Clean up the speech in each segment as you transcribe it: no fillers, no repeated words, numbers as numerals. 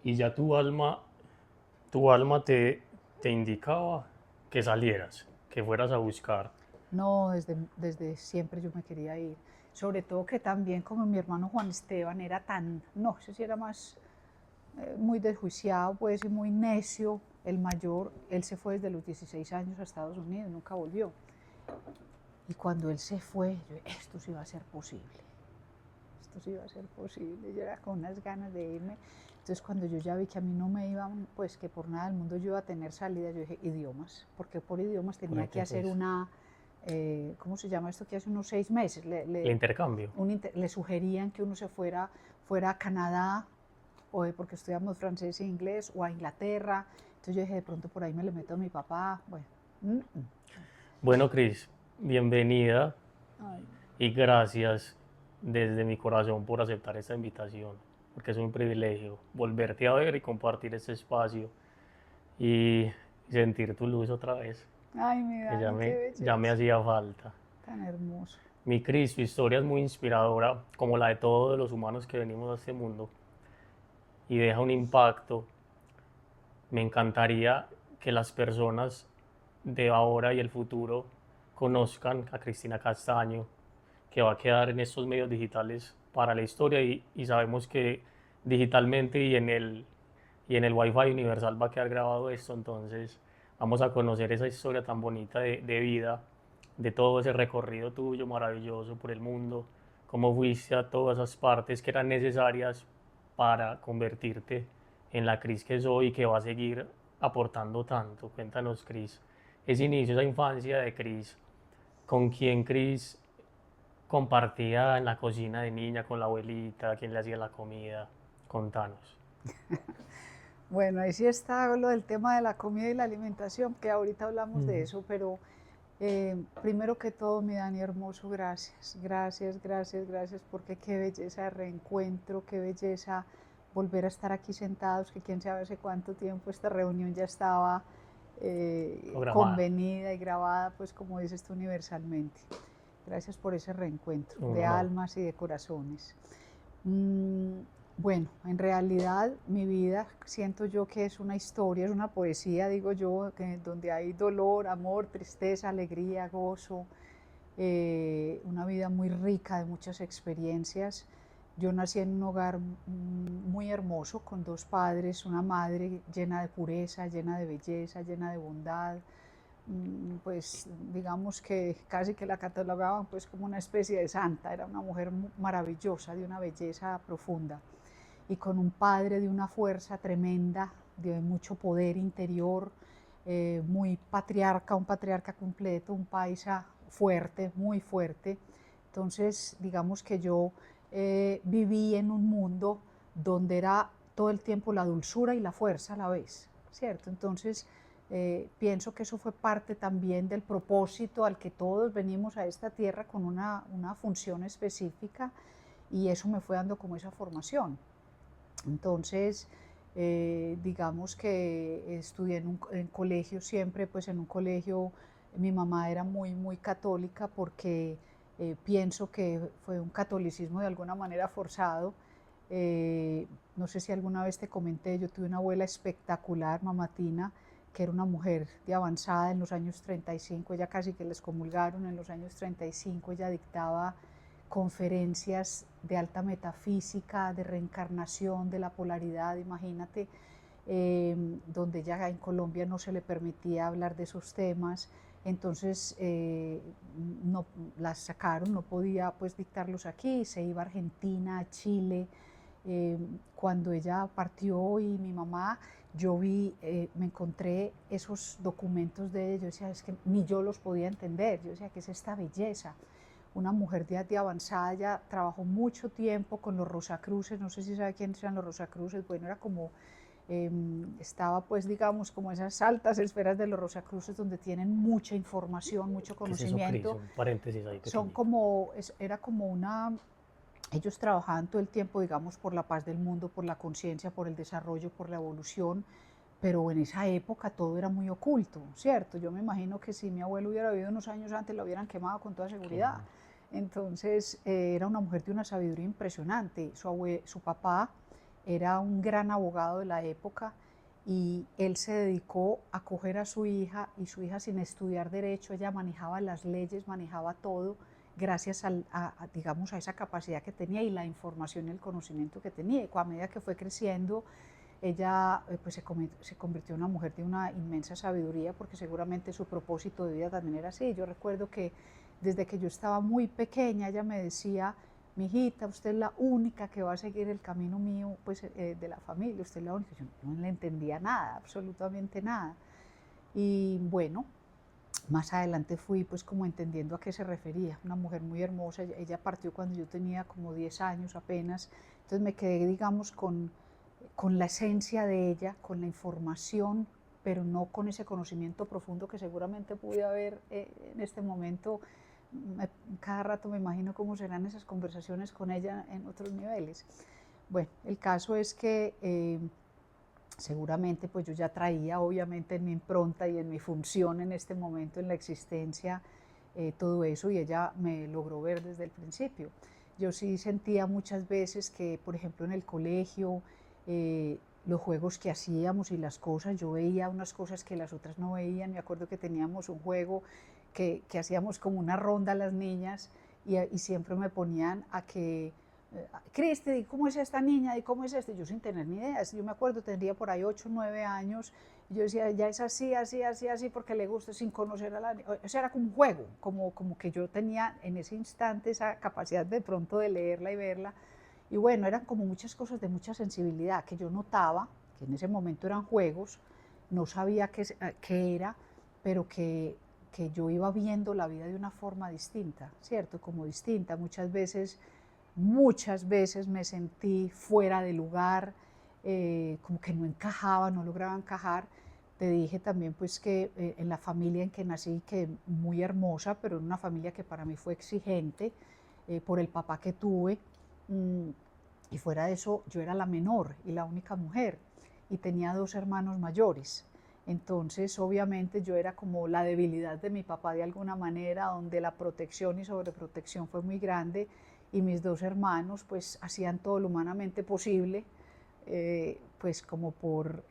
y ya tu alma te indicaba que salieras, que fueras a buscar. No, desde siempre yo me quería ir. Sobre todo que también como mi hermano Juan Esteban era tan, no, ese sí era más muy desjuiciado pues y muy necio, el mayor, él se fue desde los 16 años a Estados Unidos, nunca volvió. Y cuando él se fue, yo dije, esto sí va a ser posible, esto sí va a ser posible. Yo era con unas ganas de irme. Entonces cuando yo ya vi que a mí no me iban, pues que por nada del mundo yo iba a tener salida, yo dije, idiomas, porque por idiomas ¿Por tenía que qué hacer pues? una, ¿cómo se llama esto? Que hace unos 6 meses. El intercambio. Le sugerían que uno se fuera a Canadá, o porque estudiamos francés e inglés, o a Inglaterra. Entonces yo dije, de pronto por ahí me le meto a mi papá. Bueno, Bueno, Cris, bienvenida ay, y gracias desde mi corazón por aceptar esta invitación, porque es un privilegio volverte a ver y compartir este espacio y sentir tu luz otra vez, ay, mi que ya Dani, qué me, ya me belleza, hacía falta. tan hermoso. Mi Cris, tu historia es muy inspiradora, como la de todos los humanos que venimos a este mundo, y deja un impacto. Me encantaría que las personas de ahora y el futuro conozcan a Cristina Castaño, que va a quedar en estos medios digitales para la historia y sabemos que digitalmente y en el Wi-Fi universal va a quedar grabado esto, entonces vamos a conocer esa historia tan bonita de vida, de todo ese recorrido tuyo maravilloso por el mundo, cómo fuiste a todas esas partes que eran necesarias para convertirte en la Cris que soy y que va a seguir aportando tanto. Cuéntanos, Cris, ese inicio, esa infancia de Cris, con quién Cris compartía en la cocina de niña con la abuelita, quién le hacía la comida. Contanos. Bueno, ahí sí está lo del tema de la comida y la alimentación, que ahorita hablamos de eso, pero primero que todo, mi Dani hermoso, gracias, gracias, gracias, gracias, porque qué belleza de reencuentro, qué belleza volver a estar aquí sentados, que quién sabe hace cuánto tiempo esta reunión ya estaba Programada. convenida y grabada, pues como dices tú, universalmente. Gracias por ese reencuentro Un de honor. almas y de corazones. Mm, bueno, en realidad mi vida siento yo que es una historia, es una poesía, digo yo, donde hay dolor, amor, tristeza, alegría, gozo, una vida muy rica de muchas experiencias. Yo nací en un hogar muy hermoso, con dos padres, una madre llena de pureza, llena de belleza, llena de bondad, pues digamos que casi que la catalogaban pues como una especie de santa, era una mujer maravillosa, de una belleza profunda y con un padre de una fuerza tremenda, de mucho poder interior, muy patriarca, un patriarca completo, un paisa fuerte, muy fuerte. Entonces, digamos que yo viví en un mundo donde era todo el tiempo la dulzura y la fuerza a la vez, ¿cierto? Entonces, pienso que eso fue parte también del propósito al que todos venimos a esta tierra con una función específica y eso me fue dando como esa formación. Entonces, digamos que estudié en colegio siempre, pues en un colegio, mi mamá era muy, muy católica porque pienso que fue un catolicismo de alguna manera forzado. No sé si alguna vez te comenté, yo tuve una abuela espectacular, mamatina, que era una mujer de avanzada en los años 35, ella casi que les comulgaron en los años 35, ella dictaba conferencias de alta metafísica, de reencarnación, de la polaridad, imagínate, donde ya en Colombia no se le permitía hablar de esos temas, entonces no, las sacaron, no podía pues dictarlos aquí, se iba a Argentina, a Chile. Cuando ella partió y mi mamá, yo vi, me encontré esos documentos de ella, yo decía, es que ni yo los podía entender, yo decía, ¿qué es esta belleza? Una mujer de avanzada, ya trabajó mucho tiempo con los Rosacruces, no sé si sabe quiénes eran los Rosacruces, bueno, era como, estaba pues digamos como esas altas esferas de los Rosacruces donde tienen mucha información, mucho ¿Qué es eso, Cris? conocimiento, Un paréntesis ahí son pequeñito. como, era como una, ellos trabajaban todo el tiempo, digamos, por la paz del mundo, por la conciencia, por el desarrollo, por la evolución, pero en esa época todo era muy oculto, ¿cierto? Yo me imagino que si mi abuelo hubiera vivido unos años antes, lo hubieran quemado con toda seguridad. Entonces, era una mujer de una sabiduría impresionante. Su papá era un gran abogado de la época y él se dedicó a coger a su hija y su hija sin estudiar derecho, ella manejaba las leyes, manejaba todo gracias digamos, a esa capacidad que tenía y la información y el conocimiento que tenía. Y a medida que fue creciendo, ella pues se convirtió en una mujer de una inmensa sabiduría porque seguramente su propósito de vida también era así. Yo recuerdo que desde que yo estaba muy pequeña ella me decía: mijita, usted es la única que va a seguir el camino mío, pues de la familia, usted es la única. Yo no le entendía nada, absolutamente nada. Y bueno, más adelante fui pues como entendiendo a qué se refería. Una mujer muy hermosa, ella partió cuando yo tenía como 10 años apenas, entonces me quedé, digamos, con la esencia de ella, con la información, pero no con ese conocimiento profundo que seguramente pude haber en este momento. Cada rato me imagino cómo serán esas conversaciones con ella en otros niveles. Bueno, el caso es que seguramente pues yo ya traía obviamente en mi impronta y en mi función en este momento en la existencia todo eso, y ella me logró ver desde el principio. Yo sí sentía muchas veces que, por ejemplo, en el colegio, los juegos que hacíamos y las cosas, yo veía unas cosas que las otras no veían. Me acuerdo que teníamos un juego que hacíamos como una ronda las niñas y siempre me ponían a que Cristi, ¿cómo es esta niña? ¿Y cómo es este? Yo sin tener ni idea. Yo me acuerdo, tendría por ahí 8 o 9 años. Y yo decía, ya es así, así, así, así, porque le gusta, sin conocer a la niña. O sea, era como un juego, como que yo tenía en ese instante esa capacidad de pronto de leerla y verla. Y bueno, eran como muchas cosas de mucha sensibilidad que yo notaba, que en ese momento eran juegos, no sabía qué era, pero que yo iba viendo la vida de una forma distinta, ¿cierto? Como distinta. Muchas veces me sentí fuera de lugar, como que no encajaba, no lograba encajar. Te dije también pues que en la familia en que nací, que muy hermosa, pero en una familia que para mí fue exigente por el papá que tuve, mm, y fuera de eso yo era la menor y la única mujer y tenía 2 hermanos mayores. Entonces, obviamente, yo era como la debilidad de mi papá de alguna manera, donde la protección y sobreprotección fue muy grande, y mis 2 hermanos pues hacían todo lo humanamente posible, pues como por,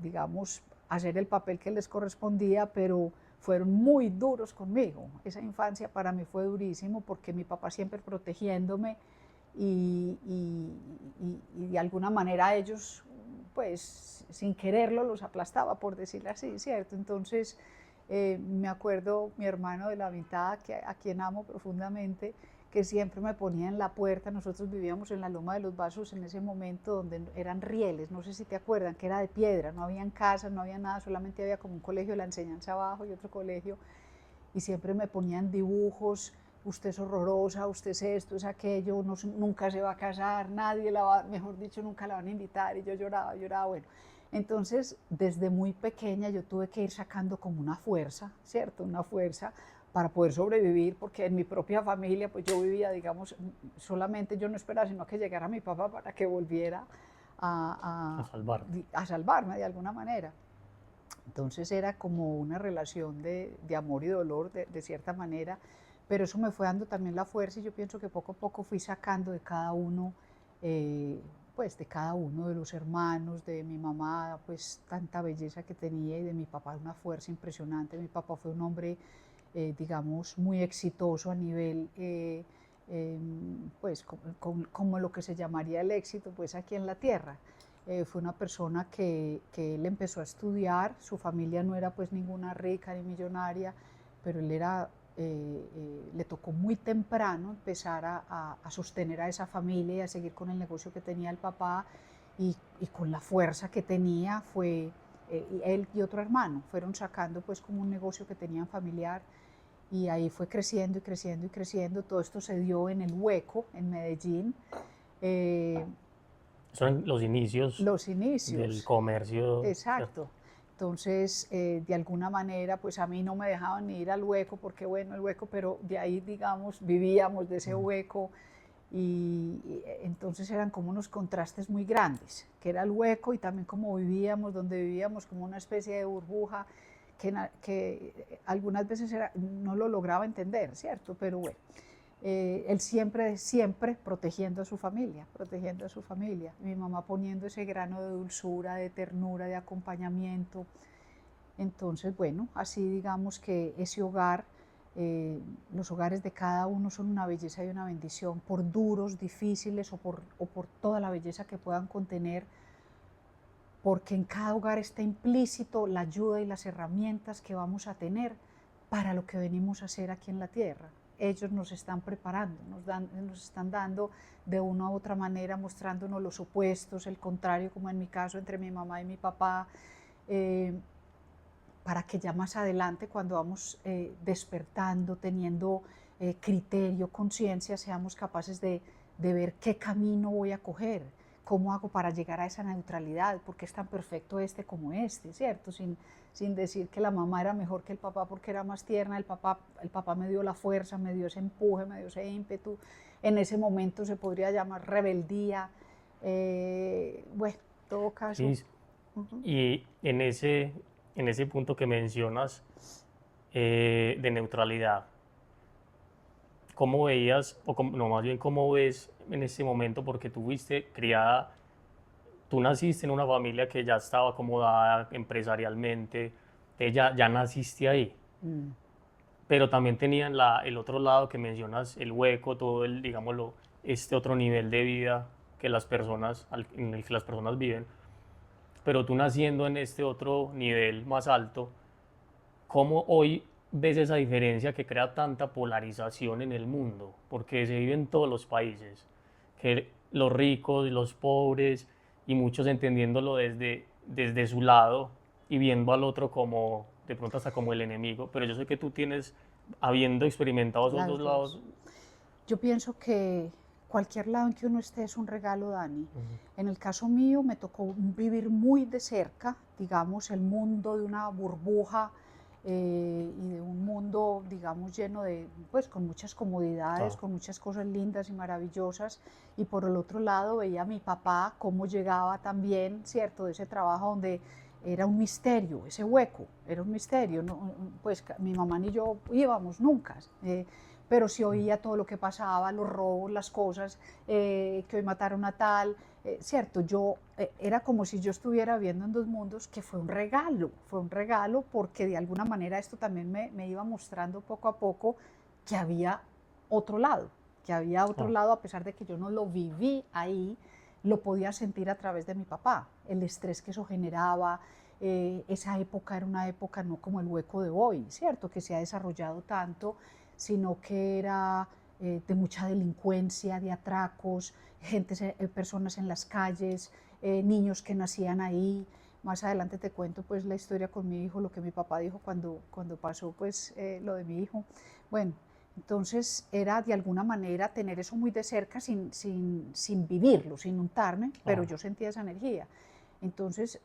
digamos, hacer el papel que les correspondía, pero fueron muy duros conmigo. Esa infancia para mí fue durísimo porque mi papá siempre protegiéndome y de alguna manera ellos, pues sin quererlo, los aplastaba, por decirlo así, ¿cierto? Entonces, me acuerdo mi hermano de la mitad, a quien amo profundamente, que siempre me ponía en la puerta. Nosotros vivíamos en la Loma de los Vasos en ese momento, donde eran rieles, no sé si te acuerdan, que era de piedra, no habían casas, no había nada, solamente había como un colegio de la enseñanza abajo y otro colegio, y siempre me ponían dibujos: usted es horrorosa, usted es esto, es aquello, no, nunca se va a casar, nadie la va, mejor dicho, nunca la van a invitar. Y yo lloraba, lloraba, bueno. Entonces, desde muy pequeña yo tuve que ir sacando como una fuerza, ¿cierto? Una fuerza para poder sobrevivir, porque en mi propia familia, pues yo vivía, digamos, solamente yo no esperaba sino que llegara mi papá para que volviera A salvarte. a salvarme de alguna manera. Entonces era como una relación de amor y dolor de cierta manera, pero eso me fue dando también la fuerza, y yo pienso que poco a poco fui sacando de cada uno, eh, pues de cada uno de los hermanos, de mi mamá, pues tanta belleza que tenía, y de mi papá una fuerza impresionante. Mi papá fue un hombre, digamos, muy exitoso a nivel, pues como lo que se llamaría el éxito, pues aquí en la tierra. Fue una persona que él empezó a estudiar. Su familia no era pues ninguna rica ni millonaria, pero él era, le tocó muy temprano empezar a sostener a esa familia y a seguir con el negocio que tenía el papá, y con la fuerza que tenía fue, él y otro hermano fueron sacando pues como un negocio que tenían familiar, y ahí fue creciendo y creciendo y creciendo. Todo esto se dio en El Hueco, en Medellín. Eh, Son los inicios los del inicios, comercio, ¿cierto? exacto. Entonces, de alguna manera, pues a mí no me dejaban ni ir al Hueco, porque bueno, el Hueco, pero de ahí, digamos, vivíamos de ese Mm. Hueco, y entonces eran como unos contrastes muy grandes, que era el Hueco y también como vivíamos, donde vivíamos como una especie de burbuja que algunas veces no lo lograba entender, ¿cierto? Pero bueno. Él siempre, siempre protegiendo a su familia, protegiendo a su familia. Mi mamá poniendo ese grano de dulzura, de ternura, de acompañamiento. Entonces, bueno, así digamos que ese hogar, los hogares de cada uno son una belleza y una bendición, por duros, difíciles o por toda la belleza que puedan contener, porque en cada hogar está implícito la ayuda y las herramientas que vamos a tener para lo que venimos a hacer aquí en la tierra. Ellos nos están preparando, nos están dando de una u otra manera, mostrándonos los opuestos, el contrario, como en mi caso, entre mi mamá y mi papá, para que ya más adelante, cuando vamos despertando, teniendo criterio, conciencia, seamos capaces de ver qué camino voy a coger, cómo hago para llegar a esa neutralidad, porque es tan perfecto este como este, ¿cierto? Sin decir que la mamá era mejor que el papá porque era más tierna, el papá me dio la fuerza, me dio ese empuje, me dio ese ímpetu, en ese momento se podría llamar rebeldía, bueno, en todo caso. Sí, y en ese punto que mencionas de neutralidad, ¿cómo veías, no, más bien cómo ves en ese momento, porque tú fuiste criada, tú naciste en una familia que ya estaba acomodada empresarialmente, ya naciste ahí, Mm. pero también tenían el otro lado que mencionas, el hueco, todo el, digámoslo, este otro nivel de vida que las personas, en el que las personas viven, pero tú naciendo en este otro nivel más alto, ¿cómo hoy ves esa diferencia que crea tanta polarización en el mundo? Porque se vive en todos los países, que los ricos, los pobres y muchos entendiéndolo desde su lado y viendo al otro como, de pronto hasta como el enemigo, pero yo sé que tú tienes, habiendo experimentado esos dos Las lados. dos. Yo pienso que cualquier lado en que uno esté es un regalo, Dani. En el caso mío me tocó vivir muy de cerca, digamos, el mundo de una burbuja y de un mundo, digamos, lleno de, pues, con muchas comodidades, Ah, con muchas cosas lindas y maravillosas. Y por el otro lado veía a mi papá cómo llegaba también, ¿cierto?, de ese trabajo donde era un misterio, ese hueco, era un misterio. No, pues mi mamá ni yo íbamos nunca. Pero sí oía todo lo que pasaba, los robos, las cosas, que hoy mataron a tal, cierto, era como si yo estuviera viendo en dos mundos, que fue un regalo porque de alguna manera esto también me iba mostrando poco a poco que había otro lado, que había otro ah. lado, a pesar de que yo no lo viví ahí, lo podía sentir a través de mi papá, el estrés que eso generaba. Esa época era una época no como el hueco de hoy, ¿cierto? Que se ha desarrollado tanto, sino que era de mucha delincuencia, de atracos, personas en las calles, niños que nacían ahí. Más adelante te cuento pues la historia con mi hijo, lo que mi papá dijo cuando pasó pues lo de mi hijo. Bueno, entonces era de alguna manera tener eso muy de cerca sin vivirlo, sin untarme, pero Ah. yo sentía esa energía. Entonces,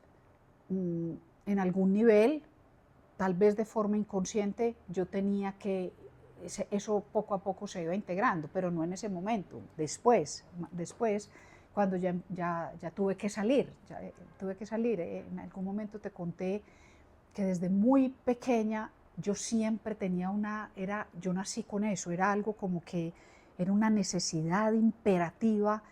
en algún nivel, tal vez de forma inconsciente, yo tenía que, eso poco a poco se iba integrando, pero no en ese momento, después cuando ya tuve que salir, tuve que salir. En algún momento te conté que desde muy pequeña yo siempre tenía yo nací con eso, era algo como que era una necesidad imperativa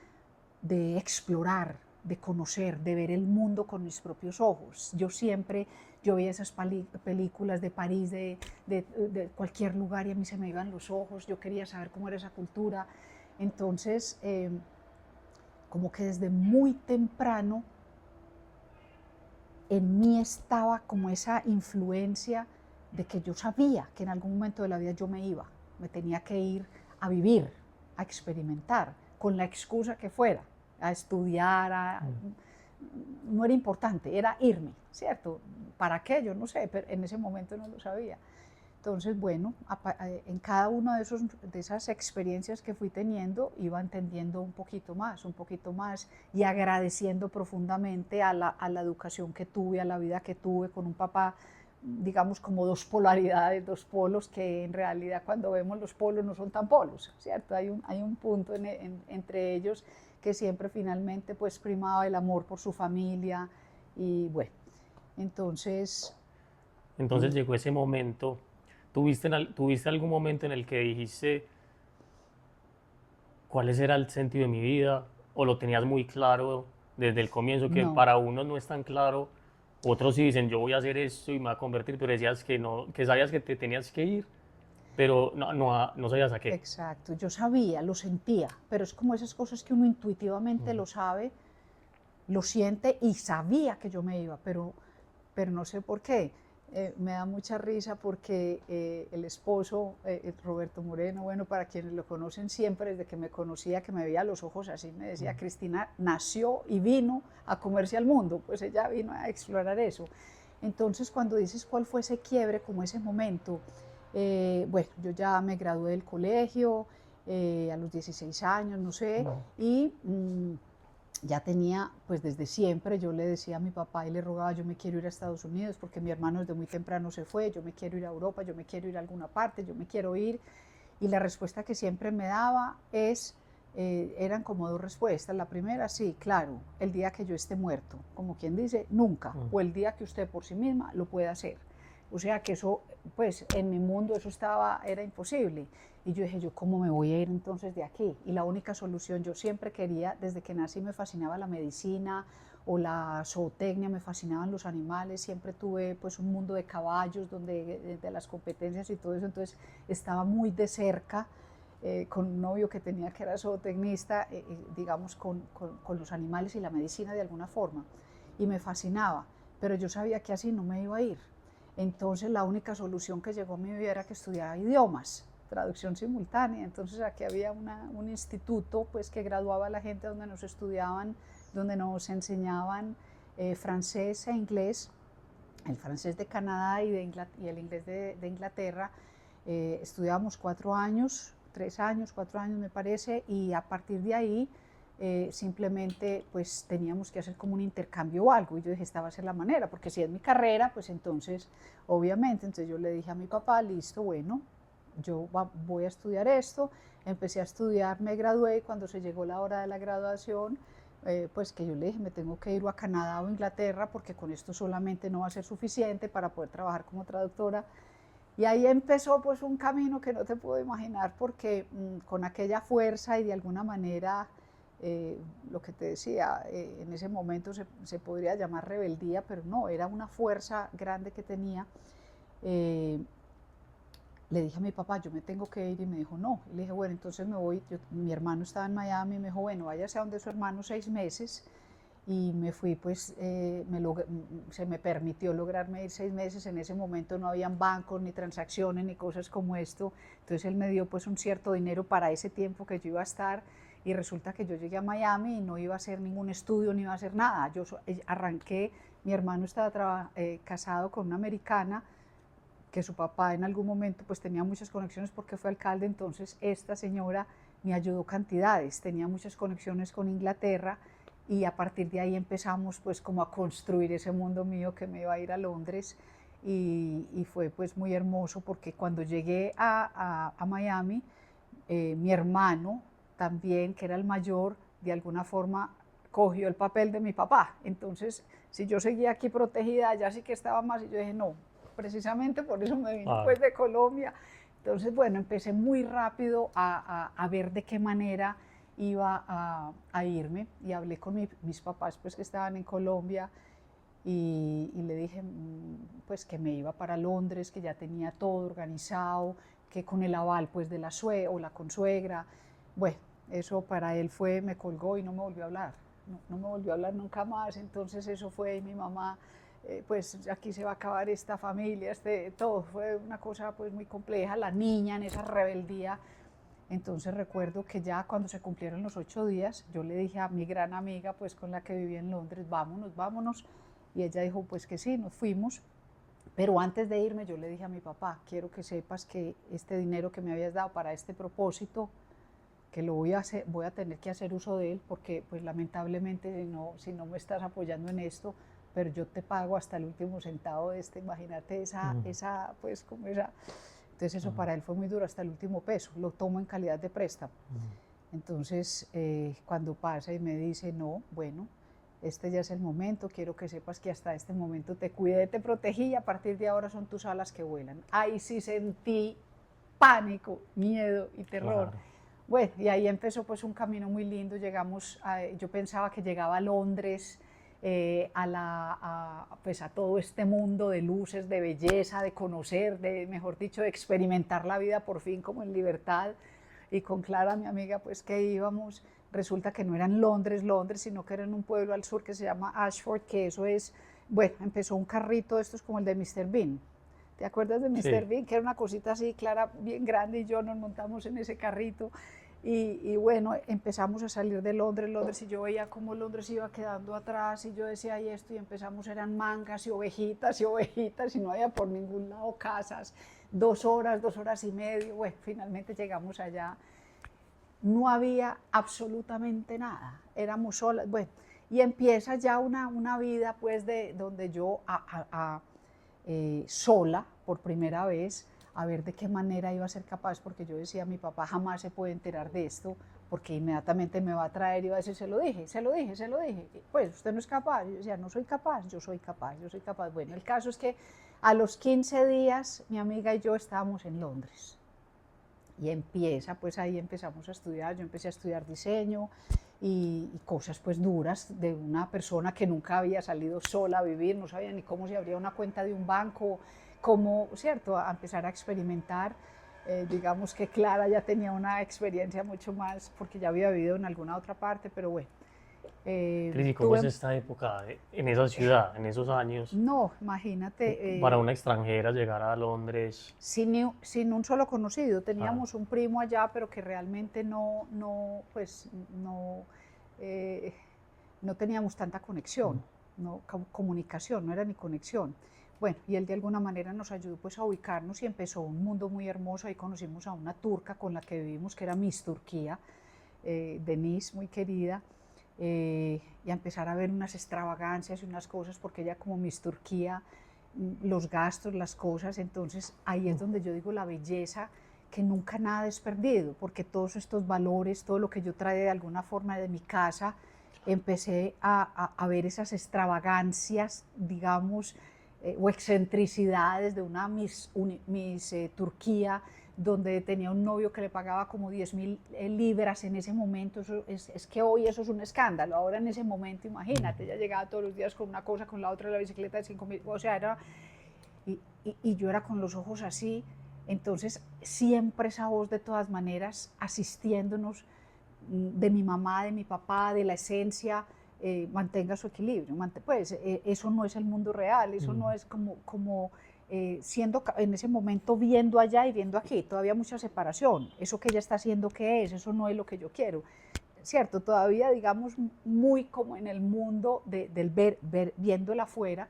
de explorar, de conocer, de ver el mundo con mis propios ojos. Yo veía esas películas de París, de cualquier lugar, y a mí se me iban los ojos, yo quería saber cómo era esa cultura. Entonces, como que desde muy temprano en mí estaba como esa influencia de que yo sabía que en algún momento de la vida yo me tenía que ir a vivir, a experimentar, con la excusa que fuera, a estudiar, no era importante, era irme, ¿cierto? ¿Para qué? Yo no sé, pero en ese momento no lo sabía. Entonces, bueno, en cada una de esas experiencias que fui teniendo, iba entendiendo un poquito más, y agradeciendo profundamente a la educación que tuve, a la vida que tuve con un papá, digamos, como dos polaridades, dos polos, que en realidad cuando vemos los polos no son tan polos, ¿cierto? Hay un punto entre ellos que siempre finalmente pues primaba el amor por su familia. Y bueno, entonces, Entonces llegó ese momento. ¿Tuviste algún momento en el que dijiste, cuál era el sentido de mi vida, o lo tenías muy claro desde el comienzo, que No. para unos no es tan claro, otros sí dicen, yo voy a hacer esto y me voy a convertir, pero decías que no, que sabías que te tenías que ir, pero no sabías a qué. Exacto, yo sabía, lo sentía, pero es como esas cosas que uno intuitivamente Mm. lo sabe, lo siente y sabía que yo me iba, pero no sé por qué. Me da mucha risa porque el esposo, Roberto Moreno, bueno, para quienes lo conocen siempre, desde que me conocía, que me veía los ojos así, me decía, Cristina nació y vino a comerse al mundo, pues ella vino a explorar eso. Entonces, cuando dices cuál fue ese quiebre, como ese momento, bueno, yo ya me gradué del colegio a los 16 años, no sé, y ya tenía, pues desde siempre, yo le decía a mi papá y le rogaba, yo me quiero ir a Estados Unidos porque mi hermano desde muy temprano se fue, yo me quiero ir a Europa, yo me quiero ir a alguna parte, yo me quiero ir. Y la respuesta que siempre me daba eran como dos respuestas. La primera, sí, claro, el día que yo esté muerto, como quien dice, nunca, o el día que usted por sí misma lo pueda hacer. O sea que eso, pues en mi mundo eso era imposible. Y yo dije, ¿yo cómo me voy a ir entonces de aquí? Y la única solución, yo siempre quería, desde que nací me fascinaba la medicina o la zootecnia, me fascinaban los animales, siempre tuve pues un mundo de caballos, donde de las competencias y todo eso, entonces estaba muy de cerca con un novio que tenía que era zootecnista, digamos, con los animales y la medicina de alguna forma, y me fascinaba, pero yo sabía que así no me iba a ir. Entonces la única solución que llegó a mi vida era que estudiara idiomas, traducción simultánea. Entonces aquí había un instituto pues que graduaba a la gente donde nos estudiaban, donde nos enseñaban francés e inglés, el francés de Canadá y el inglés de Inglaterra. Estudiábamos 4 años, 3 años, 4 años me parece, y a partir de ahí simplemente pues teníamos que hacer como un intercambio o algo, y yo dije, esta va a ser la manera, porque si es mi carrera, pues entonces, obviamente, entonces yo le dije a mi papá, listo, bueno, yo voy a estudiar esto, empecé a estudiar, me gradué, y cuando se llegó la hora de la graduación, pues que yo le dije, me tengo que ir a Canadá o Inglaterra, porque con esto solamente no va a ser suficiente para poder trabajar como traductora. Y ahí empezó pues un camino que no te puedo imaginar, porque con aquella fuerza y de alguna manera, lo que te decía, en ese momento se podría llamar rebeldía, pero no, era una fuerza grande que tenía. Eh, Le dije a mi papá, yo me tengo que ir, y me dijo, no. Y le dije, bueno, entonces me voy. Mi hermano estaba en Miami, y me dijo, bueno, váyase a donde su hermano 6 meses. Y me fui, pues se me permitió lograrme ir 6 meses. En ese momento no habían bancos, ni transacciones, ni cosas como esto. Entonces él me dio pues un cierto dinero para ese tiempo que yo iba a estar. Y resulta que yo llegué a Miami y no iba a hacer ningún estudio, ni iba a hacer nada. Yo arranqué, mi hermano estaba casado con una americana, que su papá en algún momento pues tenía muchas conexiones porque fue alcalde, entonces esta señora me ayudó cantidades, tenía muchas conexiones con Inglaterra, y a partir de ahí empezamos pues como a construir ese mundo mío que me iba a ir a Londres. Y fue pues muy hermoso porque cuando llegué a Miami, mi hermano también, que era el mayor, de alguna forma cogió el papel de mi papá. Entonces, si yo seguía aquí protegida, ya sí que estaba más, y yo dije, no, precisamente por eso me vine Claro. pues de Colombia. Entonces, bueno, empecé muy rápido a ver de qué manera iba a irme, y hablé con mis papás pues que estaban en Colombia, y le dije pues que me iba para Londres, que ya tenía todo organizado, que con el aval pues de la o la consuegra. Bueno, eso para él fue, me colgó y no me volvió a hablar, no me volvió a hablar nunca más. Entonces eso fue, y mi mamá, pues aquí se va a acabar esta familia, todo fue una cosa pues muy compleja, la niña en esa rebeldía. Entonces recuerdo que ya cuando se cumplieron los 8 días, yo le dije a mi gran amiga, pues con la que vivía en Londres, vámonos, vámonos. Y ella dijo, pues que sí, nos fuimos. Pero antes de irme yo le dije a mi papá, quiero que sepas que este dinero que me habías dado para este propósito, que lo voy a tener que hacer uso de él, porque pues lamentablemente si no me estás apoyando en esto, pero yo te pago hasta el último centavo de imagínate pues como esa. Entonces eso para él fue muy duro, hasta el último peso, lo tomo en calidad de préstamo. Entonces cuando pasa y me dice, no, bueno, este ya es el momento, quiero que sepas que hasta este momento te cuidé, te protegí, y a partir de ahora son tus alas que vuelan. Ahí sí sentí pánico, miedo y terror. Claro. Bueno, y ahí empezó pues un camino muy lindo, yo pensaba que llegaba a Londres, pues a todo este mundo de luces, de belleza, de conocer, mejor dicho, de experimentar la vida por fin como en libertad. Y con Clara, mi amiga, pues que íbamos, resulta que no era en Londres, Londres, sino que era en un pueblo al sur que se llama Ashford, que eso es, bueno, empezó un carrito, esto es como el de Mr. Bean. ¿Te acuerdas de Mr. Sí, Bean? Que era una cosita así, Clara, bien grande, y yo nos montamos en ese carrito. Y bueno, empezamos a salir de Londres, y yo veía cómo Londres iba quedando atrás, y yo decía, y esto, y empezamos, eran mangas y ovejitas, y no había por ningún lado casas, 2 horas, 2 horas y media, bueno, finalmente llegamos allá, no había absolutamente nada, éramos solas, bueno, y empieza ya una vida pues de donde yo sola por primera vez a ver de qué manera iba a ser capaz, porque yo decía, mi papá jamás se puede enterar de esto, porque inmediatamente me va a traer y va a decir, se lo dije, se lo dije, se lo dije, pues usted no es capaz. Yo decía, no soy capaz, yo soy capaz, yo soy capaz. Bueno, el caso es que a los 15 días mi amiga y yo estábamos en Londres. Y empieza, pues ahí empezamos a estudiar, yo empecé a estudiar diseño y cosas pues duras de una persona que nunca había salido sola a vivir, no sabía ni cómo se abría una cuenta de un banco, cómo, ¿cierto?, a empezar a experimentar. Digamos que Clara ya tenía una experiencia mucho más, porque ya había vivido en alguna otra parte, pero bueno, Cris, ¿y cómo es tuve, esta época en esa ciudad, en esos años, no, imagínate, para una extranjera llegar a Londres? sin un solo conocido. Ah, Teníamos un primo allá, pero que realmente no, pues no, eh, no teníamos tanta mm, conexión, no, comunicación, no era ni conexión. Bueno, y él de alguna manera nos ayudó pues a ubicarnos y empezó un mundo muy hermoso. Ahí conocimos a una turca con la que vivimos, que era Miss Turquía, Denise, muy querida, y a empezar a ver unas extravagancias y unas cosas, porque ella como Miss Turquía, los gastos, las cosas, entonces ahí es mm. donde yo digo la belleza, que nunca nada es perdido, porque todos estos valores, todo lo que yo traía de alguna forma de mi casa, empecé a ver esas extravagancias, digamos, o excentricidades de una Miss Turquía, donde tenía un novio que le pagaba como 10.000 libras en ese momento. Eso es que hoy eso es un escándalo, ahora en ese momento, imagínate, ella llegaba todos los días con una cosa, con la otra, la bicicleta de 5.000, o sea, era, y yo era con los ojos así. Entonces siempre esa voz de todas maneras asistiéndonos, de mi mamá, de mi papá, de la esencia, mantenga su equilibrio. Pues eso no es el mundo real, eso no Mm. es como siendo en ese momento viendo allá y viendo aquí, todavía mucha separación. Eso que ella está haciendo, ¿qué es? Eso no es lo que yo quiero. Cierto, todavía digamos muy como en el mundo del viéndola afuera.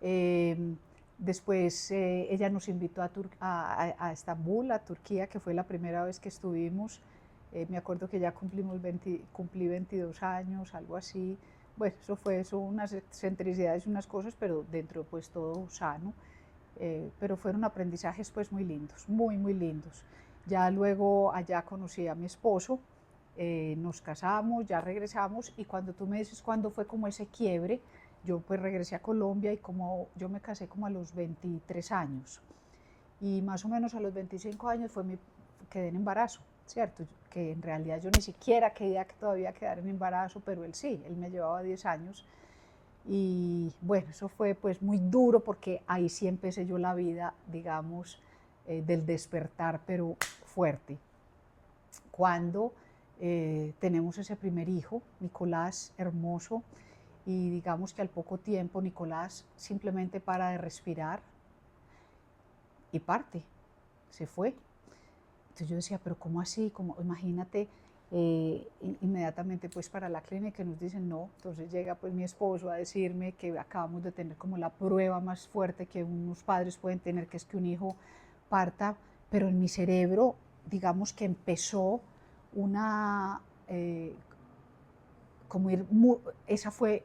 Eh, Después ella nos invitó a Estambul, a Turquía, que fue la primera vez que estuvimos. Me acuerdo que ya cumplí 22 años, algo así. Bueno, eso unas excentricidades, unas cosas, pero dentro pues todo sano. Pero fueron aprendizajes pues muy lindos, muy, muy lindos. Ya luego allá conocí a mi esposo, nos casamos, ya regresamos, y cuando tú me dices cuándo fue como ese quiebre, yo pues regresé a Colombia, y como yo me casé como a los 23 años, y más o menos a los 25 años quedé en embarazo, ¿cierto? Que en realidad yo ni siquiera quería todavía quedar en embarazo, pero él sí, él me llevaba 10 años. Y bueno, eso fue pues muy duro, porque ahí sí empecé yo la vida, digamos, del despertar, pero fuerte. Cuando tenemos ese primer hijo, Nicolás, hermoso, y digamos que al poco tiempo Nicolás simplemente para de respirar y parte, se fue. Entonces yo decía, pero ¿cómo así? ¿Cómo? Imagínate, inmediatamente pues para la clínica nos dicen no. Entonces llega pues mi esposo a decirme que acabamos de tener como la prueba más fuerte que unos padres pueden tener, que es que un hijo parta, pero en mi cerebro digamos que empezó una, como ir, esa fue,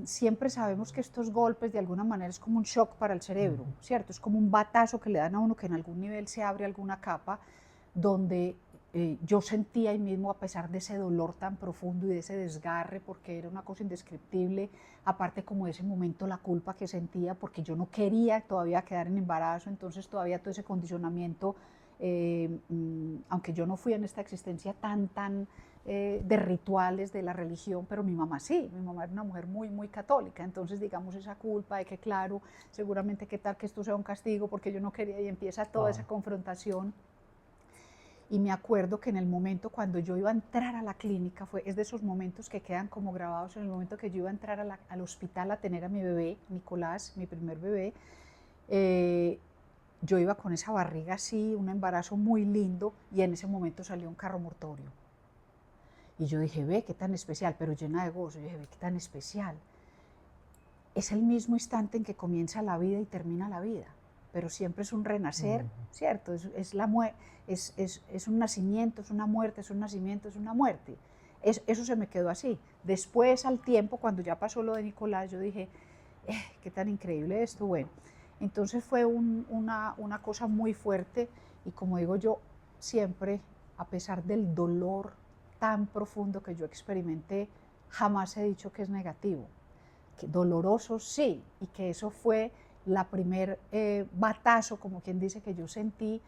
siempre sabemos que estos golpes de alguna manera es como un shock para el cerebro, Ujú. ¿cierto? Es como un batazo que le dan a uno, que en algún nivel se abre alguna capa, donde yo sentía ahí mismo, a pesar de ese dolor tan profundo y de ese desgarre, porque era una cosa indescriptible, aparte como de ese momento la culpa que sentía, porque yo no quería todavía quedar en embarazo, entonces todavía todo ese condicionamiento aunque yo no fui en esta existencia tan de rituales de la religión, pero mi mamá sí, mi mamá era una mujer muy católica, entonces digamos esa culpa de que claro, seguramente qué tal que esto sea un castigo porque yo no quería, y empieza toda esa confrontación. Y me acuerdo que en el momento cuando yo iba a entrar a la clínica, es de esos momentos que quedan como grabados, en el momento que yo iba a entrar al hospital a tener a mi bebé, Nicolás, mi primer bebé, yo iba con esa barriga así, un embarazo muy lindo, y en ese momento salió un carro mortorio. Y yo dije, ve, qué tan especial, pero llena de gozo. Yo dije, ve, qué tan especial. Es el mismo instante en que comienza la vida y termina la vida, pero siempre es un renacer, ¿cierto? Es un nacimiento, es una muerte, es un nacimiento, es una muerte. Eso se me quedó así. Después, al tiempo, cuando ya pasó lo de Nicolás, yo dije, qué tan increíble esto. Bueno, entonces fue una cosa muy fuerte, y como digo yo, siempre, a pesar del dolor tan profundo que yo experimenté, jamás he dicho que es negativo. Que doloroso sí, y que eso fue la primer batazo, como quien dice, que yo sentí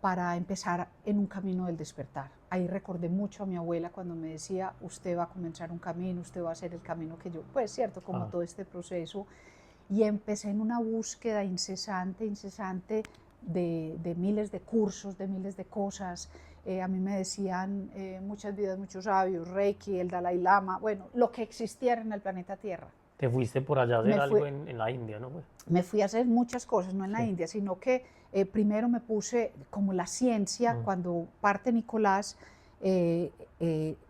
para empezar en un camino del despertar. Ahí recordé mucho a mi abuela cuando me decía, usted va a comenzar un camino, usted va a hacer el camino que yo, pues cierto, como todo este proceso, y empecé en una búsqueda incesante de miles de cursos, de miles de cosas. A mí me decían muchas vidas, muchos sabios, Reiki, el Dalai Lama, bueno, lo que existiera en el planeta Tierra. Te fuiste por allá a hacer algo en la India, ¿no? Me fui a hacer muchas cosas, no en la India, sino que primero me puse como la ciencia, cuando parte Nicolás,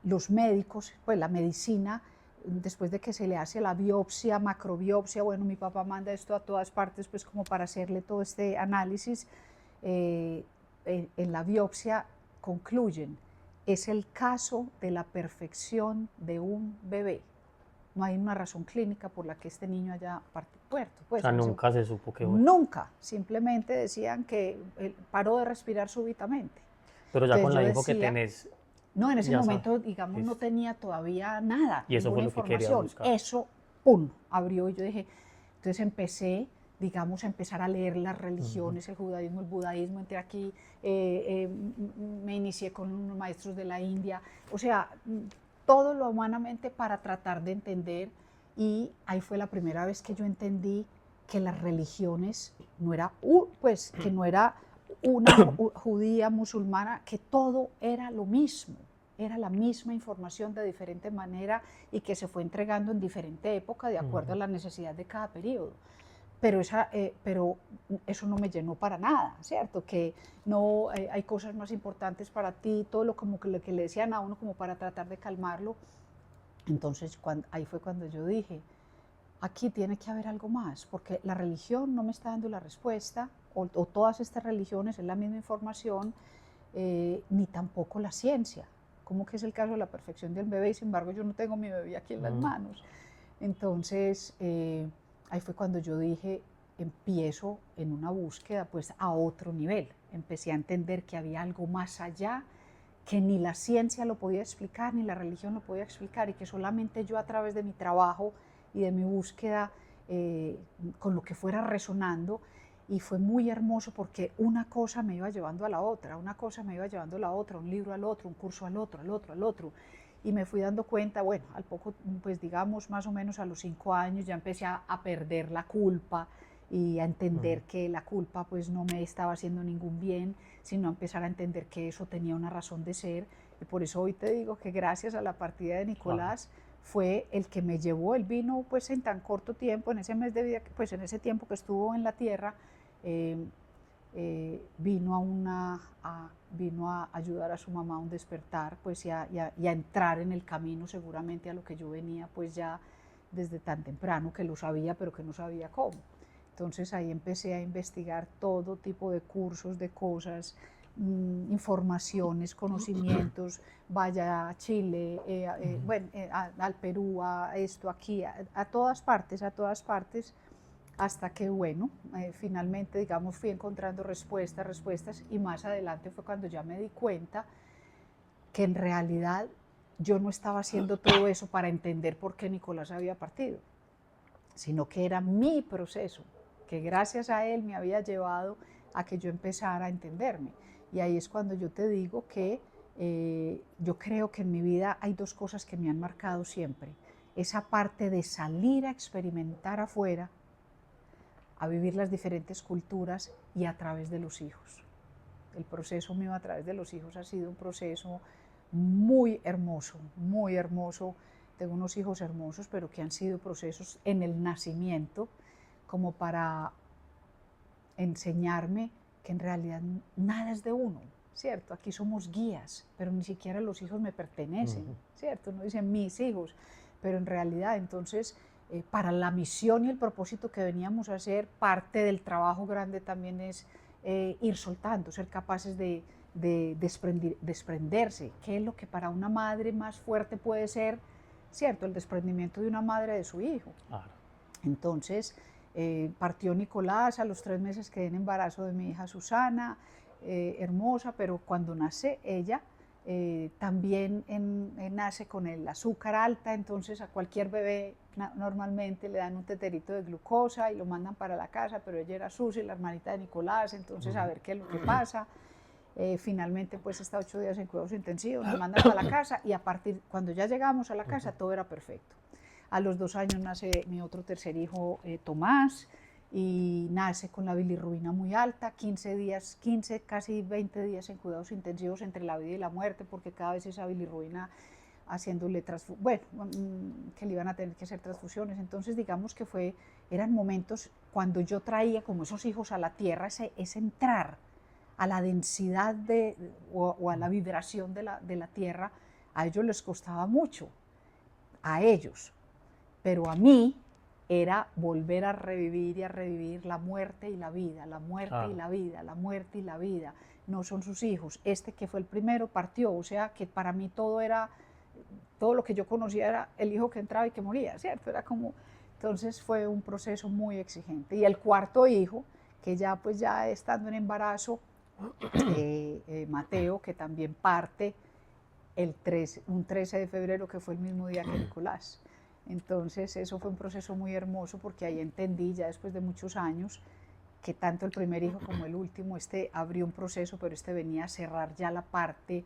los médicos, pues la medicina, después de que se le hace la biopsia, macrobiopsia, bueno, mi papá manda esto a todas partes, pues como para hacerle todo este análisis, en la biopsia concluyen, es el caso de la perfección de un bebé. No hay una razón clínica por la que este niño haya muerto. Pues, o sea, nunca se supo que fue. Nunca, simplemente decían que paró de respirar súbitamente. Pero ya entonces con la info que tenés... No, en ese momento, digamos, no tenía todavía nada, y eso ninguna fue lo que querías buscar. Eso, ¡pum!, abrió, y yo dije, entonces empecé, digamos, a empezar a leer las religiones, el judaísmo, el budaísmo, entré aquí, me inicié con unos maestros de la India, o sea, todo lo humanamente para tratar de entender, y ahí fue la primera vez que yo entendí que las religiones no era, pues, que no era una judía, musulmana, que todo era lo mismo, era la misma información de diferente manera y que se fue entregando en diferente época de acuerdo a la necesidad de cada periodo. Pero eso no me llenó para nada, ¿cierto? Que no hay cosas más importantes para ti, todo lo como que le decían a uno como para tratar de calmarlo. Entonces ahí fue cuando yo dije, aquí tiene que haber algo más, porque la religión no me está dando la respuesta, o todas estas religiones es la misma información, ni tampoco la ciencia, como que es el caso de la perfección del bebé, y sin embargo yo no tengo mi bebé aquí en las manos. Entonces, ahí fue cuando yo dije, empiezo en una búsqueda pues a otro nivel, empecé a entender que había algo más allá, que ni la ciencia lo podía explicar, ni la religión lo podía explicar, y que solamente yo a través de mi trabajo y de mi búsqueda, con lo que fuera resonando, y fue muy hermoso porque una cosa me iba llevando a la otra, una cosa me iba llevando a la otra, un libro al otro, un curso al otro, y me fui dando cuenta, bueno, al poco, pues digamos más o menos a los 5 años ya empecé a perder la culpa y a entender que la culpa pues no me estaba haciendo ningún bien, sino a empezar a entender que eso tenía una razón de ser, y por eso hoy te digo que gracias a la partida de Nicolás fue el que me llevó, él vino pues en tan corto tiempo, en ese mes de vida, pues en ese tiempo que estuvo en la tierra, vino a ayudar a su mamá a un despertar, pues y a entrar en el camino seguramente a lo que yo venía pues ya desde tan temprano, que lo sabía pero que no sabía cómo. Entonces ahí empecé a investigar todo tipo de cursos, de cosas, informaciones, conocimientos, vaya a Chile, bueno, al Perú, a esto, aquí, a todas partes, hasta que, bueno, finalmente, digamos, fui encontrando respuestas, y más adelante fue cuando ya me di cuenta que en realidad yo no estaba haciendo todo eso para entender por qué Nicolás había partido, sino que era mi proceso, que gracias a él me había llevado a que yo empezara a entenderme. Y ahí es cuando yo te digo que yo creo que en mi vida hay dos cosas que me han marcado siempre. Esa parte de salir a experimentar afuera, a vivir las diferentes culturas y a través de los hijos. El proceso mío a través de los hijos ha sido un proceso muy hermoso, muy hermoso. Tengo unos hijos hermosos, pero que han sido procesos en el nacimiento como para enseñarme que en realidad nada es de uno, ¿cierto? Aquí somos guías, pero ni siquiera los hijos me pertenecen, ¿cierto? No dicen mis hijos, pero en realidad entonces para la misión y el propósito que veníamos a hacer, parte del trabajo grande también es ir soltando, ser capaces de desprenderse, que es lo que para una madre más fuerte puede ser, ¿cierto? El desprendimiento de una madre de su hijo. Claro. Entonces, partió Nicolás, a los 3 meses quedé en embarazo de mi hija Susana, hermosa, pero cuando nace ella, también nace con el azúcar alta, entonces a cualquier bebé normalmente le dan un teterito de glucosa y lo mandan para la casa, pero ella era Susi, la hermanita de Nicolás, entonces a ver qué es lo que pasa. Finalmente pues está 8 días en cuidados intensivos, nos mandan para la casa y a partir, cuando ya llegamos a la casa, todo era perfecto. A los 2 años nace mi otro tercer hijo, Tomás, y nace con la bilirrubina muy alta, 15 días, 15, casi 20 días en cuidados intensivos entre la vida y la muerte, porque cada vez esa bilirrubina haciéndole que le iban a tener que hacer transfusiones. Entonces digamos que eran momentos cuando yo traía como esos hijos a la tierra, ese entrar a la densidad o a la vibración de la tierra, a ellos les costaba mucho, a ellos, pero a mí era volver a revivir y a revivir la muerte y la vida, la muerte y la vida, la muerte y la vida. No son sus hijos. Este que fue el primero partió, o sea que para mí todo lo que yo conocía era el hijo que entraba y que moría, ¿cierto? Era como, entonces fue un proceso muy exigente. Y el cuarto hijo, que ya pues ya estando en embarazo, Mateo, que también parte un 13 de febrero, que fue el mismo día que Nicolás. Entonces eso fue un proceso muy hermoso porque ahí entendí ya después de muchos años que tanto el primer hijo como el último, abrió un proceso, pero venía a cerrar ya la parte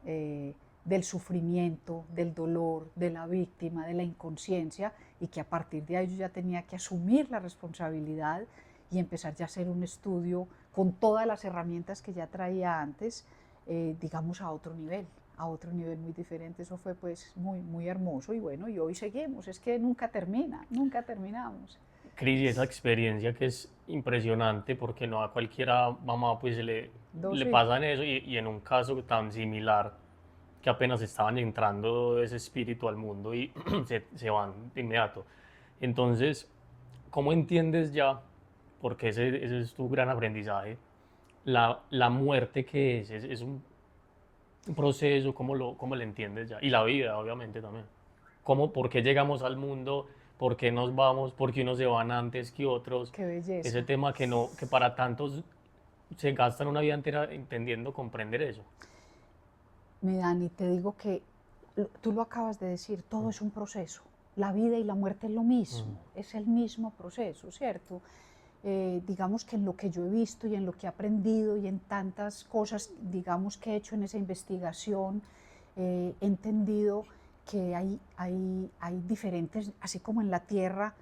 del sufrimiento, del dolor, de la víctima, de la inconsciencia, y que a partir de ahí yo ya tenía que asumir la responsabilidad y empezar ya a hacer un estudio con todas las herramientas que ya traía antes, digamos a otro nivel muy diferente. Eso fue pues muy, muy hermoso y bueno, y hoy seguimos, es que nunca nunca terminamos. Cris, y esa experiencia que es impresionante porque no a cualquiera mamá pues le pasan eso y en un caso tan similar que apenas estaban entrando ese espíritu al mundo y se van de inmediato. Entonces, ¿cómo entiendes ya, porque ese es tu gran aprendizaje, la muerte que es un proceso, cómo lo entiendes ya? Y la vida, obviamente, también. ¿Por qué llegamos al mundo? ¿Por qué nos vamos? ¿Por qué unos se van antes que otros? Qué belleza. Ese tema que para tantos se gastan una vida entera entendiendo, comprender eso. Mi Dani, te digo que tú lo acabas de decir, todo es un proceso. La vida y la muerte es lo mismo, es el mismo proceso, ¿cierto? Digamos que en lo que yo he visto y en lo que he aprendido y en tantas cosas, digamos, que he hecho en esa investigación, he entendido que hay diferentes, así como en la Tierra,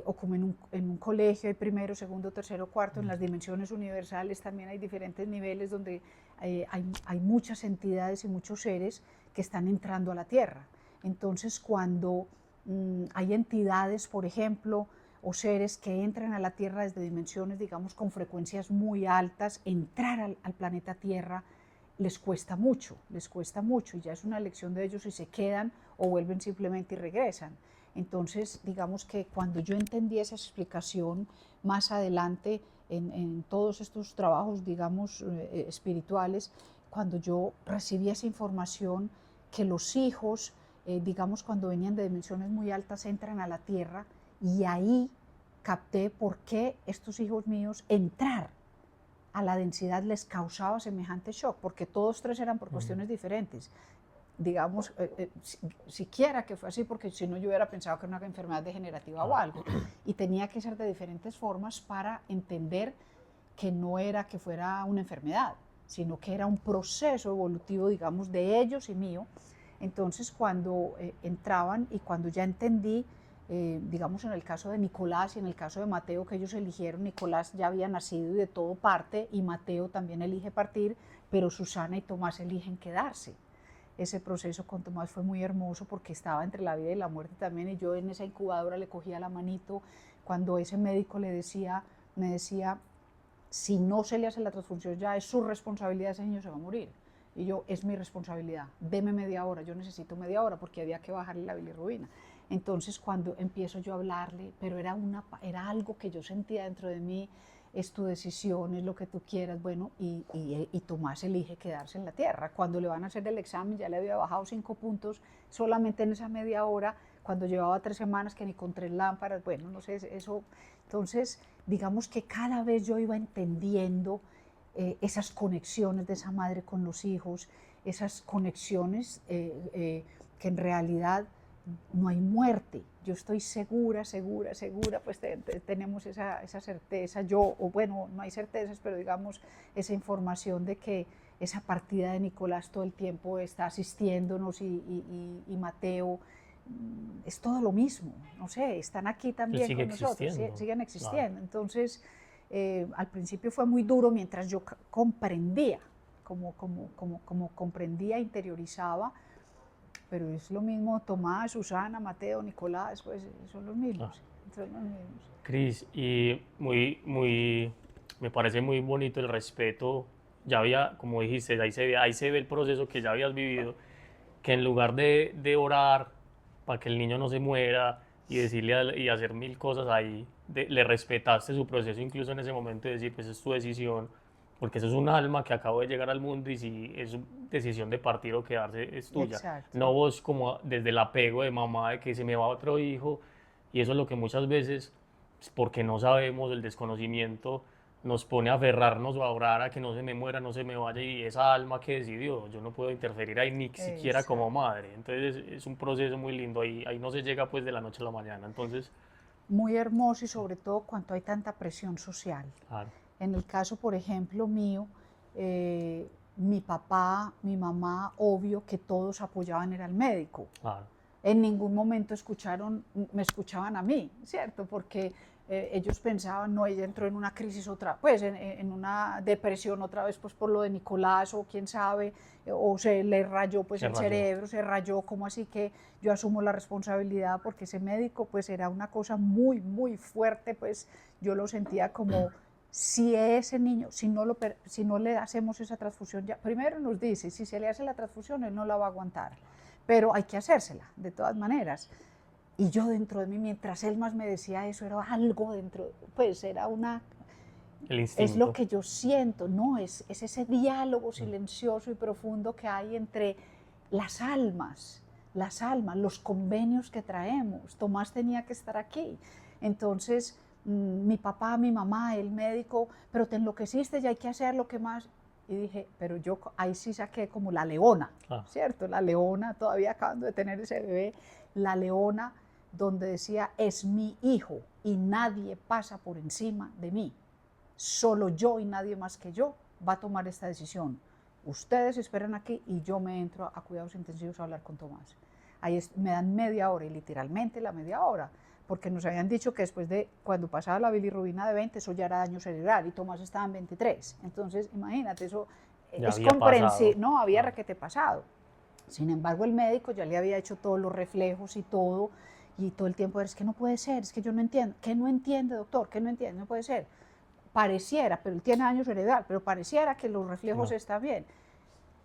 o como en un colegio hay primero, segundo, tercero, cuarto, en las dimensiones universales también hay diferentes niveles donde hay muchas entidades y muchos seres que están entrando a la Tierra. Entonces cuando hay entidades, por ejemplo, o seres que entran a la Tierra desde dimensiones, digamos, con frecuencias muy altas, entrar al planeta Tierra les cuesta mucho, y ya es una elección de ellos si se quedan o vuelven simplemente y regresan. Entonces, digamos que cuando yo entendí esa explicación más adelante en todos estos trabajos, digamos, espirituales, cuando yo recibí esa información que los hijos, digamos, cuando venían de dimensiones muy altas, entran a la Tierra, y ahí capté por qué estos hijos míos entrar a la densidad les causaba semejante shock, porque todos tres eran por cuestiones diferentes. Digamos, siquiera que fue así, porque si no yo hubiera pensado que era una enfermedad degenerativa o algo, y tenía que ser de diferentes formas para entender que no era que fuera una enfermedad, sino que era un proceso evolutivo, digamos, de ellos y mío. Entonces, cuando entraban y cuando ya entendí, digamos, en el caso de Nicolás y en el caso de Mateo, que ellos eligieron, Nicolás ya había nacido y de todo parte, y Mateo también elige partir, pero Susana y Tomás eligen quedarse. Ese proceso con Tomás fue muy hermoso porque estaba entre la vida y la muerte también, y yo en esa incubadora le cogía la manito cuando ese médico me decía, si no se le hace la transfusión ya es su responsabilidad, ese niño se va a morir. Y yo, es mi responsabilidad, deme media hora, yo necesito media hora porque había que bajarle la bilirrubina. Entonces cuando empiezo yo a hablarle, pero era algo que yo sentía dentro de mí, es tu decisión, es lo que tú quieras, bueno, y Tomás elige quedarse en la tierra. Cuando le van a hacer el examen ya le había bajado 5 puntos solamente en esa media hora, cuando llevaba 3 semanas que ni con 3 lámparas, bueno, no sé, eso. Entonces, digamos que cada vez yo iba entendiendo esas conexiones de esa madre con los hijos, esas conexiones que en realidad no hay muerte. Yo estoy segura, pues tenemos esa certeza, o bueno, no hay certezas, pero digamos esa información de que esa partida de Nicolás todo el tiempo está asistiéndonos y Mateo, es todo lo mismo, no sé, están aquí también sigue con nosotros, existiendo. siguen existiendo. Claro. Entonces, al principio fue muy duro mientras yo comprendía, como comprendía, interiorizaba, pero es lo mismo Tomás, Susana, Mateo, Nicolás, pues son los mismos, son los mismos. Cris, y me parece muy bonito el respeto. Ya había, como dijiste, ahí se ve el proceso que ya habías vivido, que en lugar de orar para que el niño no se muera y decirle y hacer mil cosas ahí, le respetaste su proceso incluso en ese momento de decir, pues es tu decisión, porque eso es un alma que acabo de llegar al mundo y si es decisión de partir o quedarse es tuya. Exacto. No vos como desde el apego de mamá de que se me va otro hijo, y eso es lo que muchas veces, porque no sabemos, el desconocimiento nos pone a aferrarnos o a orar a que no se me muera, no se me vaya, y esa alma que decidió, yo no puedo interferir ahí ni siquiera como Exacto. madre. Entonces es un proceso muy lindo, ahí no se llega pues de la noche a la mañana. Entonces, Muy hermoso, y sobre todo cuando hay tanta presión social. claro, En el caso, por ejemplo, mío, mi papá, mi mamá, obvio que todos apoyaban era al médico. claro. En ningún momento me escuchaban a mí, ¿cierto? Porque ellos pensaban, no, ella entró en una crisis otra, pues en una depresión otra vez, pues por lo de Nicolás o quién sabe, o se le rayó pues Se el rayó. cerebro, se rayó, como así que yo asumo la responsabilidad, porque ese médico pues era una cosa muy, muy fuerte, pues yo lo sentía como, si ese niño, si no le hacemos esa transfusión, ya, primero nos dice, si se le hace la transfusión, él no la va a aguantar, pero hay que hacérsela, de todas maneras. Y yo dentro de mí, mientras él más me decía eso, era algo dentro, pues era El es lo instinto. que yo siento, ¿no? Es ese diálogo silencioso y profundo que hay entre las almas, los convenios que traemos. Tomás tenía que estar aquí. Entonces, mi papá, mi mamá, el médico, pero te enloqueciste, ya hay que hacer lo que más. Y dije, pero yo ahí sí saqué como la leona, Ah, ¿cierto? La leona, todavía acabando de tener ese bebé, la leona donde decía, es mi hijo y nadie pasa por encima de mí. Solo yo y nadie más que yo va a tomar esta decisión. Ustedes esperan aquí y yo me entro a cuidados intensivos a hablar con Tomás. Ahí me dan media hora, y literalmente la media hora, porque nos habían dicho que después de cuando pasaba la bilirrubina de 20, eso ya era daño cerebral, y Tomás estaba en 23. Entonces, imagínate, eso ya es había pasado. comprensible, no había Ah, requete pasado. Sin embargo, el médico ya le había hecho todos los reflejos y todo el tiempo era, es que no puede ser, es que yo no entiendo. ¿Qué no entiende, doctor? ¿Qué no entiende? No puede ser. Pareciera, pero él tiene años heredar, pero pareciera que los reflejos no. están bien.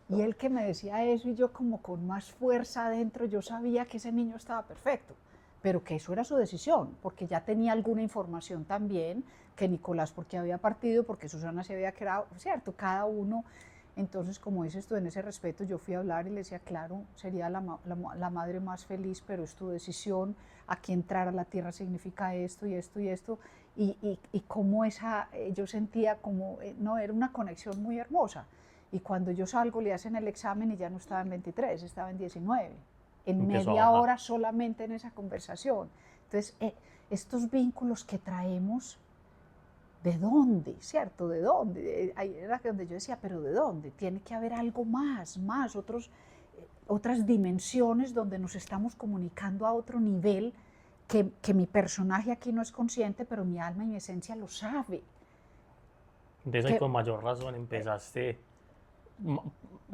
Y él que me decía eso, y yo como con más fuerza adentro, yo sabía que ese niño estaba perfecto, pero que eso era su decisión, porque ya tenía alguna información también, que Nicolás porque había partido, porque Susana se había quedado, cierto, cada uno. Entonces, como dices tú, en ese respeto yo fui a hablar y le decía, claro, sería la madre más feliz, pero es tu decisión, aquí entrar a la tierra significa esto y esto y esto, y como yo sentía como, no, era una conexión muy hermosa. Y cuando yo salgo le hacen el examen y ya no estaba en 23, estaba en 19. En Empezó a media bajar. hora solamente en esa conversación. Entonces, estos vínculos que traemos ¿de dónde? ¿Cierto? ¿De dónde? Ahí era donde yo decía, pero ¿de dónde? Tiene que haber algo más, otras dimensiones donde nos estamos comunicando a otro nivel que mi personaje aquí no es consciente, pero mi alma y mi esencia lo sabe. Entonces ahí Que, con mayor razón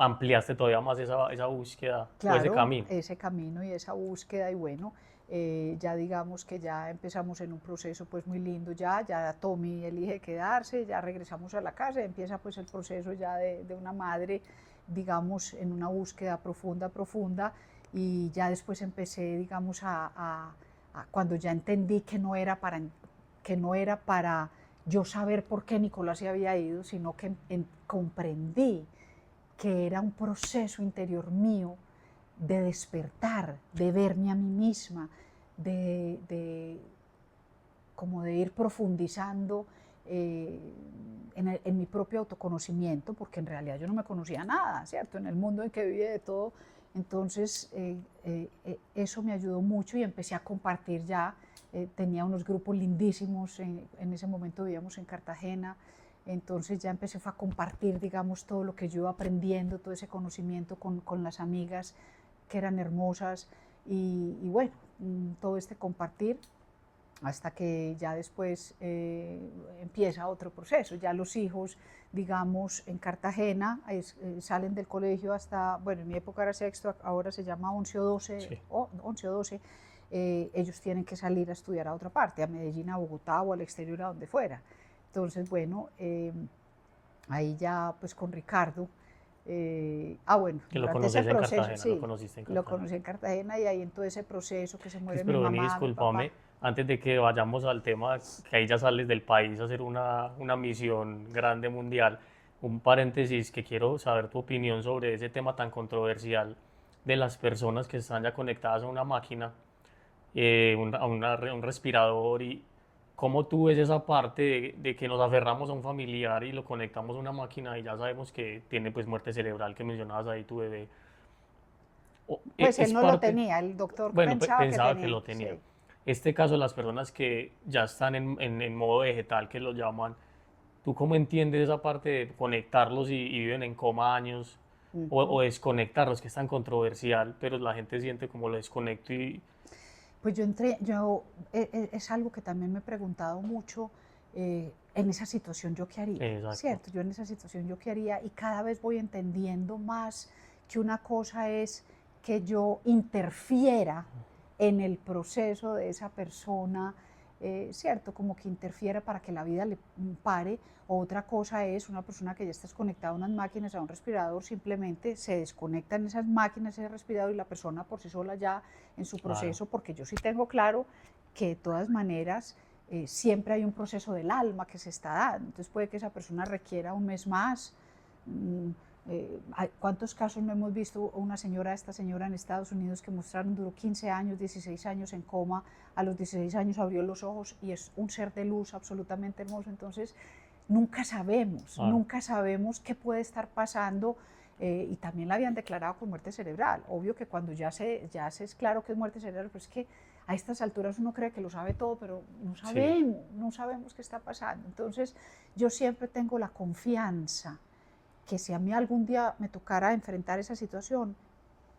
ampliaste todavía más esa búsqueda o ese claro, camino. ese camino y esa búsqueda y bueno, ya digamos que ya empezamos en un proceso pues muy lindo ya Tommy elige quedarse, ya regresamos a la casa y empieza pues el proceso ya de una madre, digamos, en una búsqueda profunda y ya después empecé, digamos, cuando ya entendí que no era para yo saber por qué Nicolás se había ido, sino que comprendí que era un proceso interior mío de despertar, de verme a mí misma, como de ir profundizando en mi propio autoconocimiento, porque en realidad yo no me conocía nada, ¿cierto? En el mundo en que vivía de todo. Entonces, eso me ayudó mucho y empecé a compartir ya. Tenía unos grupos lindísimos, en ese momento vivíamos en Cartagena, entonces ya empecé a compartir, digamos, todo lo que yo iba aprendiendo, todo ese conocimiento con las amigas que eran hermosas y bueno, todo este compartir hasta que ya después empieza otro proceso. Ya los hijos, digamos, en Cartagena salen del colegio hasta, bueno, en mi época era sexto, ahora se llama 11 o 12, Sí. 11 o 12, ellos tienen que salir a estudiar a otra parte, a Medellín, a Bogotá o al exterior, a donde fuera. Entonces, bueno, ahí ya pues con Ricardo, bueno, Que lo durante ese conoces en proceso, Cartagena, lo sí, conociste en lo Cartagena. conocí en Cartagena y ahí en todo ese proceso que se Pues, muere mi pero vení, mamá, mi papá. discúlpame, antes de que vayamos al tema, que ahí ya sales del país a hacer una misión grande mundial, un paréntesis que quiero saber tu opinión sobre ese tema tan controversial de las personas que están ya conectadas a una máquina, un respirador y cómo tú ves esa parte de que nos aferramos a un familiar y lo conectamos a una máquina y ya sabemos que tiene pues muerte cerebral que mencionabas ahí tu bebé. Pues él Es no lo parte, tenía, el doctor bueno, pensaba que pensaba que tenía, lo tenía. sí. Este caso, las personas que ya están en modo vegetal, que lo llaman, ¿tú cómo entiendes esa parte de conectarlos y viven en coma años? O desconectarlos, que es tan controversial, pero la gente siente como lo desconecto y... Pues es algo que también me he preguntado mucho, en esa situación yo qué haría, Exacto. ¿cierto? Yo en esa situación yo qué haría y cada vez voy entendiendo más que una cosa es que yo interfiera en el proceso de esa persona, ¿cierto? Como que interfiera para que la vida le pare. Otra cosa es una persona que ya está desconectada a unas máquinas, a un respirador, simplemente se desconectan esas máquinas, ese respirador y la persona por sí sola ya en su Claro. proceso, porque yo sí tengo claro que de todas maneras siempre hay un proceso del alma que se está dando. Entonces puede que esa persona requiera un mes más. ¿Cuántos casos no hemos visto? Esta señora en Estados Unidos que mostraron, duró 15 años, 16 años en coma, a los 16 años abrió los ojos y es un ser de luz absolutamente hermoso. Entonces, Claro. nunca sabemos qué puede estar pasando. Y también la habían declarado con muerte cerebral. Obvio que cuando ya se es claro que es muerte cerebral, pues es que a estas alturas uno cree que lo sabe todo, pero Sí. no sabemos qué está pasando. Entonces, yo siempre tengo la confianza que si a mí algún día me tocara enfrentar esa situación,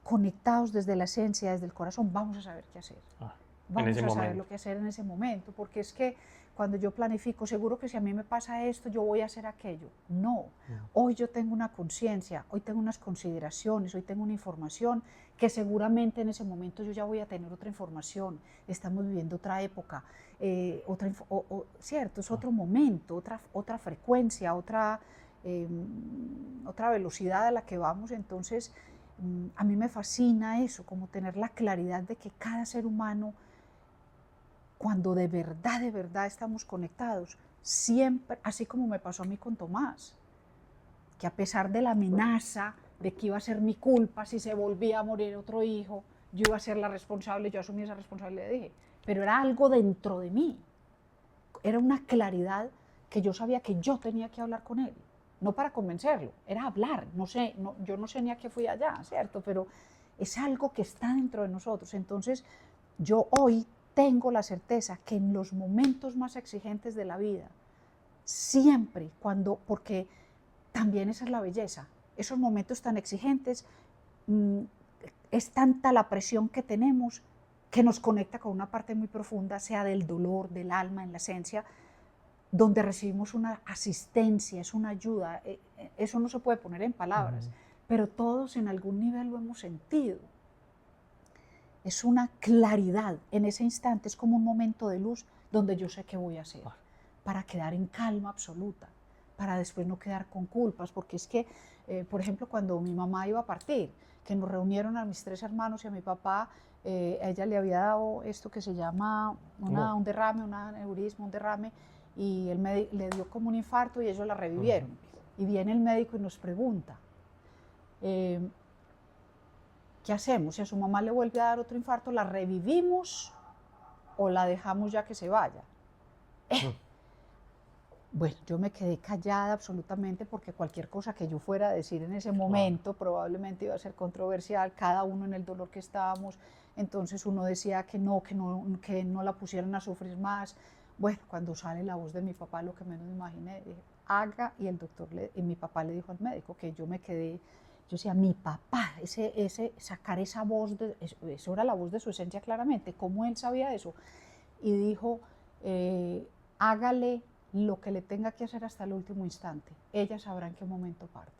conectados desde la esencia, desde el corazón, vamos a saber qué hacer. Ah, en ese Vamos a saber momento. lo que hacer en ese momento, porque es que cuando yo planifico, seguro que si a mí me pasa esto, yo voy a hacer aquello. No, hoy yo tengo una conciencia, hoy tengo unas consideraciones, hoy tengo una información que seguramente en ese momento yo ya voy a tener otra información. Estamos viviendo otra época, cierto, es otro momento, otra frecuencia, otra velocidad a la que vamos. Entonces, a mí me fascina eso, como tener la claridad de que cada ser humano, cuando de verdad estamos conectados, siempre, así como me pasó a mí con Tomás, que a pesar de la amenaza de que iba a ser mi culpa si se volvía a morir otro hijo, yo iba a ser la responsable, yo asumí esa responsabilidad, dije, pero era algo dentro de mí, era una claridad que yo sabía que yo tenía que hablar con él, no para convencerlo, era hablar, no sé, yo no sé ni a qué fui allá, ¿cierto? Pero es algo que está dentro de nosotros. Entonces, yo hoy tengo la certeza que en los momentos más exigentes de la vida, siempre, porque también esa es la belleza, esos momentos tan exigentes, es tanta la presión que tenemos que nos conecta con una parte muy profunda, sea del dolor, del alma, en la esencia, donde recibimos una asistencia, es una ayuda. Eso no se puede poner en palabras, pero todos en algún nivel lo hemos sentido. Es una claridad en ese instante, es como un momento de luz donde yo sé qué voy a hacer, para quedar en calma absoluta, para después no quedar con culpas, porque es que, por ejemplo, cuando mi mamá iba a partir, que nos reunieron a mis 3 hermanos y a mi papá, a ella le había dado esto que se llama un derrame, un aneurisma, un derrame, y el médico le dio como un infarto y ellos la revivieron. Y viene el médico y nos pregunta, ¿qué hacemos? Si a su mamá le vuelve a dar otro infarto, ¿la revivimos o la dejamos ya que se vaya? Bueno, yo me quedé callada absolutamente porque cualquier cosa que yo fuera a decir en ese momento probablemente iba a ser controversial, cada uno en el dolor que estábamos, entonces uno decía que no la pusieran a sufrir más. Bueno, cuando sale la voz de mi papá, lo que menos me imaginé, dije, haga, y mi papá le dijo al médico que yo me quedé, yo decía, mi papá, sacar esa voz, eso era la voz de su esencia claramente, ¿cómo él sabía eso? Y dijo, hágale lo que le tenga que hacer hasta el último instante, ella sabrá en qué momento parte.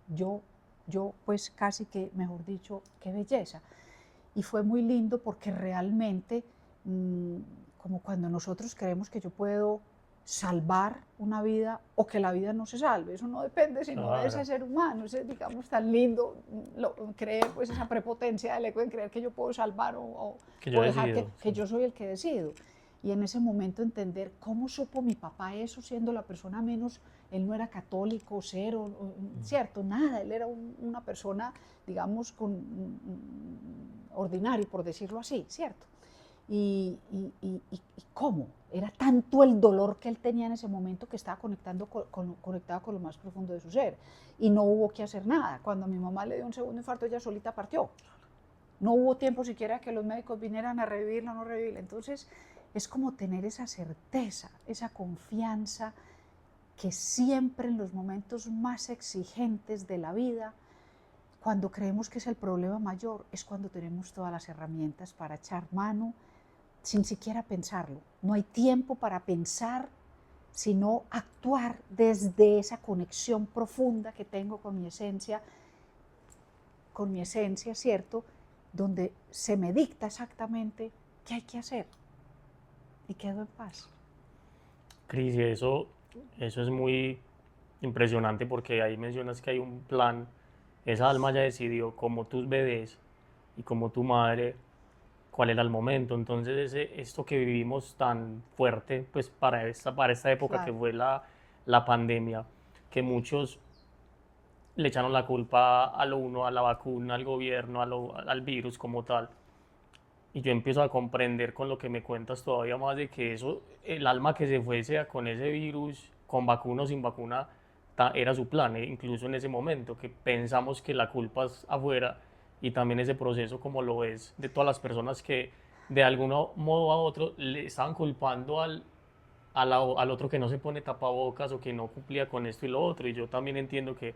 Yo pues casi que, mejor dicho, qué belleza. Y fue muy lindo porque realmente, como cuando nosotros creemos que yo puedo salvar una vida o que la vida no se salve, eso no depende sino de ese ser humano, ese, digamos, tan lindo, creer pues esa prepotencia del ego en creer que yo puedo salvar o dejar que yo soy el que decido. Y en ese momento entender cómo supo mi papá eso, siendo la persona menos, él no era católico, cero, cierto, nada, él era una persona, digamos, ordinaria, por decirlo así, cierto. Y cómo, era tanto el dolor que él tenía en ese momento que estaba conectado con lo más profundo de su ser. Y no hubo que hacer nada. Cuando a mi mamá le dio un segundo infarto, ella solita partió. No hubo tiempo siquiera que los médicos vinieran a revivirla o no revivirla. Entonces, es como tener esa certeza, esa confianza que siempre en los momentos más exigentes de la vida, cuando creemos que es el problema mayor, es cuando tenemos todas las herramientas para echar mano sin siquiera pensarlo. No hay tiempo para pensar, sino actuar desde esa conexión profunda que tengo con mi esencia, ¿cierto? Donde se me dicta exactamente qué hay que hacer. Y quedo en paz. Cris, eso es muy impresionante porque ahí mencionas que hay un plan, esa alma ya decidió como tus bebés y como tu madre cuál era el momento. Entonces esto que vivimos tan fuerte pues para esta época, claro, que fue la pandemia, que muchos le echaron la culpa a lo uno, a la vacuna, al gobierno, al virus como tal. Y yo empiezo a comprender con lo que me cuentas todavía más de que eso, el alma que se fuese con ese virus, con vacuna o sin vacuna, era su plan, incluso en ese momento, que pensamos que la culpa es afuera, y también ese proceso como lo es de todas las personas que de algún modo a otro le estaban culpando al otro que no se pone tapabocas o que no cumplía con esto y lo otro. Y yo también entiendo que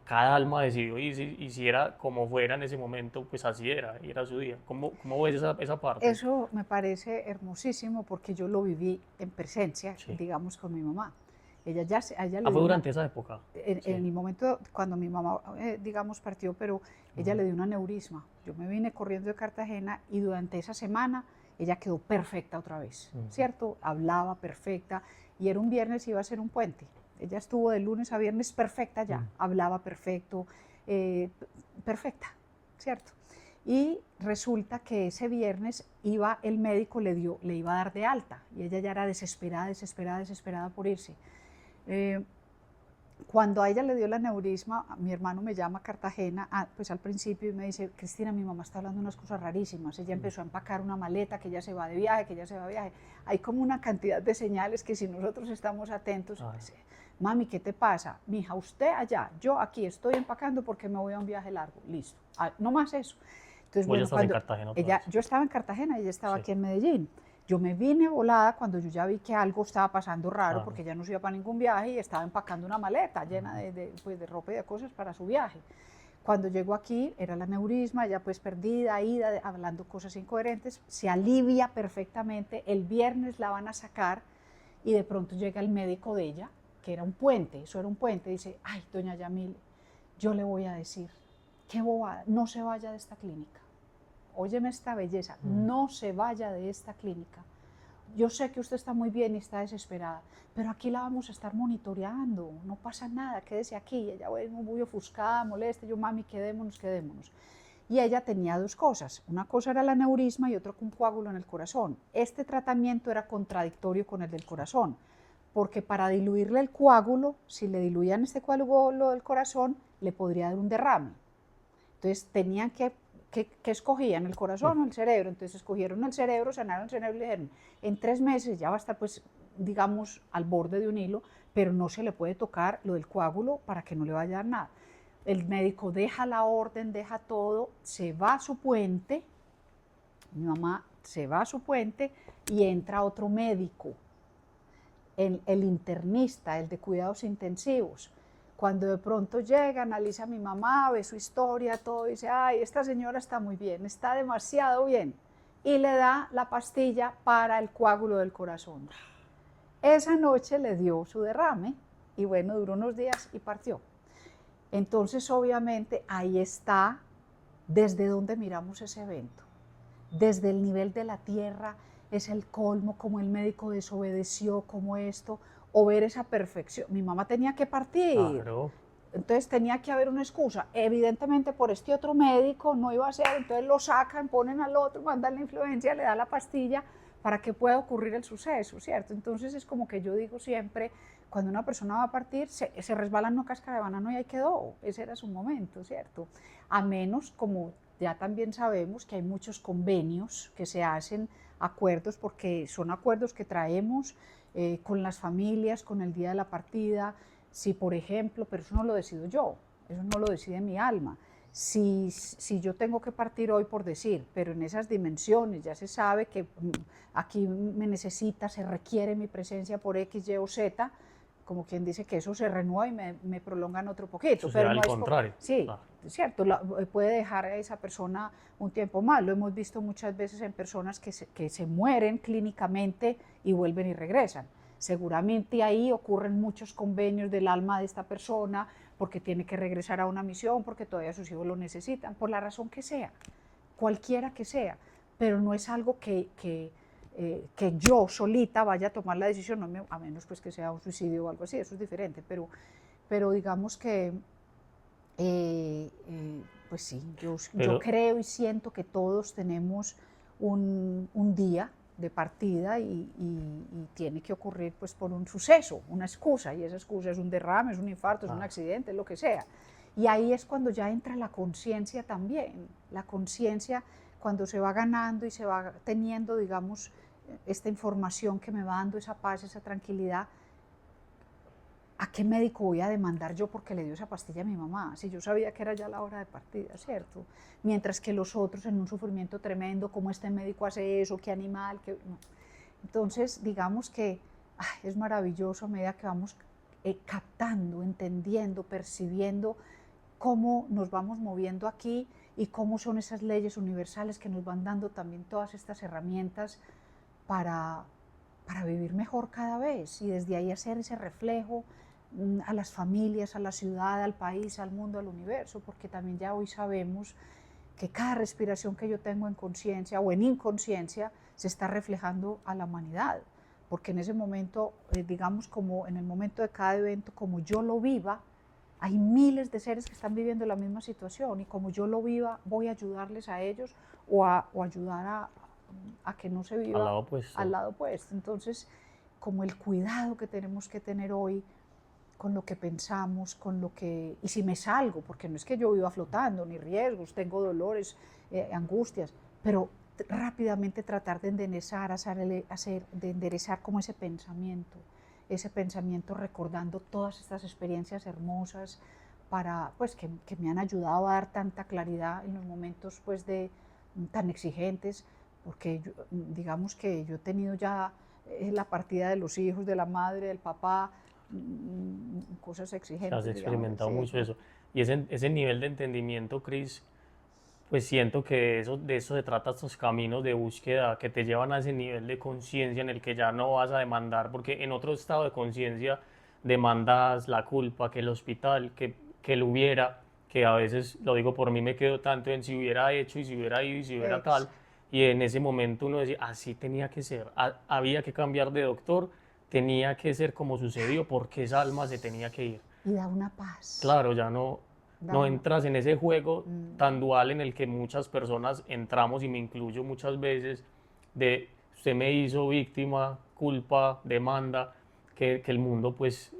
cada alma decidió y si era como fuera en ese momento, pues así era, y era su día. ¿Cómo ves esa parte? Eso me parece hermosísimo porque yo lo viví en presencia, sí, digamos, con mi mamá. Ella fue durante esa época. En el momento cuando mi mamá, digamos, partió, pero ella le dio un aneurisma. Yo me vine corriendo de Cartagena y durante esa semana ella quedó perfecta otra vez, ¿cierto? Hablaba perfecta y era un viernes y iba a ser un puente. Ella estuvo de lunes a viernes perfecta ya, hablaba perfecto, perfecta, ¿cierto? Y resulta que ese viernes el médico le iba a dar de alta y ella ya era desesperada por irse. Cuando a ella le dio el aneurisma, mi hermano me llama a Cartagena, pues al principio, y me dice, Cristina, mi mamá está hablando unas cosas rarísimas, ella empezó a empacar una maleta, que ella se va de viaje, hay como una cantidad de señales que si nosotros estamos atentos, pues, mami, ¿qué te pasa? Mija, usted allá, yo aquí estoy empacando porque me voy a un viaje largo, listo, no más eso. Entonces, bueno, en Cartagena, yo estaba en Cartagena y ella estaba aquí en Medellín. Yo me vine volada cuando yo ya vi que algo estaba pasando raro, Claro. porque ella no se iba para ningún viaje y estaba empacando una maleta llena pues, de ropa y de cosas para su viaje. Cuando llegó aquí, era el aneurisma, ella pues perdida, ida, hablando cosas incoherentes, se alivia perfectamente, el viernes la van a sacar y de pronto llega el médico de ella, que era un puente, eso era un puente, dice, ay, doña Yamil, yo le voy a decir, qué bobada, no se vaya de esta clínica. Óyeme esta belleza, no se vaya de esta clínica. Yo sé que usted está muy bien y está desesperada, pero aquí la vamos a estar monitoreando, no pasa nada, quédese aquí. Y ella, bueno, muy ofuscada, molesta, yo, mami, quedémonos, quedémonos. Y ella tenía dos cosas, una cosa era el aneurisma y otra un coágulo en el corazón. Este tratamiento era contradictorio con el del corazón, porque para diluirle el coágulo, si le diluían este coágulo del corazón, le podría dar un derrame. Entonces tenían que escogían, el corazón o el cerebro. Entonces escogieron el cerebro, sanaron el cerebro y le dijeron, en 3 meses ya va a estar, pues, digamos, al borde de un hilo, pero no se le puede tocar lo del coágulo para que no le vaya a dar nada. El médico deja la orden, deja todo, se va a su puente, mi mamá se va a su puente y entra otro médico, el internista, el de cuidados intensivos. Cuando de pronto llega, analiza a mi mamá, ve su historia, todo, dice, ay, esta señora está muy bien, está demasiado bien. Y le da la pastilla para el coágulo del corazón. Esa noche le dio su derrame y bueno, duró unos días y partió. Entonces, obviamente, ahí está desde donde miramos ese evento. Desde el nivel de la tierra, es el colmo, como el médico desobedeció, como esto, o ver esa perfección. Mi mamá tenía que partir, Claro. entonces tenía que haber una excusa. Evidentemente por este otro médico no iba a ser, entonces lo sacan, ponen al otro, mandan la influencia, le da la pastilla para que pueda ocurrir el suceso, ¿cierto? Entonces es como que yo digo siempre, cuando una persona va a partir, se resbala en una cáscara de banano y ahí quedó, ese era su momento, ¿cierto? A menos, como ya también sabemos, que hay muchos convenios que se hacen, acuerdos, porque son acuerdos que traemos con las familias, con el día de la partida, si por ejemplo, pero eso no lo decido yo, eso no lo decide mi alma, si yo tengo que partir hoy por decir, pero en esas dimensiones ya se sabe que aquí me necesita, se requiere mi presencia por X, Y o Z, como quien dice que eso se renueva y me prolongan otro poquito, Eso pero será no al es por, contrario. sí, Claro. cierto, puede dejar a esa persona un tiempo más, lo hemos visto muchas veces en personas que se mueren clínicamente y vuelven y regresan. Seguramente ahí ocurren muchos convenios del alma de esta persona porque tiene que regresar a una misión, porque todavía sus hijos lo necesitan, por la razón que sea, cualquiera que sea, pero no es algo que yo solita vaya a tomar la decisión, no a menos pues que sea un suicidio o algo así, eso es diferente, pero digamos que, pues sí, yo Pero, creo y siento que todos tenemos un día de partida y tiene que ocurrir pues por un suceso, una excusa, y esa excusa es un derrame, es un infarto, es un claro. accidente, es lo que sea. Y ahí es cuando ya entra la conciencia también, la conciencia cuando se va ganando y se va teniendo, digamos, esta información que me va dando esa paz, esa tranquilidad. ¿A qué médico voy a demandar yo porque le dio esa pastilla a mi mamá? Si yo sabía que era ya la hora de partida, ¿cierto? Mientras que los otros en un sufrimiento tremendo, ¿cómo este médico hace eso? ¿Qué animal? ¿Qué? No. Entonces, digamos que es maravilloso a medida que vamos captando, entendiendo, percibiendo cómo nos vamos moviendo aquí y cómo son esas leyes universales que nos van dando también todas estas herramientas para, para vivir mejor cada vez y desde ahí hacer ese reflejo a las familias, a la ciudad, al país, al mundo, al universo, porque también ya hoy sabemos que cada respiración que yo tengo en conciencia o en inconsciencia se está reflejando a la humanidad, porque en ese momento, digamos como en el momento de cada evento, como yo lo viva, hay miles de seres que están viviendo la misma situación y como yo lo viva, voy a ayudarles a ellos o ayudar a que no se Al viva lado al opuesto. lado opuesto. Entonces, como el cuidado que tenemos que tener hoy con lo que pensamos, con lo que... Y si me salgo, porque no es que yo viva flotando, ni riesgos, tengo dolores, angustias, pero rápidamente tratar de enderezar, de enderezar como ese pensamiento recordando todas estas experiencias hermosas para, pues, que me han ayudado a dar tanta claridad en los momentos pues, tan exigentes, porque digamos que yo he tenido ya la partida de los hijos, de la madre, del papá, cosas Se has exigentes, digamos, experimentado sí, mucho eso. Y ese nivel de entendimiento, Cris, pues siento que de eso se trata estos caminos de búsqueda que te llevan a ese nivel de conciencia en el que ya no vas a demandar, porque en otro estado de conciencia demandas la culpa, que el hospital, que lo hubiera, que a veces, lo digo por mí, me quedo tanto en si hubiera hecho y si hubiera ido y si hubiera tal, exacto. y en ese momento uno decía, así tenía que ser, había que cambiar de doctor, tenía que ser como sucedió, porque esa alma se tenía que ir. Y da una paz, Claro, ya no, da no una entras paz. en ese juego tan Mm. dual en el que muchas personas entramos y me incluyo muchas veces de usted me hizo víctima, culpa, demanda, que el mundo pues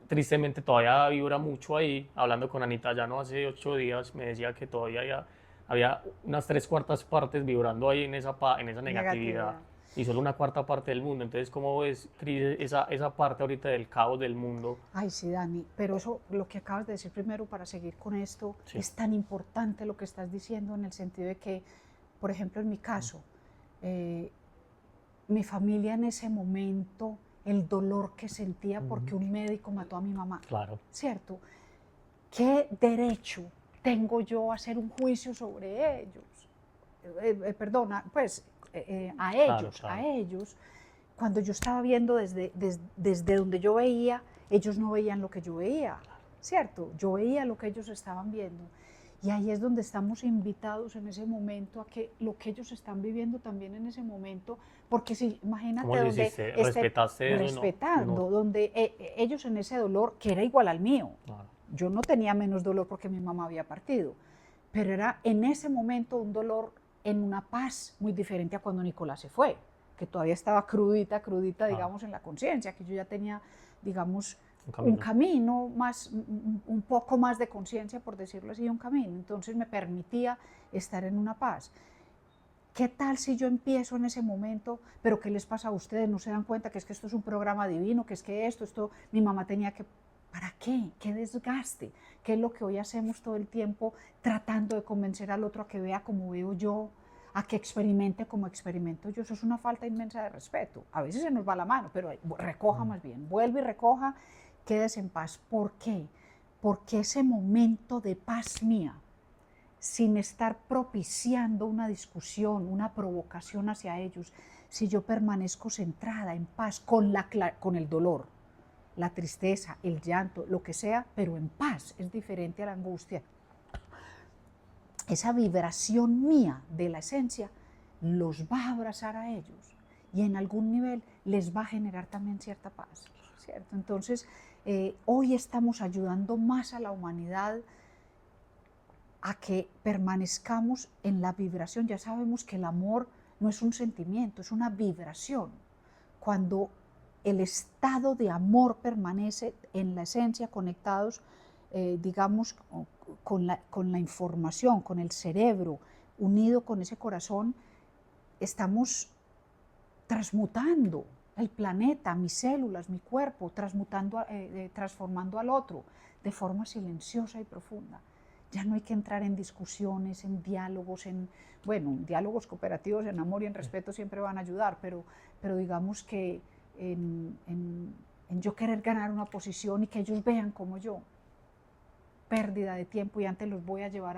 tristemente todavía vibra mucho ahí. Hablando con Anita ya no hace 8 días me decía que todavía había unas 3/4 partes vibrando ahí en esa negatividad Negatividad. y solo una cuarta parte del mundo. Entonces, ¿cómo ves, Cris, esa parte ahorita del caos del mundo? Ay, sí, Dani, pero eso, lo que acabas de decir primero para seguir con esto, Sí. es tan importante lo que estás diciendo en el sentido de que, por ejemplo, en mi caso, eh, mi familia en ese momento, el dolor que sentía porque un médico mató a mi mamá, Claro, ¿cierto? ¿Qué derecho tengo yo a hacer un juicio sobre ellos? Perdona, pues claro, a claro. ellos, cuando yo estaba viendo desde donde yo veía, ellos no veían lo que yo veía, ¿cierto? Yo veía lo que ellos estaban viendo. Y ahí es donde estamos invitados en ese momento a que lo que ellos están viviendo también en ese momento, porque si ¿Cómo imagínate lo donde hiciste? esté ¿Respetaste eso? No, no, respetando, donde ellos en ese dolor, que era igual al mío, claro. yo no tenía menos dolor porque mi mamá había partido, pero era en ese momento un dolor en una paz muy diferente a cuando Nicolás se fue, que todavía estaba crudita, crudita, Claro, digamos, en la conciencia, que yo ya tenía, digamos, un un camino. camino más, un poco más de conciencia, por decirlo así, un camino. Entonces me permitía estar en una paz. ¿Qué tal si yo empiezo en ese momento? Pero ¿qué les pasa a ustedes? ¿No se dan cuenta que es que esto es un programa divino? Que es que esto, mi mamá tenía que... ¿Para qué? ¿Qué desgaste? ¿Qué es lo que hoy hacemos todo el tiempo tratando de convencer al otro a que vea como veo yo, a que experimente como experimento yo? Eso es una falta inmensa de respeto. A veces se nos va la mano, pero recoja más bien, vuelve y recoja, quédese en paz. ¿Por qué? Porque ese momento de paz mía, sin estar propiciando una discusión, una provocación hacia ellos, si yo permanezco centrada en paz con el dolor, la tristeza, el llanto, lo que sea, pero en paz, es diferente a la angustia. Esa vibración mía de la esencia los va a abrazar a ellos y en algún nivel les va a generar también cierta paz, ¿cierto? Entonces, hoy estamos ayudando más a la humanidad a que permanezcamos en la vibración. Ya sabemos que el amor no es un sentimiento, es una vibración. Cuando el estado de amor permanece en la esencia, conectados, digamos, con la información, con el cerebro, unido con ese corazón, estamos transmutando el planeta, mis células, mi cuerpo, transformando al otro de forma silenciosa y profunda. Ya no hay que entrar en discusiones, en diálogos, bueno, diálogos cooperativos en amor y en respeto siempre van a ayudar, pero digamos que en yo querer ganar una posición y que ellos vean como yo, pérdida de tiempo, y antes los voy a llevar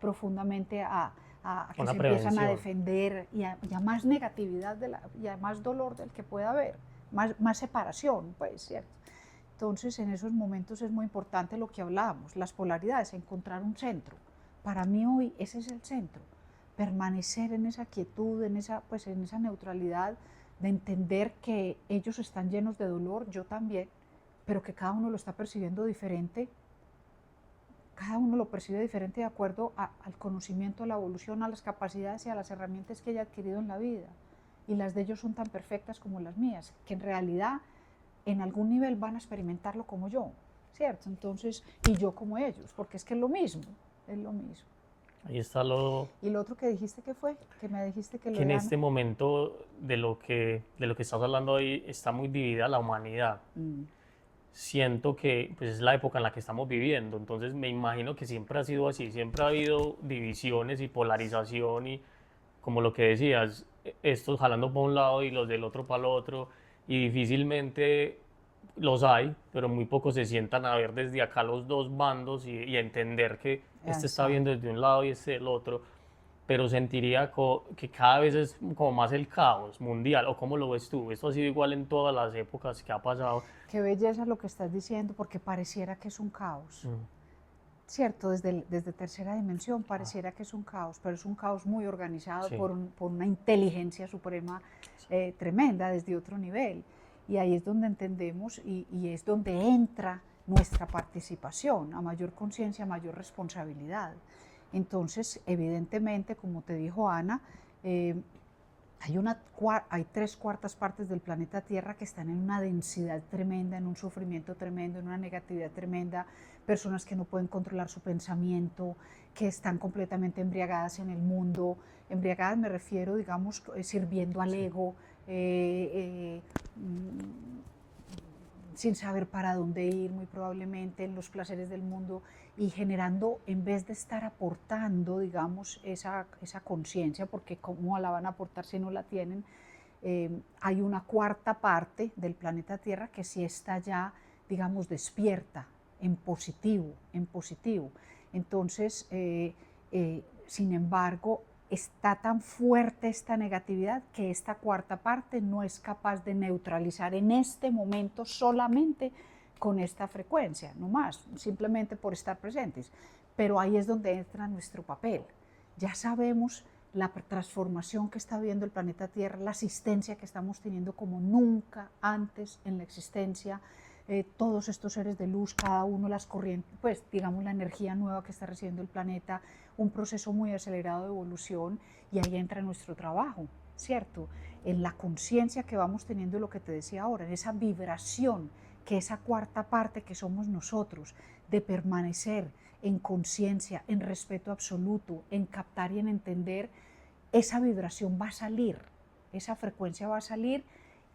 profundamente a que Una se empiezan a prevención. defender y a más negatividad y a más dolor del que pueda haber, más separación, pues, ¿cierto? Entonces, en esos momentos es muy importante lo que hablábamos, las polaridades, encontrar un centro. Para mí hoy ese es el centro, permanecer en esa quietud, pues, en esa neutralidad de entender que ellos están llenos de dolor, yo también, pero que cada uno lo está percibiendo diferente, cada uno lo percibe diferente de acuerdo al conocimiento, a la evolución, a las capacidades y a las herramientas que haya adquirido en la vida. Y las de ellos son tan perfectas como las mías, que en realidad en algún nivel van a experimentarlo como yo, ¿cierto? Entonces, y yo como ellos, porque es que es lo mismo, es lo mismo. Ahí está lo Y lo otro que dijiste que fue, que me dijiste que lo que en de Ana. este momento de lo que estás hablando hoy está muy dividida la humanidad. Mm. Siento que pues, es la época en la que estamos viviendo, entonces me imagino que siempre ha sido así, siempre ha habido divisiones y polarización y como lo que decías, estos jalando para un lado y los del otro para el otro, y difícilmente los hay, pero muy pocos se sientan a ver desde acá los dos bandos y entender que este está viendo Exacto. desde un lado y este del otro, pero sentiría que cada vez es como más el caos mundial, o cómo lo ves tú, esto ha sido igual en todas las épocas que ha pasado. Qué belleza lo que estás diciendo, porque pareciera que es un caos. Mm. Cierto, desde tercera dimensión pareciera que es un caos, pero es un caos muy organizado Sí, por una inteligencia suprema tremenda desde otro nivel. Y ahí es donde entendemos y es donde entra nuestra participación, a mayor conciencia, a mayor responsabilidad. Entonces, evidentemente, como te dijo Ana, eh, hay 3/4 del planeta Tierra que están en una densidad tremenda, en un sufrimiento tremendo, en una negatividad tremenda, personas que no pueden controlar su pensamiento, que están completamente embriagadas en el mundo. Embriagadas me refiero, digamos, sirviendo al sí. ego, sin saber para dónde ir, muy probablemente en los placeres del mundo, y generando, en vez de estar aportando, digamos, esa conciencia, porque cómo la van a aportar si no la tienen, hay una cuarta parte del planeta Tierra que sí está ya, digamos, despierta, en positivo, en positivo. Entonces, sin embargo, está tan fuerte esta negatividad que esta cuarta parte no es capaz de neutralizar en este momento solamente con esta frecuencia, no más, simplemente por estar presentes. Pero ahí es donde entra nuestro papel. Ya sabemos la transformación que está viviendo el planeta Tierra, la asistencia que estamos teniendo como nunca antes en la existencia, todos estos seres de luz, cada uno las corrientes, pues digamos la energía nueva que está recibiendo el planeta, un proceso muy acelerado de evolución, y ahí entra nuestro trabajo, ¿cierto? En la conciencia que vamos teniendo, lo que te decía ahora, en esa vibración, que esa cuarta parte que somos nosotros, de permanecer en conciencia, en respeto absoluto, en captar y en entender, esa vibración va a salir, esa frecuencia va a salir,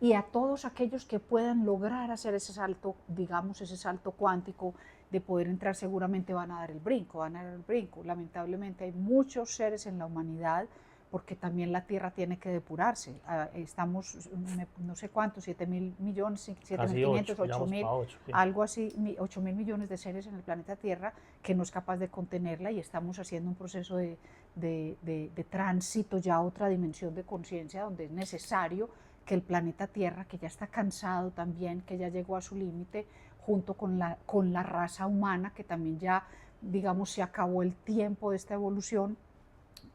y a todos aquellos que puedan lograr hacer ese salto, digamos, ese salto cuántico de poder entrar, seguramente van a dar el brinco, van a dar el brinco. Lamentablemente hay muchos seres en la humanidad, porque también la Tierra tiene que depurarse. Estamos, no sé cuántos, 7.000 millones, Casi 8, 7.500, ya vamos 8.000, para 8. Sí. algo así, 8.000 millones de seres en el planeta Tierra, que no es capaz de contenerla, y estamos haciendo un proceso de tránsito ya a otra dimensión de conciencia, donde es necesario que el planeta Tierra, que ya está cansado también, que ya llegó a su límite, junto con la raza humana, que también ya, digamos, se acabó el tiempo de esta evolución,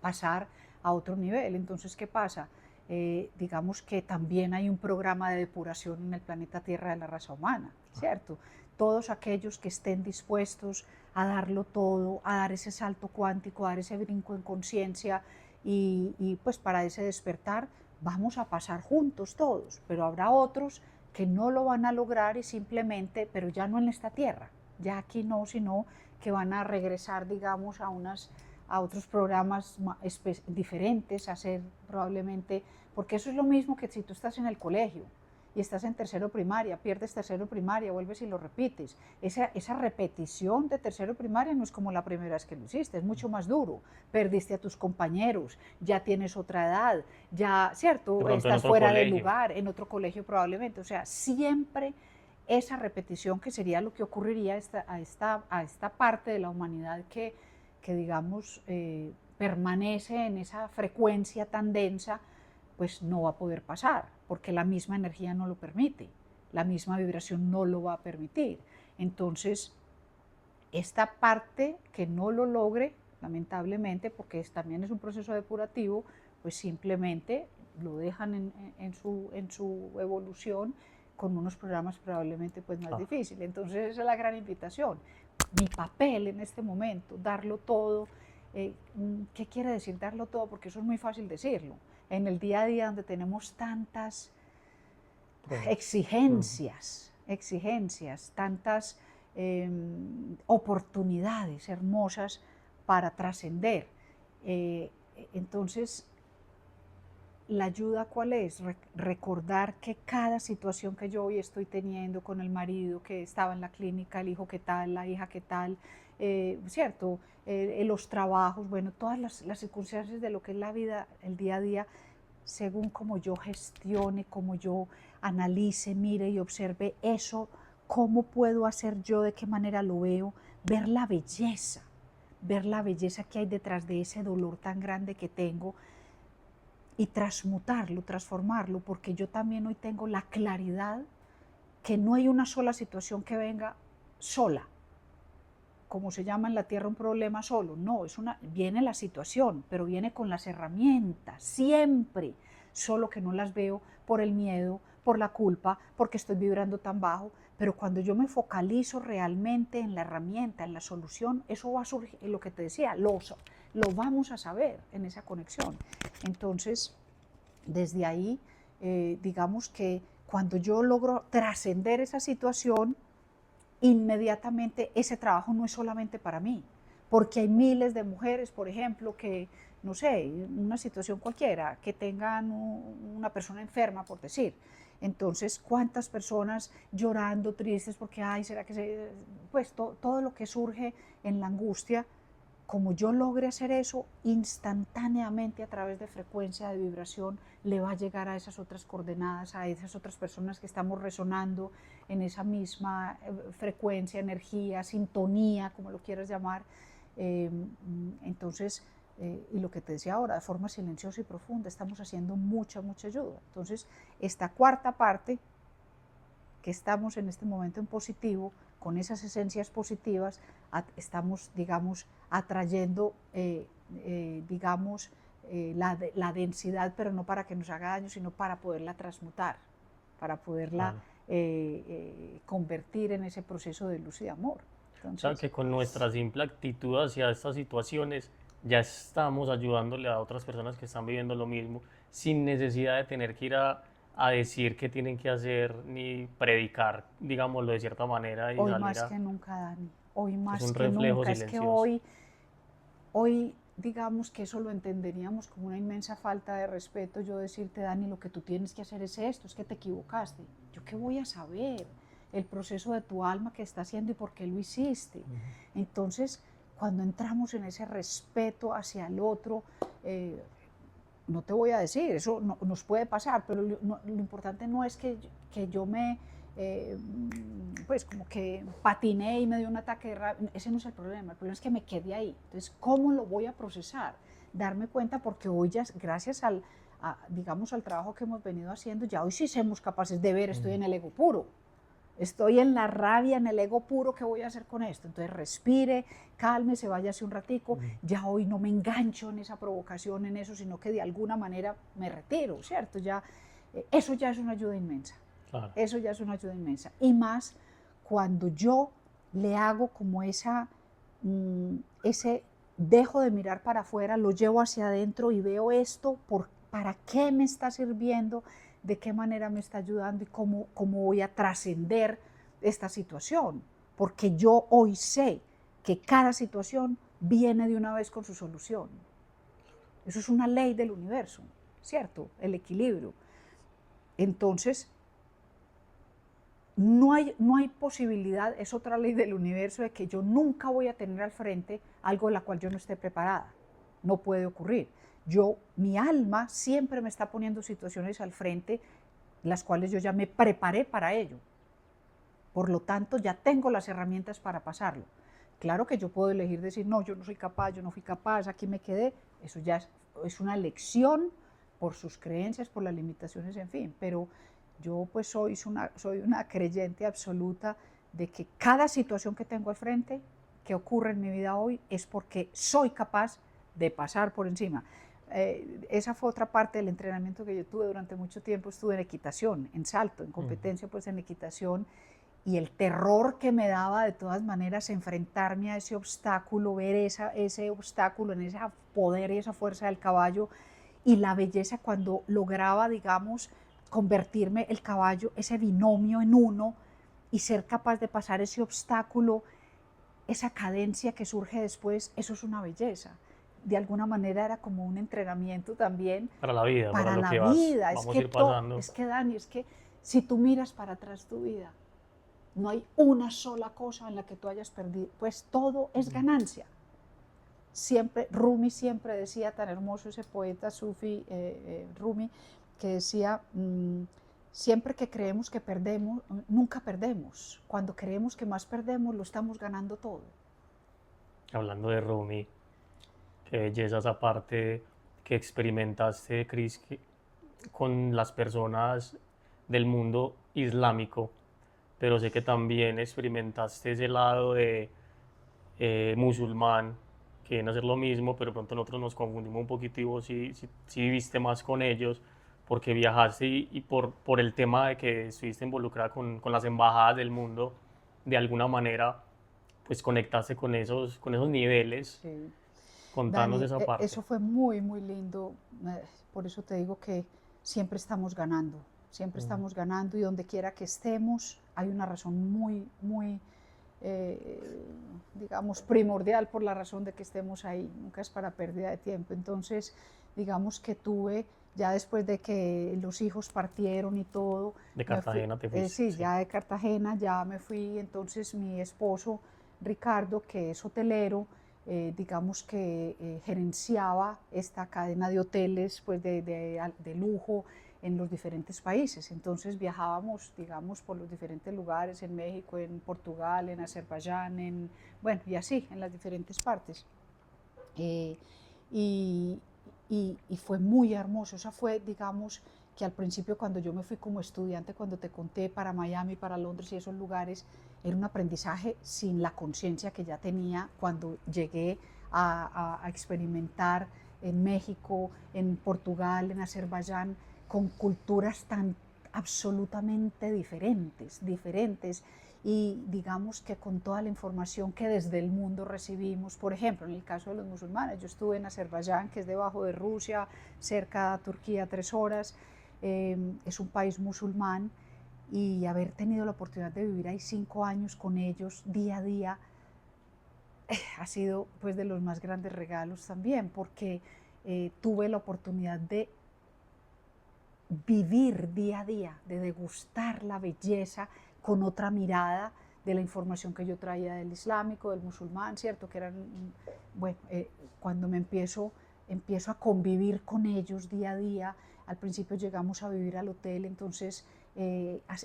pasar a otro nivel. Entonces, ¿qué pasa? Digamos que también hay un programa de depuración en el planeta Tierra de la raza humana, ¿cierto? Todos aquellos que estén dispuestos a darlo todo, a dar ese salto cuántico, a dar ese brinco en conciencia, y pues para ese despertar vamos a pasar juntos todos, pero habrá otros que no lo van a lograr, y simplemente, pero ya no en esta tierra, ya aquí no, sino que van a regresar, digamos, a otros programas diferentes, a hacer probablemente, porque eso es lo mismo que si tú estás en el colegio y estás en tercero primaria, pierdes tercero primaria, vuelves y lo repites. Esa repetición de tercero primaria no es como la primera vez que lo hiciste, es mucho más duro. Perdiste a tus compañeros, ya tienes otra edad, ya, De ¿cierto? pronto en Estás otro fuera de colegio. lugar, en otro colegio probablemente. O sea, siempre esa repetición, que sería lo que ocurriría a esta parte de la humanidad que digamos, permanece en esa frecuencia tan densa, pues no va a poder pasar, porque la misma energía no lo permite, la misma vibración no lo va a permitir. Entonces, esta parte que no lo logre, lamentablemente, porque también es un proceso depurativo, pues simplemente lo dejan en su evolución con unos programas probablemente pues más Claro. difíciles. Entonces esa es la gran invitación. Mi papel en este momento, darlo todo. ¿Qué quiere decir darlo todo? Porque eso es muy fácil decirlo. En el día a día, donde tenemos tantas Pruebas. Ujú. exigencias, tantas oportunidades hermosas para trascender. Entonces, la ayuda ¿cuál es? Recordar que cada situación que yo hoy estoy teniendo con el marido que estaba en la clínica, el hijo qué tal, la hija qué tal, ¿cierto? Los trabajos, bueno, todas las circunstancias de lo que es la vida, el día a día, según como yo gestione, como yo analice, mire y observe eso, cómo puedo hacer yo, de qué manera lo veo, ver la belleza que hay detrás de ese dolor tan grande que tengo y transmutarlo, transformarlo, porque yo también hoy tengo la claridad que no hay una sola situación que venga sola, como se llama en la tierra un problema solo, no, viene la situación, pero viene con las herramientas, siempre, solo que no las veo por el miedo, por la culpa, porque estoy vibrando tan bajo, pero cuando yo me focalizo realmente en la herramienta, en la solución, eso va a surgir, lo que te decía, lo vamos a saber en esa conexión. Entonces, desde ahí, digamos que cuando yo logro trascender esa situación, inmediatamente ese trabajo no es solamente para mí, porque hay miles de mujeres, por ejemplo, que, no sé, una situación cualquiera, que tengan una persona enferma, por decir. Entonces, ¿cuántas personas llorando, tristes, porque, ay, será que se... Pues todo lo que surge en la angustia, como yo logre hacer eso, instantáneamente a través de frecuencia, de vibración, le va a llegar a esas otras coordenadas, a esas otras personas que estamos resonando en esa misma frecuencia, energía, sintonía, como lo quieras llamar. Entonces, y lo que te decía ahora, de forma silenciosa y profunda, estamos haciendo mucha, mucha ayuda. Entonces, esta cuarta parte, que estamos en este momento en positivo, con esas esencias positivas, estamos, digamos, atrayendo, digamos, la densidad, pero no para que nos haga daño, sino para poderla transmutar, para poderla Claro. convertir en ese proceso de luz y de amor. O sea, Entonces, que con nuestra simple actitud hacia estas situaciones ya estamos ayudándole a otras personas que están viviendo lo mismo, sin necesidad de tener que ir a decir qué tienen que hacer ni predicar, digámoslo de cierta manera, y hoy salir más a... que nunca, Dani, hoy Es más un que reflejo nunca, es que silencioso. hoy digamos que eso lo entenderíamos como una inmensa falta de respeto, yo decirte, Dani, lo que tú tienes que hacer es esto, es que te equivocaste. ¿Yo qué voy a saber? El proceso de tu alma que está haciendo y por qué lo hiciste. Entonces, cuando entramos en ese respeto hacia el otro, no te voy a decir, eso no, nos puede pasar, pero lo importante no es que yo me, pues como que patiné y me dio un ataque de rabia, ese no es el problema es que me quedé ahí. Entonces, ¿cómo lo voy a procesar? Darme cuenta, porque hoy ya, gracias digamos, al trabajo que hemos venido haciendo, ya hoy sí somos capaces de ver, estoy en el ego puro. Estoy en la rabia, en el ego puro, ¿qué voy a hacer con esto? Entonces respire, cálmese, váyase un ratico, ya hoy no me engancho en esa provocación, en eso, sino que de alguna manera me retiro, ¿cierto? Ya, eso ya es una ayuda inmensa, Claro. eso ya es una ayuda inmensa. Y más cuando yo le hago como ese dejo de mirar para afuera, lo llevo hacia adentro y veo esto, ¿para qué me está sirviendo? De qué manera me está ayudando y cómo voy a trascender esta situación, porque yo hoy sé que cada situación viene de una vez con su solución. Eso es una ley del universo, ¿cierto? El equilibrio. Entonces, no hay posibilidad, es otra ley del universo, de que yo nunca voy a tener al frente algo de la cual yo no esté preparada. No puede ocurrir. Mi alma siempre me está poniendo situaciones al frente, las cuales yo ya me preparé para ello. Por lo tanto, ya tengo las herramientas para pasarlo. Claro que yo puedo elegir decir, no, yo no soy capaz, yo no fui capaz, aquí me quedé. Eso ya es una elección por sus creencias, por las limitaciones, en fin. Pero yo pues soy una creyente absoluta de que cada situación que tengo al frente, que ocurre en mi vida hoy, es porque soy capaz de pasar por encima. Esa fue otra parte del entrenamiento que yo tuve durante mucho tiempo. Estuve en equitación, en salto, en competencia pues en equitación, y el terror que me daba de todas maneras enfrentarme a ese obstáculo, ver ese obstáculo en ese poder y esa fuerza del caballo, y la belleza cuando lograba, digamos, convertirme el caballo, ese binomio en uno, y ser capaz de pasar ese obstáculo, esa cadencia que surge después, eso es una belleza. de alguna manera era como un entrenamiento también Para la vida, para para lo la que vida. vamos a ir pasando. Es que Dani, es que si tú miras para atrás tu vida, no hay una sola cosa en la que tú hayas perdido, pues todo es ganancia. Siempre, Rumi siempre decía, tan hermoso ese poeta sufi Rumi, que decía, siempre que creemos que perdemos, nunca perdemos. Cuando creemos que más perdemos, lo estamos ganando todo. Hablando de Rumi, qué belleza esa parte que experimentaste, Cris, con las personas del mundo islámico, pero sé que también experimentaste ese lado de musulmán, que viene a ser lo mismo, pero pronto nosotros nos confundimos un poquito y vos sí viviste más con ellos, porque viajaste y por el tema de que estuviste involucrada con las embajadas del mundo, de alguna manera, pues conectaste con esos niveles. Sí. Contanos Dani, esa parte. eso fue muy, muy lindo. Por eso te digo que siempre Mm. estamos ganando y donde quiera que estemos hay una razón muy, muy, digamos, primordial por la razón de que estemos ahí. Nunca es para pérdida de tiempo. Entonces, digamos que tuve, ya después de que los hijos partieron y todo, De me fui, Cartagena te fuiste, sí, sí. ya de Cartagena, ya me fui. Entonces, mi esposo Ricardo, que es hotelero, digamos que gerenciaba esta cadena de hoteles pues de lujo en los diferentes países. Entonces viajábamos, digamos, por los diferentes lugares, en México, en Portugal, en Azerbaiyán, bueno, y así, en las diferentes partes. Eh, y, y fue muy hermoso. Esa fue, digamos, que al principio cuando yo me fui como estudiante, cuando te conté para Miami, para Londres y esos lugares, era un aprendizaje sin la conciencia que ya tenía cuando llegué a experimentar en México, en Portugal, en Azerbaiyán, con culturas tan absolutamente diferentes y digamos que con toda la información que desde el mundo recibimos, por ejemplo, en el caso de los musulmanes, yo estuve en Azerbaiyán, que es debajo de Rusia, cerca de Turquía, 3 horas, es un país musulmán, y haber tenido la oportunidad de vivir ahí 5 años con ellos día a día ha sido pues de los más grandes regalos también, porque tuve la oportunidad de vivir día a día, de degustar la belleza con otra mirada de la información que yo traía del islámico, del musulmán, ¿cierto? Que eran, bueno, cuando empiezo a convivir con ellos día a día, al principio llegamos a vivir al hotel, entonces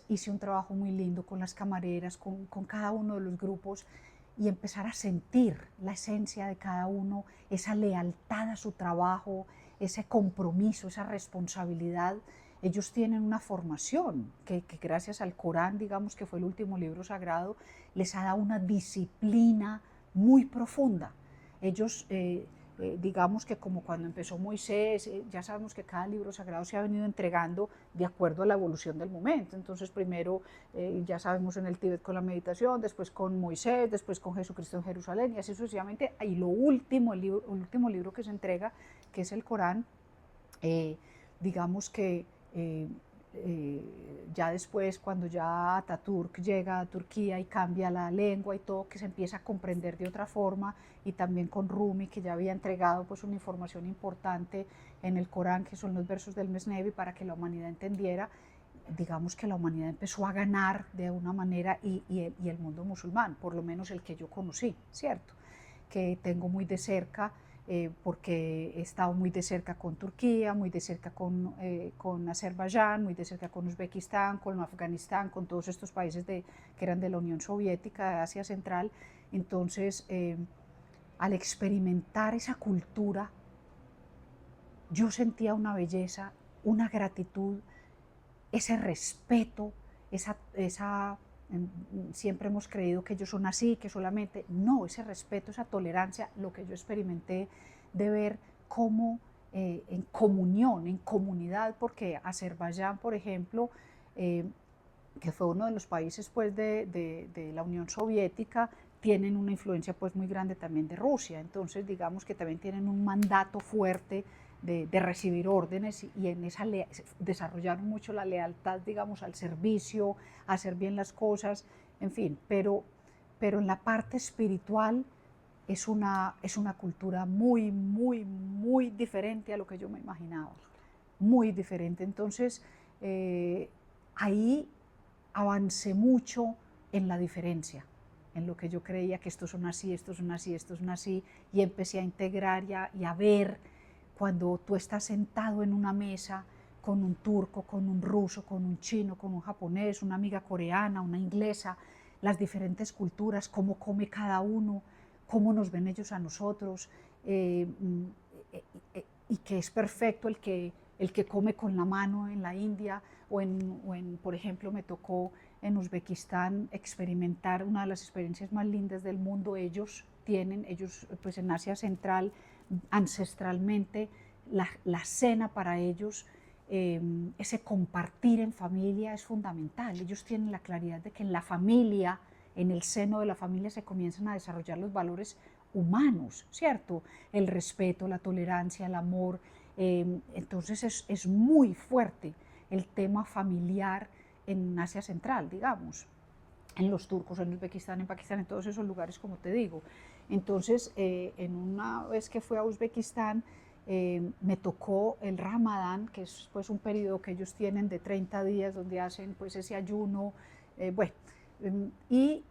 hice un trabajo muy lindo con las camareras, con cada uno de los grupos, y empezar a sentir la esencia de cada uno, esa lealtad a su trabajo, ese compromiso, esa responsabilidad. Ellos tienen una formación que gracias al Corán, digamos que fue el último libro sagrado, les ha dado una disciplina muy profunda. Ellos, digamos que como cuando empezó Moisés, ya sabemos que cada libro sagrado se ha venido entregando de acuerdo a la evolución del momento. Entonces primero, ya sabemos en el Tíbet con la meditación, después con Moisés, después con Jesucristo en Jerusalén y así sucesivamente. Y lo último, el último libro que se entrega, que es el Corán, digamos que ya después, cuando ya Ataturk llega a Turquía y cambia la lengua y todo, que se empieza a comprender de otra forma, y también con Rumi, que ya había entregado pues una información importante en el Corán, que son los versos del Mesnevi, para que la humanidad entendiera, digamos que la humanidad empezó a ganar de una manera, y el mundo musulmán, por lo menos el que yo conocí, ¿cierto? Que tengo muy de cerca, porque he estado muy de cerca con Turquía, muy de cerca con Azerbaiyán, muy de cerca con Uzbekistán, con Afganistán, con todos estos países que eran de la Unión Soviética, de Asia Central. Entonces, al experimentar esa cultura, yo sentía una belleza, una gratitud, ese respeto, siempre hemos creído que ellos son así, que solamente, no, ese respeto, esa tolerancia, lo que yo experimenté de ver cómo en comunión, en comunidad, porque Azerbaiyán, por ejemplo, que fue uno de los países pues de la Unión Soviética, tienen una influencia pues muy grande también de Rusia, entonces digamos que también tienen un mandato fuerte de recibir órdenes, y en esa desarrollaron mucho la lealtad, digamos, al servicio, a hacer bien las cosas, en fin, pero en la parte espiritual es una cultura muy, muy, muy diferente a lo que yo me imaginaba, muy diferente. Entonces, ahí avancé mucho en la diferencia, en lo que yo creía que estos son así, estos son así, estos son así, y empecé a integrar y a ver cuando tú estás sentado en una mesa con un turco, con un ruso, con un chino, con un japonés, una amiga coreana, una inglesa, las diferentes culturas, cómo come cada uno, cómo nos ven ellos a nosotros, y que es perfecto el que come con la mano en la India por ejemplo, me tocó en Uzbekistán experimentar una de las experiencias más lindas del mundo. Ellos pues en Asia Central, ancestralmente, la cena para ellos, ese compartir en familia es fundamental. Ellos tienen la claridad de que en la familia, en el seno de la familia se comienzan a desarrollar los valores humanos, ¿cierto? El respeto, la tolerancia, el amor. Entonces es muy fuerte el tema familiar en Asia Central, digamos, en los turcos, en Uzbekistán, en Pakistán, en todos esos lugares, como te digo. Entonces, en una vez que fui a Uzbekistán, me tocó el Ramadán, que es pues un periodo que ellos tienen de 30 días donde hacen pues ese ayuno, bueno, y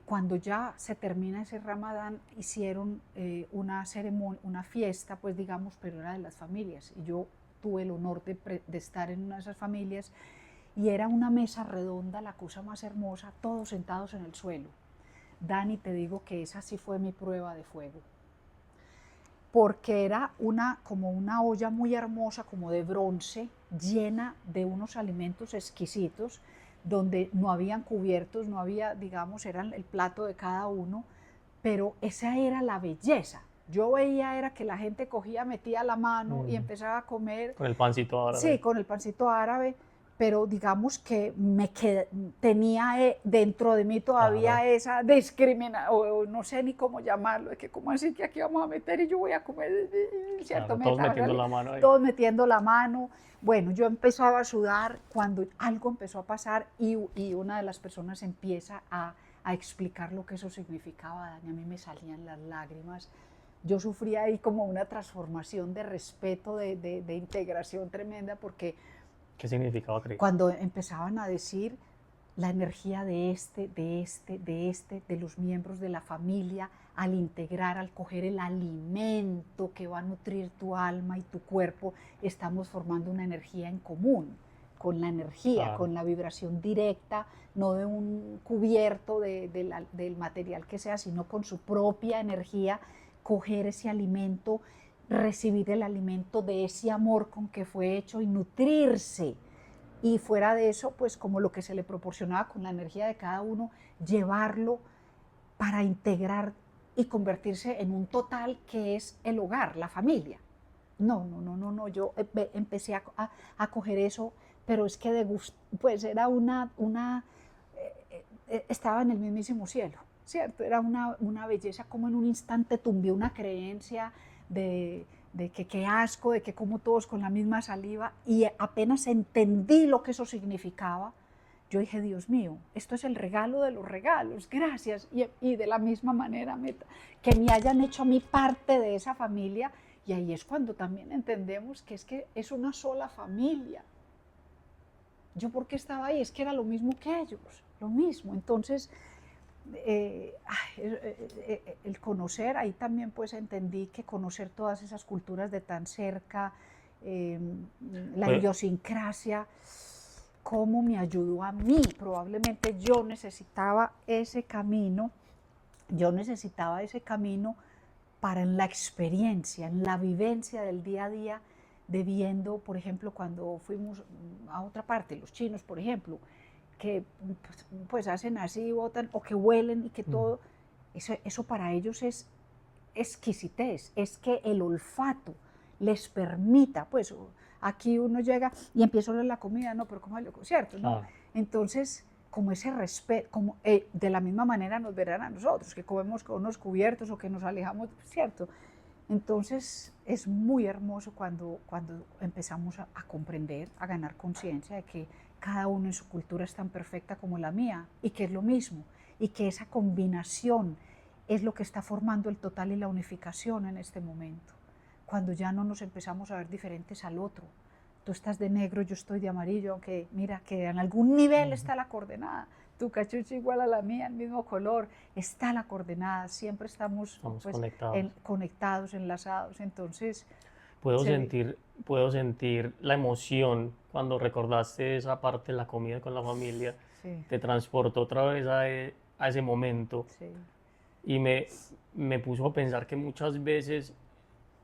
cuando ya se termina ese Ramadán, hicieron una ceremonia, una fiesta, pues digamos, pero era de las familias, y yo tuve el honor de estar en una de esas familias, y era una mesa redonda, la cosa más hermosa, todos sentados en el suelo. Dani, te digo que esa sí fue mi prueba de fuego, porque era como una olla muy hermosa, como de bronce, llena de unos alimentos exquisitos, donde no habían cubiertos, no había, digamos, era el plato de cada uno, pero esa era la belleza. Yo veía era que la gente cogía, metía la mano y empezaba a comer. Con el pancito árabe. Sí, con el pancito árabe, pero digamos que tenía dentro de mí todavía Claro. esa discriminación, o no sé ni cómo llamarlo, de que como así que aquí vamos a meter y yo voy a comer, ¿cierto? Claro, todos metiendo ¿vale? la mano ahí. Todos metiendo la mano. Bueno, yo empezaba a sudar cuando algo empezó a pasar y una de las personas empieza a explicar lo que eso significaba. Dani, a mí me salían las lágrimas. Yo sufría ahí como una transformación de respeto, de integración tremenda, porque ¿Qué significaba, Cris? cuando empezaban a decir la energía de los miembros de la familia, al integrar, al coger el alimento que va a nutrir tu alma y tu cuerpo, estamos formando una energía en común, con la energía, Claro. con la vibración directa, no de un cubierto del material que sea, sino con su propia energía, coger ese alimento, recibir el alimento de ese amor con que fue hecho y nutrirse. Y fuera de eso, pues como lo que se le proporcionaba con la energía de cada uno, llevarlo para integrar y convertirse en un total que es el hogar, la familia. No, yo empecé a coger eso, pero es que pues era estaba en el mismísimo cielo, ¿cierto? Era una belleza, como en un instante tumbé una creencia de que qué asco, de que como todos con la misma saliva, y apenas entendí lo que eso significaba, yo dije, Dios mío, esto es el regalo de los regalos, gracias, y de la misma manera que me hayan hecho a mí parte de esa familia, y ahí es cuando también entendemos que es una sola familia. Yo por qué estaba ahí, es que era lo mismo que ellos, lo mismo. Entonces, el conocer, ahí también pues entendí que conocer todas esas culturas de tan cerca, la idiosincrasia, cómo me ayudó a mí. Probablemente yo necesitaba ese camino para en la experiencia, en la vivencia del día a día, de viendo, por ejemplo, cuando fuimos a otra parte, los chinos, por ejemplo, que pues hacen así, botan, o que huelen y que todo, eso para ellos es exquisitez, es que el olfato les permita, pues aquí uno llega y empieza a oler la comida, no, pero ¿cómo es lo cierto? ¿No? Entonces, como ese respeto, como de la misma manera nos verán a nosotros, que comemos con unos cubiertos o que nos alejamos, ¿cierto? Entonces es muy hermoso cuando empezamos a comprender, a ganar conciencia de que cada uno en su cultura es tan perfecta como la mía y que es lo mismo, y que esa combinación es lo que está formando el total y la unificación en este momento, cuando ya no nos empezamos a ver diferentes al otro. Tú estás de negro, yo estoy de amarillo, aunque mira que en algún nivel está la coordenada, tu cachucha igual a la mía, el mismo color, está la coordenada, siempre estamos pues, conectados. conectados, enlazados, entonces Puedo se ve. sentir, puedo sentir la emoción cuando recordaste esa parte de la comida con la familia, Sí, te transportó otra vez a ese momento sí, y me puso a pensar que muchas veces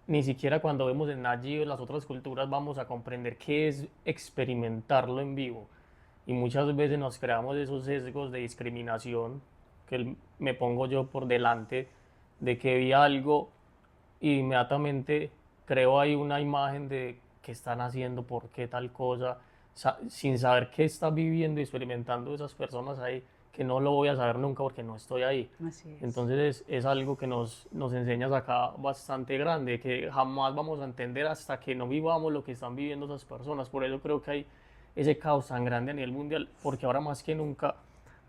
ni siquiera cuando vemos en Naji o las otras culturas vamos a comprender qué es experimentarlo en vivo. Y muchas veces nos creamos esos sesgos de discriminación, que me pongo yo por delante, de que vi algo y inmediatamente creo ahí una imagen de qué están haciendo, por qué tal cosa, sin saber qué están viviendo y experimentando esas personas ahí, que no lo voy a saber nunca porque no estoy ahí. así es. Entonces es algo que nos enseñas acá bastante grande, que jamás vamos a entender hasta que no vivamos lo que están viviendo esas personas. Por eso creo que hay ese caos tan grande a nivel mundial, porque ahora más que nunca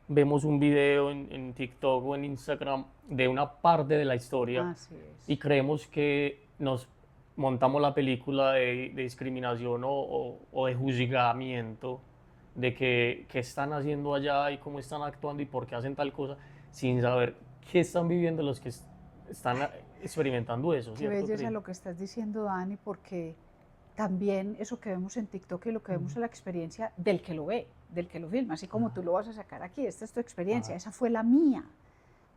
vemos un video en TikTok o en Instagram de una parte de la historia Así y es. creemos que nos montamos la película de discriminación o de juzgamiento de qué están haciendo allá y cómo están actuando y por qué hacen tal cosa, sin saber qué están viviendo los que están experimentando eso, Qué ¿cierto, belleza Cris? lo que estás diciendo, Dani, porque también eso que vemos en TikTok y lo que vemos en la experiencia del que lo ve, del que lo filma, así como tú lo vas a sacar aquí, esta es tu experiencia, esa fue la mía.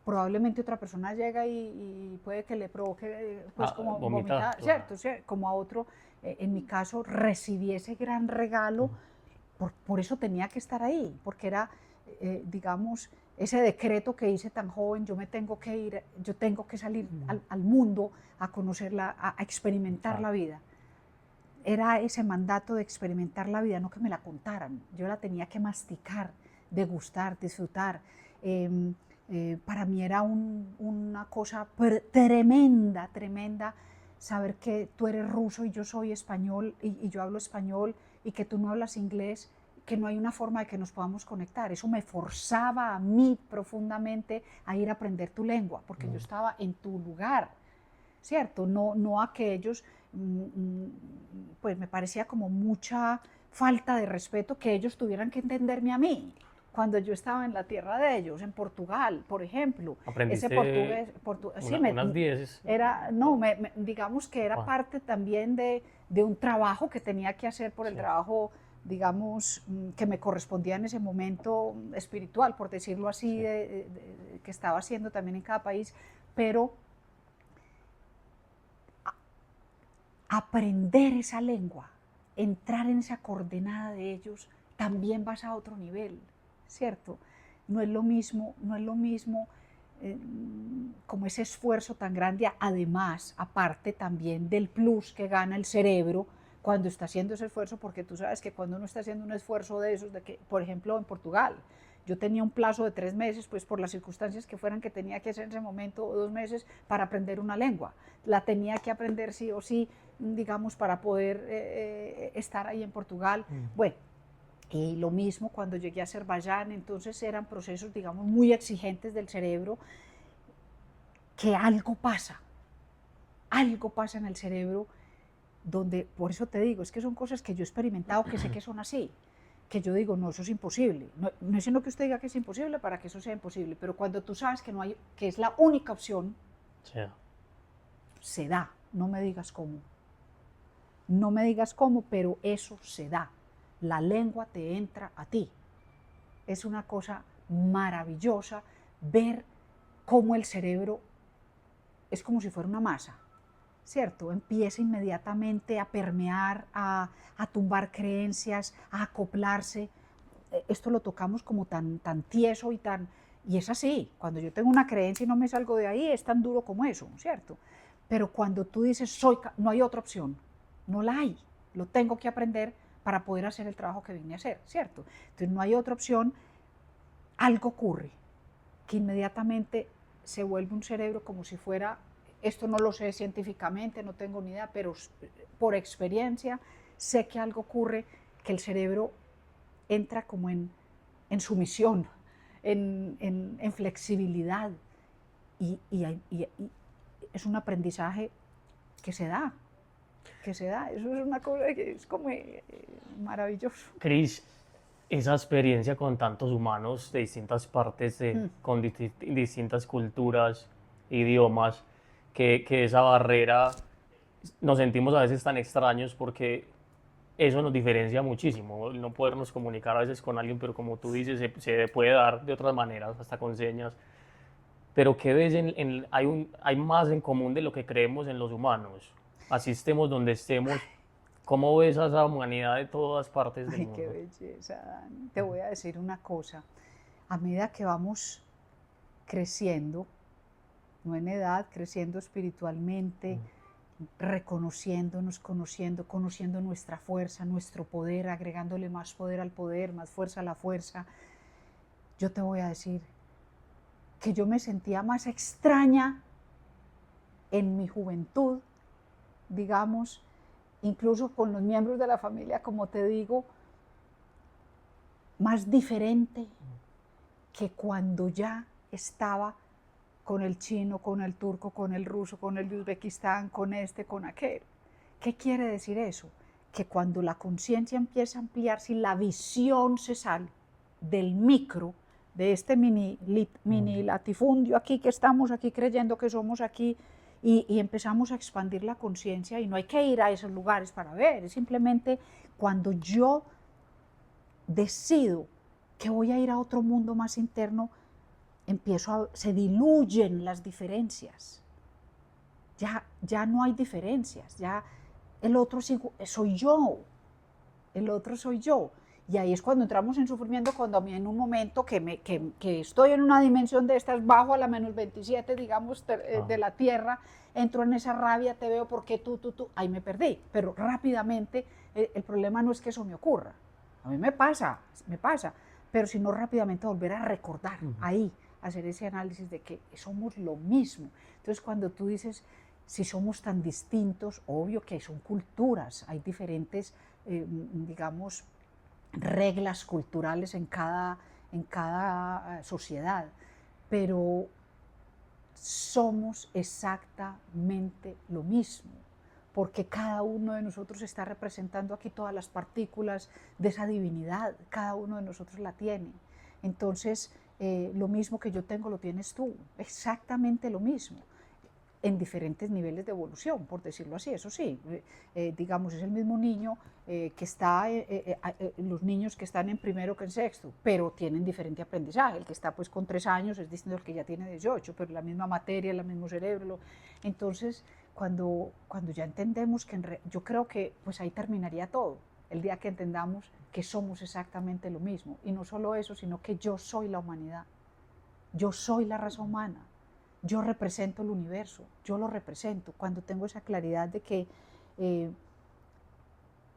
Probablemente otra persona llega y puede que le provoque pues como Vomitar, vomitar, claro. ¿cierto? Como a otro, en mi caso, recibí ese gran regalo, por eso tenía que estar ahí, porque era, digamos, ese decreto que hice tan joven, yo me tengo que ir, yo tengo que salir al mundo a conocerla, a experimentar la Exacto. vida. Era ese mandato de experimentar la vida, no que me la contaran, yo la tenía que masticar, degustar, disfrutar. Para mí era una cosa tremenda, tremenda saber que tú eres ruso y yo soy español y yo hablo español y que tú no hablas inglés, que no hay una forma de que nos podamos conectar. Eso me forzaba a mí profundamente a ir a aprender tu lengua, porque yo estaba en tu lugar, ¿cierto? No a que ellos, pues me parecía como mucha falta de respeto que ellos tuvieran que entenderme a mí. Cuando yo estaba en la tierra de ellos, en Portugal, por ejemplo, ese Aprendiste portugués, sí, unas 10. era, no, digamos que era Ah, parte también de un trabajo que tenía que hacer por el sí. trabajo, digamos, que me correspondía en ese momento espiritual, por decirlo así, Sí. que estaba haciendo también en cada país, pero aprender esa lengua, entrar en esa coordenada de ellos, también vas a otro nivel, ¿cierto? No es lo mismo, no es lo mismo como ese esfuerzo tan grande, además, aparte también del plus que gana el cerebro cuando está haciendo ese esfuerzo, porque tú sabes que cuando uno está haciendo un esfuerzo de esos, de que, por ejemplo, en Portugal, yo tenía un plazo de 3 meses, pues por las circunstancias que fueran que tenía que hacer en ese momento, o 2 meses, para aprender una lengua. La tenía que aprender sí o sí, digamos, para poder estar ahí en Portugal. Bueno, y lo mismo cuando llegué a Azerbaiyán, entonces eran procesos, digamos, muy exigentes del cerebro, que algo pasa en el cerebro, donde, por eso te digo, es que son cosas que yo he experimentado, que sé que son así, que yo digo, no, eso es imposible. No, no es sino que usted diga que es imposible para que eso sea imposible, pero cuando tú sabes que no hay, que es la única opción, Sí. se da. No me digas cómo. No me digas cómo, pero eso se da. La lengua te entra a ti. Es una cosa maravillosa ver cómo el cerebro es como si fuera una masa, ¿cierto? Empieza inmediatamente a permear, a tumbar creencias, a acoplarse. Esto lo tocamos como tan tieso y tan... Y es así, cuando yo tengo una creencia y no me salgo de ahí, es tan duro como eso, ¿cierto? Pero cuando tú dices, no hay otra opción, no la hay, lo tengo que aprender para poder hacer el trabajo que vine a hacer, ¿cierto? Entonces no hay otra opción, algo ocurre, que inmediatamente se vuelve un cerebro como si fuera, esto no lo sé científicamente, no tengo ni idea, pero por experiencia sé que algo ocurre, que el cerebro entra como en sumisión, en flexibilidad, y es un aprendizaje que se da, eso es una cosa que es como maravilloso. Cris, esa experiencia con tantos humanos de distintas partes, con distintas culturas, idiomas, que esa barrera nos sentimos a veces tan extraños porque eso nos diferencia muchísimo, el no podernos comunicar a veces con alguien, pero como tú dices, se puede dar de otras maneras, hasta con señas. Pero ¿qué ves hay más en común de lo que creemos en los humanos? Así estemos donde estemos, ¿cómo ves a esa humanidad de todas partes del Ay, qué mundo? belleza, Dani. Te voy a decir una cosa. A medida que vamos creciendo, no en edad, creciendo espiritualmente, reconociéndonos, conociendo nuestra fuerza, nuestro poder, agregándole más poder al poder, más fuerza a la fuerza, yo te voy a decir que yo me sentía más extraña en mi juventud, digamos, incluso con los miembros de la familia, como te digo, más diferente que cuando ya estaba con el chino, con el turco, con el ruso, con el de Uzbekistán, con este, con aquel. ¿Qué quiere decir eso? Que cuando la conciencia empieza a ampliarse y la visión se sale del micro, de este mini latifundio aquí que estamos aquí creyendo que somos aquí, y empezamos a expandir la conciencia, y no hay que ir a esos lugares para ver, es simplemente cuando yo decido que voy a ir a otro mundo más interno, se diluyen las diferencias. Ya no hay diferencias, ya el otro soy yo, el otro soy yo. Y ahí es cuando entramos en sufrimiento, cuando a mí en un momento que estoy en una dimensión de estas, bajo a la menos 27, digamos, de la Tierra, entro en esa rabia, te veo, porque tú, ahí me perdí. Pero rápidamente, el problema no es que eso me ocurra. A mí me pasa, pero si no, rápidamente volver a recordar, ahí, hacer ese análisis de que somos lo mismo. Entonces, cuando tú dices, si somos tan distintos, obvio que son culturas, hay diferentes, digamos, reglas culturales en cada sociedad, pero somos exactamente lo mismo, porque cada uno de nosotros está representando aquí todas las partículas de esa divinidad, cada uno de nosotros la tiene. Entonces, lo mismo que yo tengo lo tienes tú, exactamente lo mismo, en diferentes niveles de evolución, por decirlo así. Eso sí, digamos, es el mismo niño que está, los niños que están en primero que en sexto, pero tienen diferente aprendizaje. El que está pues con 3 años es distinto al que ya tiene 18, pero la misma materia, el mismo cerebro. Entonces, cuando ya entendemos que yo creo que pues ahí terminaría todo, el día que entendamos que somos exactamente lo mismo. Y no solo eso, sino que yo soy la humanidad, yo soy la raza humana, yo represento el universo, yo lo represento. Cuando tengo esa claridad de que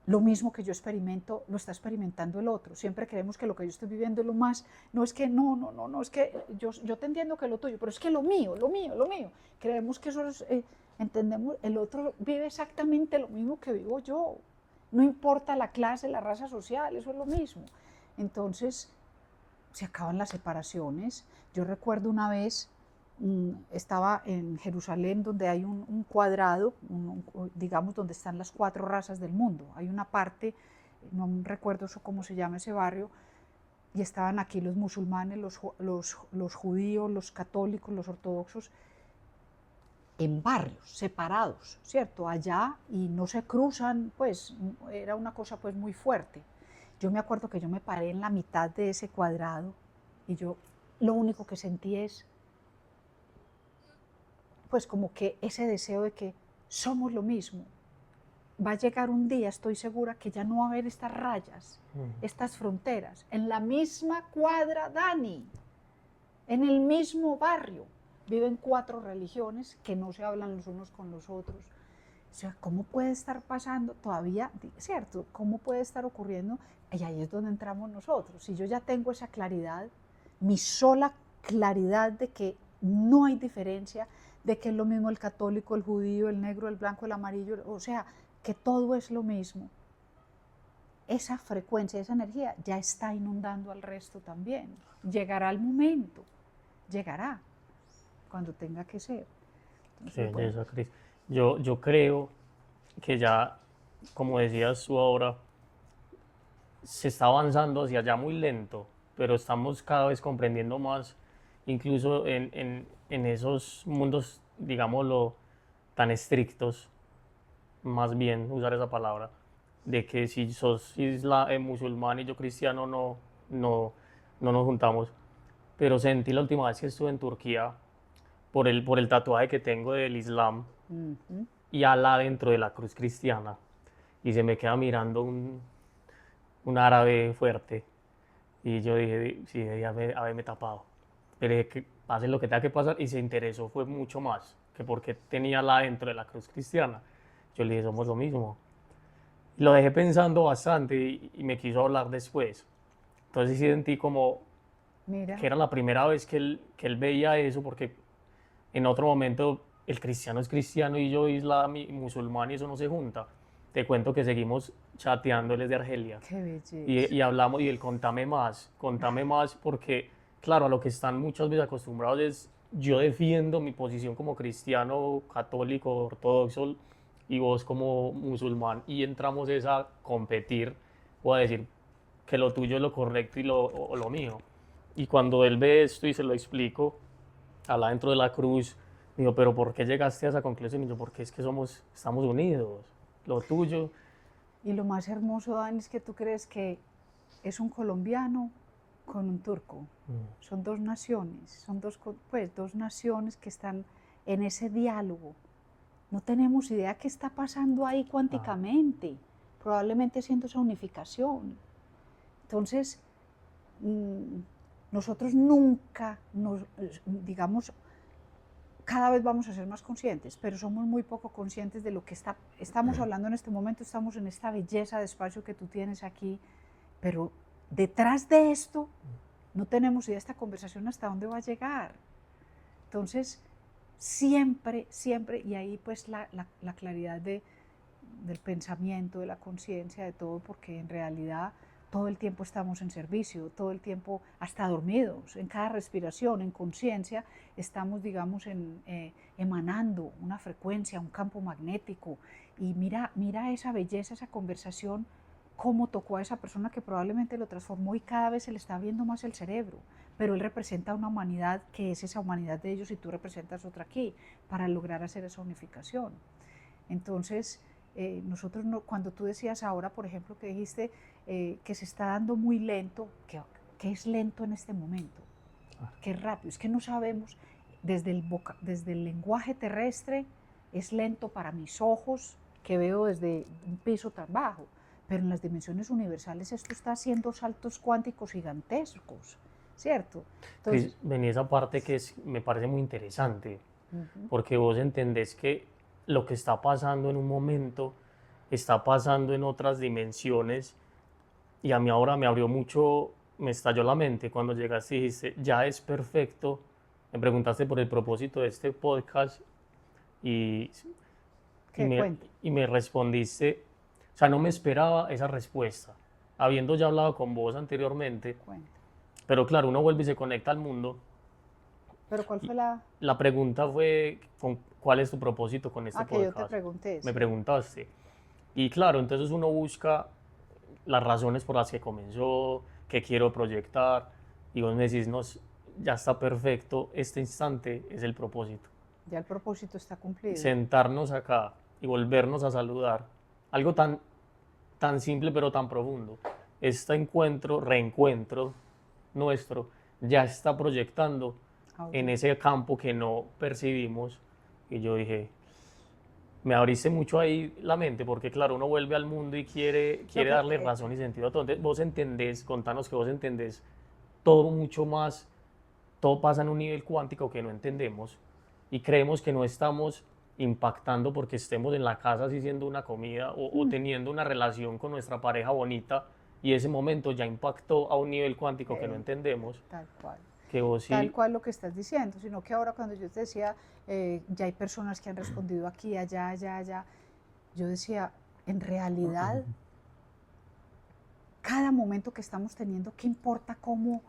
lo mismo que yo experimento, lo está experimentando el otro. Siempre creemos que lo que yo estoy viviendo es lo más, no es que no, es que yo te entiendo que lo tuyo, pero es que lo mío. Creemos que eso es, entendemos, el otro vive exactamente lo mismo que vivo yo. No importa la clase, la raza social, eso es lo mismo. Entonces, se acaban las separaciones. Yo recuerdo una vez, estaba en Jerusalén, donde hay un cuadrado, digamos, donde están las 4 razas del mundo. Hay una parte, no recuerdo eso cómo se llama ese barrio, y estaban aquí los musulmanes, los judíos, los católicos, los ortodoxos, en barrios separados, ¿cierto? Allá, y no se cruzan, pues era una cosa pues muy fuerte. Yo me acuerdo que yo me paré en la mitad de ese cuadrado y yo lo único que sentí es pues como que ese deseo de que somos lo mismo. Va a llegar un día, estoy segura, que ya no va a haber estas rayas, estas fronteras, en la misma cuadra, Dani, en el mismo barrio. Viven 4 religiones que no se hablan los unos con los otros. O sea, ¿cómo puede estar pasando todavía, cierto? ¿Cómo puede estar ocurriendo? Y ahí es donde entramos nosotros. Si yo ya tengo esa claridad, mi sola claridad de que no hay diferencia, de que es lo mismo el católico, el judío, el negro, el blanco, el amarillo, o sea, que todo es lo mismo. Esa frecuencia, esa energía ya está inundando al resto también. Llegará el momento, llegará. cuando tenga que ser. Qué Entonces, bueno, belleza, Cris. Yo creo que ya, como decías tú ahora, se está avanzando hacia allá muy lento, pero estamos cada vez comprendiendo más, incluso en esos mundos, digámoslo, tan estrictos, más bien usar esa palabra, de que si sos musulmán y yo cristiano no, no nos juntamos. Pero sentí la última vez que estuve en Turquía por el tatuaje que tengo del Islam ujú, y Alá dentro de la cruz cristiana. Y se me queda mirando un árabe fuerte. Y yo dije, sí, debí haberme tapado. Pero es que pase lo que tenga que pasar. Y se interesó, fue mucho más que porque tenía Alá dentro de la cruz cristiana. Yo le dije, somos lo mismo. Y lo dejé pensando bastante y me quiso hablar después. Entonces sí sentí como que mira, era la primera vez que él veía eso, porque en otro momento el cristiano es cristiano y yo islam y musulmán y eso no se junta. Te cuento que seguimos chateando, él es de Argelia qué belleza. y hablamos y él contame más porque claro, a lo que están muchas veces acostumbrados es yo defiendo mi posición como cristiano, católico, ortodoxo y vos como musulmán y entramos es a competir o a decir que lo tuyo es lo correcto y o lo mío. Y cuando él ve esto y se lo explico, Alá dentro de la cruz, digo, pero ¿por qué llegaste a esa conclusión? Y yo, porque es que estamos unidos, lo tuyo. Y lo más hermoso, Dani, es que tú crees que es un colombiano con un turco. Son dos naciones, son dos naciones que están en ese diálogo. No tenemos idea qué está pasando ahí Ah, cuánticamente, probablemente haciendo esa unificación. Entonces, mm, nosotros nunca digamos, cada vez vamos a ser más conscientes, pero somos muy poco conscientes de lo que estamos hablando en este momento, estamos en esta belleza de espacio que tú tienes aquí, pero detrás de esto no tenemos idea de esta conversación hasta dónde va a llegar. Entonces, siempre, siempre, y ahí pues la claridad del pensamiento, de la conciencia, de todo, porque en realidad todo el tiempo estamos en servicio, todo el tiempo hasta dormidos, en cada respiración, en conciencia, estamos, digamos, emanando una frecuencia, un campo magnético. Y mira esa belleza, esa conversación, cómo tocó a esa persona que probablemente lo transformó y cada vez se le está viendo más el cerebro. Pero él representa una humanidad que es esa humanidad de ellos y tú representas otra aquí, para lograr hacer esa unificación. Entonces, nosotros no, cuando tú decías ahora, por ejemplo, que dijiste que se está dando muy lento, que es lento en este momento, que es rápido, es que no sabemos, desde el lenguaje terrestre es lento para mis ojos, que veo desde un piso tan bajo, pero en las dimensiones universales esto está haciendo saltos cuánticos gigantescos, ¿cierto? Entonces, Cris, vení esa parte que me parece muy interesante, uh-huh, porque vos entendés que lo que está pasando en un momento está pasando en otras dimensiones y a mí ahora me abrió mucho, me estalló la mente cuando llegaste y dijiste, ya es perfecto, me preguntaste por el propósito de este podcast y, y, ¿qué me, cuenta? y me respondiste, o sea, no me esperaba esa respuesta, habiendo ya hablado con vos anteriormente, Cuenta. pero claro, uno vuelve y se conecta al mundo. Pero ¿cuál Y fue la...? la pregunta fue, ¿cuál es tu propósito con este Ah, que yo te podcast? pregunté, Me sí. preguntaste. Y claro, entonces uno busca las razones por las que comenzó, qué quiero proyectar, y vos me decís, no, ya está perfecto, este instante es el propósito. Ya el propósito está cumplido. Sentarnos acá y volvernos a saludar, algo tan simple pero tan profundo. Este encuentro, reencuentro nuestro, ya está proyectando en Ahorita. ese campo que no percibimos. Y yo dije, me abriste mucho ahí la mente, porque claro, uno vuelve al mundo y Lo quiere que, darle eh, razón y sentido a todo. Entonces, vos entendés, contanos que vos entendés todo mucho más, todo pasa en un nivel cuántico que no entendemos y creemos que no estamos impactando porque estemos en la casa haciendo una comida o teniendo una relación con nuestra pareja bonita y ese momento ya impactó a un nivel cuántico que no eh, entendemos, tal cual. que vos Tal sí, cual lo que estás diciendo, sino que ahora cuando yo te decía, ya hay personas que han respondido aquí, allá, allá, allá, yo decía, en realidad, cada momento que estamos teniendo, ¿qué importa cómo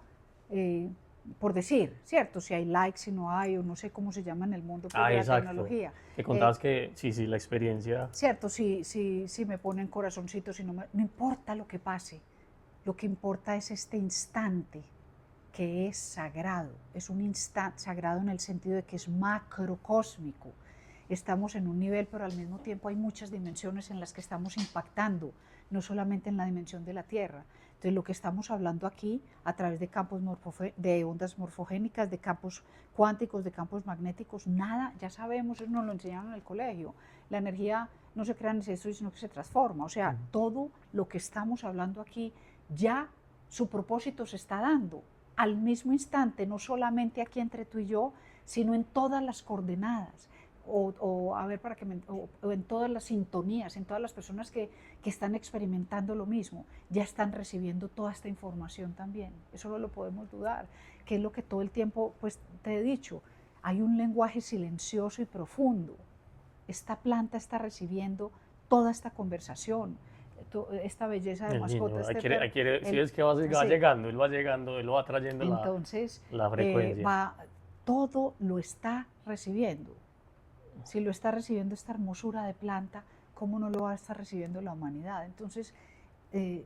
por decir, ¿cierto? Si hay likes, si no hay, o no sé cómo se llama en el mundo pues, Ah, de la exacto. tecnología. Que contabas que sí, sí, la experiencia. Cierto, si me ponen corazoncitos, si no, no importa lo que pase, lo que importa es este instante que es sagrado, es un instante sagrado en el sentido de que es macrocósmico. Estamos en un nivel, pero al mismo tiempo hay muchas dimensiones en las que estamos impactando, no solamente en la dimensión de la Tierra. Entonces, lo que estamos hablando aquí, a través de campos de ondas morfogénicas, de campos cuánticos, de campos magnéticos, nada, ya sabemos, eso nos lo enseñaron en el colegio. La energía no se crea en ese estudio, sino que se transforma. O sea, todo lo que estamos hablando aquí, ya su propósito se está dando al mismo instante, no solamente aquí entre tú y yo, sino en todas las coordenadas. A ver, o en todas las sintonías, en todas las personas que están experimentando lo mismo, ya están recibiendo toda esta información también. Eso no lo podemos dudar, que es lo que todo el tiempo pues, te he dicho. Hay un lenguaje silencioso y profundo. Esta planta está recibiendo toda esta conversación, esta belleza de El mascota, niño, este perro. si es que va Sí. llegando, él va trayendo Entonces, la frecuencia. todo lo está recibiendo. Si lo está recibiendo esta hermosura de planta, ¿cómo no lo va a estar recibiendo la humanidad? Entonces,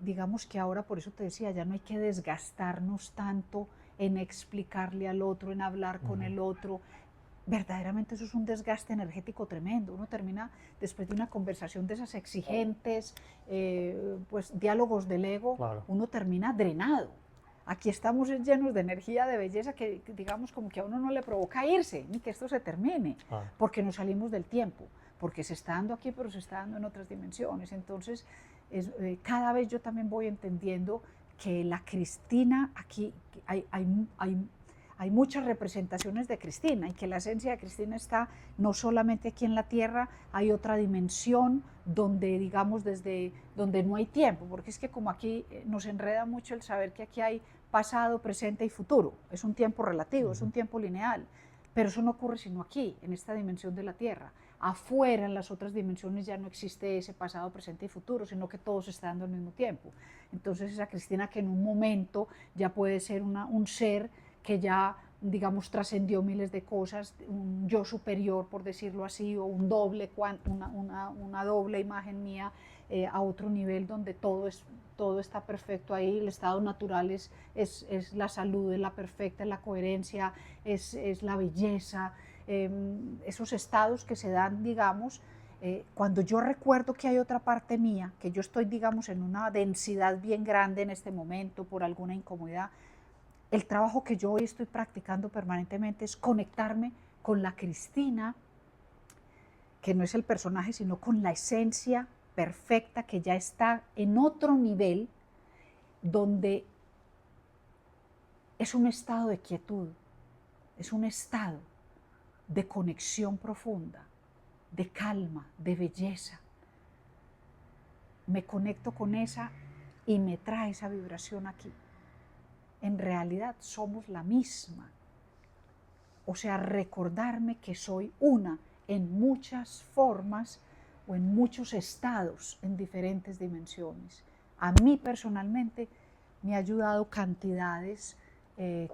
digamos que ahora, por eso te decía, ya no hay que desgastarnos tanto en explicarle al otro, en hablar con el otro. Verdaderamente eso es un desgaste energético tremendo. Uno termina, después de una conversación de esas exigentes, pues diálogos del ego, Claro. uno termina drenado. Aquí estamos llenos de energía, de belleza, que digamos como que a uno no le provoca irse, ni que esto se termine, porque nos salimos del tiempo, porque se está dando aquí, pero se está dando en otras dimensiones. Entonces, cada vez yo también voy entendiendo que la Cristina, aquí hay muchas representaciones de Cristina y que la esencia de Cristina está no solamente aquí en la Tierra, hay otra dimensión donde, digamos, desde donde no hay tiempo, porque es que como aquí nos enreda mucho el saber que aquí hay pasado, presente y futuro, es un tiempo relativo, es un tiempo lineal, pero eso no ocurre sino aquí, en esta dimensión de la Tierra. Afuera, en las otras dimensiones, ya no existe ese pasado, presente y futuro, sino que todo se está dando al mismo tiempo. Entonces esa Cristina que en un momento ya puede ser un ser que ya, digamos, trascendió miles de cosas, un yo superior, por decirlo así, o un doble, una doble imagen mía a otro nivel donde todo está perfecto ahí, el estado natural es la salud, es la perfecta, es la coherencia, es la belleza, esos estados que se dan, digamos, cuando yo recuerdo que hay otra parte mía, que yo estoy, digamos, en una densidad bien grande en este momento por alguna incomodidad, el trabajo que yo hoy estoy practicando permanentemente es conectarme con la Cristina, que no es el personaje, sino con la esencia perfecta que ya está en otro nivel, donde es un estado de quietud, es un estado de conexión profunda, de calma, de belleza. Me conecto con esa y me trae esa vibración aquí. En realidad somos la misma. O sea, recordarme que soy una en muchas formas o en muchos estados en diferentes dimensiones. A mí personalmente me ha ayudado cantidades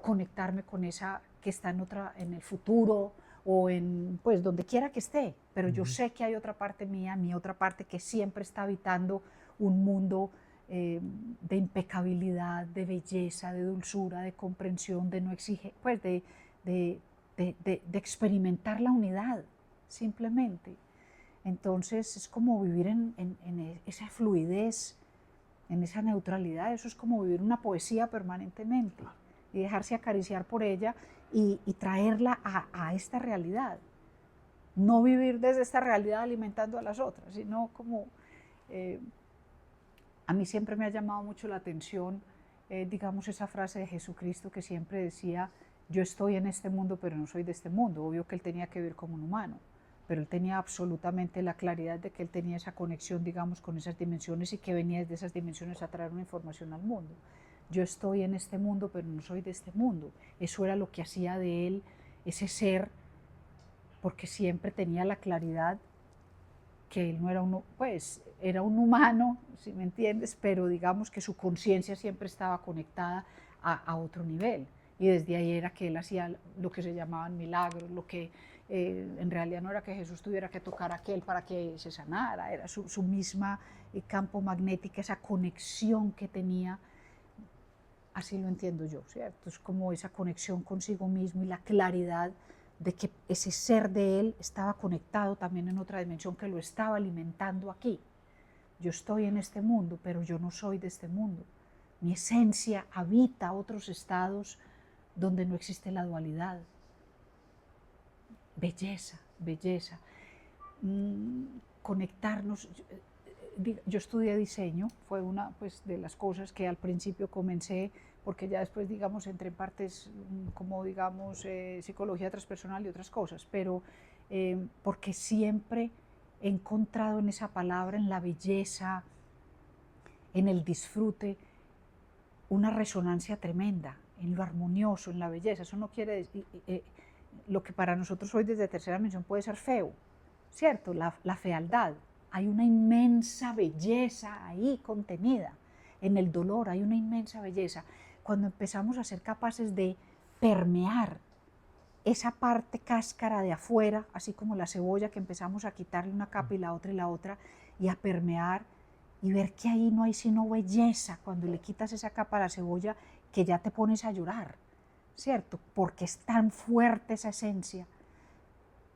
conectarme con esa que está en el futuro o en, pues, donde quiera que esté, pero yo sé que hay otra parte mía, mi otra parte que siempre está habitando un mundo de impecabilidad, de belleza, de dulzura, de comprensión, de no exige, pues de experimentar la unidad, simplemente. Entonces es como vivir en esa fluidez, en esa neutralidad, eso es como vivir una poesía permanentemente y dejarse acariciar por ella y traerla a esta realidad. No vivir desde esta realidad alimentando a las otras, sino como... a mí siempre me ha llamado mucho la atención, digamos, esa frase de Jesucristo que siempre decía, yo estoy en este mundo, pero no soy de este mundo. Obvio que él tenía que vivir como un humano, pero él tenía absolutamente la claridad de que él tenía esa conexión, digamos, con esas dimensiones y que venía desde esas dimensiones a traer una información al mundo. Yo estoy en este mundo, pero no soy de este mundo. Eso era lo que hacía de él ese ser, porque siempre tenía la claridad que él no era uno, pues era un humano, si me entiendes, pero digamos que su conciencia siempre estaba conectada a otro nivel. y desde ahí era que él hacía lo que se llamaban milagros, lo que en realidad no era que Jesús tuviera que tocar a aquel para que se sanara, era su misma campo magnético, esa conexión que tenía. Así lo entiendo yo, ¿cierto? Es como esa conexión consigo mismo y la claridad de que ese ser de él estaba conectado también en otra dimensión que lo estaba alimentando aquí. Yo estoy en este mundo, pero yo no soy de este mundo. Mi esencia habita otros estados donde no existe la dualidad. Belleza, belleza. Conectarnos. Yo estudié diseño, fue una pues, de las cosas que al principio comencé, porque ya después, digamos, entré en partes como, digamos, psicología transpersonal y otras cosas, pero porque siempre he encontrado en esa palabra, en la belleza, en el disfrute, una resonancia tremenda, en lo armonioso, en la belleza. Eso no quiere decir, lo que para nosotros hoy desde tercera dimensión puede ser feo, ¿cierto? La fealdad. Hay una inmensa belleza ahí contenida. En el dolor hay una inmensa belleza. Cuando empezamos a ser capaces de permear esa parte cáscara de afuera, así como la cebolla, que empezamos a quitarle una capa y la otra, y a permear y ver que ahí no hay sino belleza. Cuando le quitas esa capa a la cebolla, que ya te pones a llorar, ¿cierto? Porque es tan fuerte esa esencia,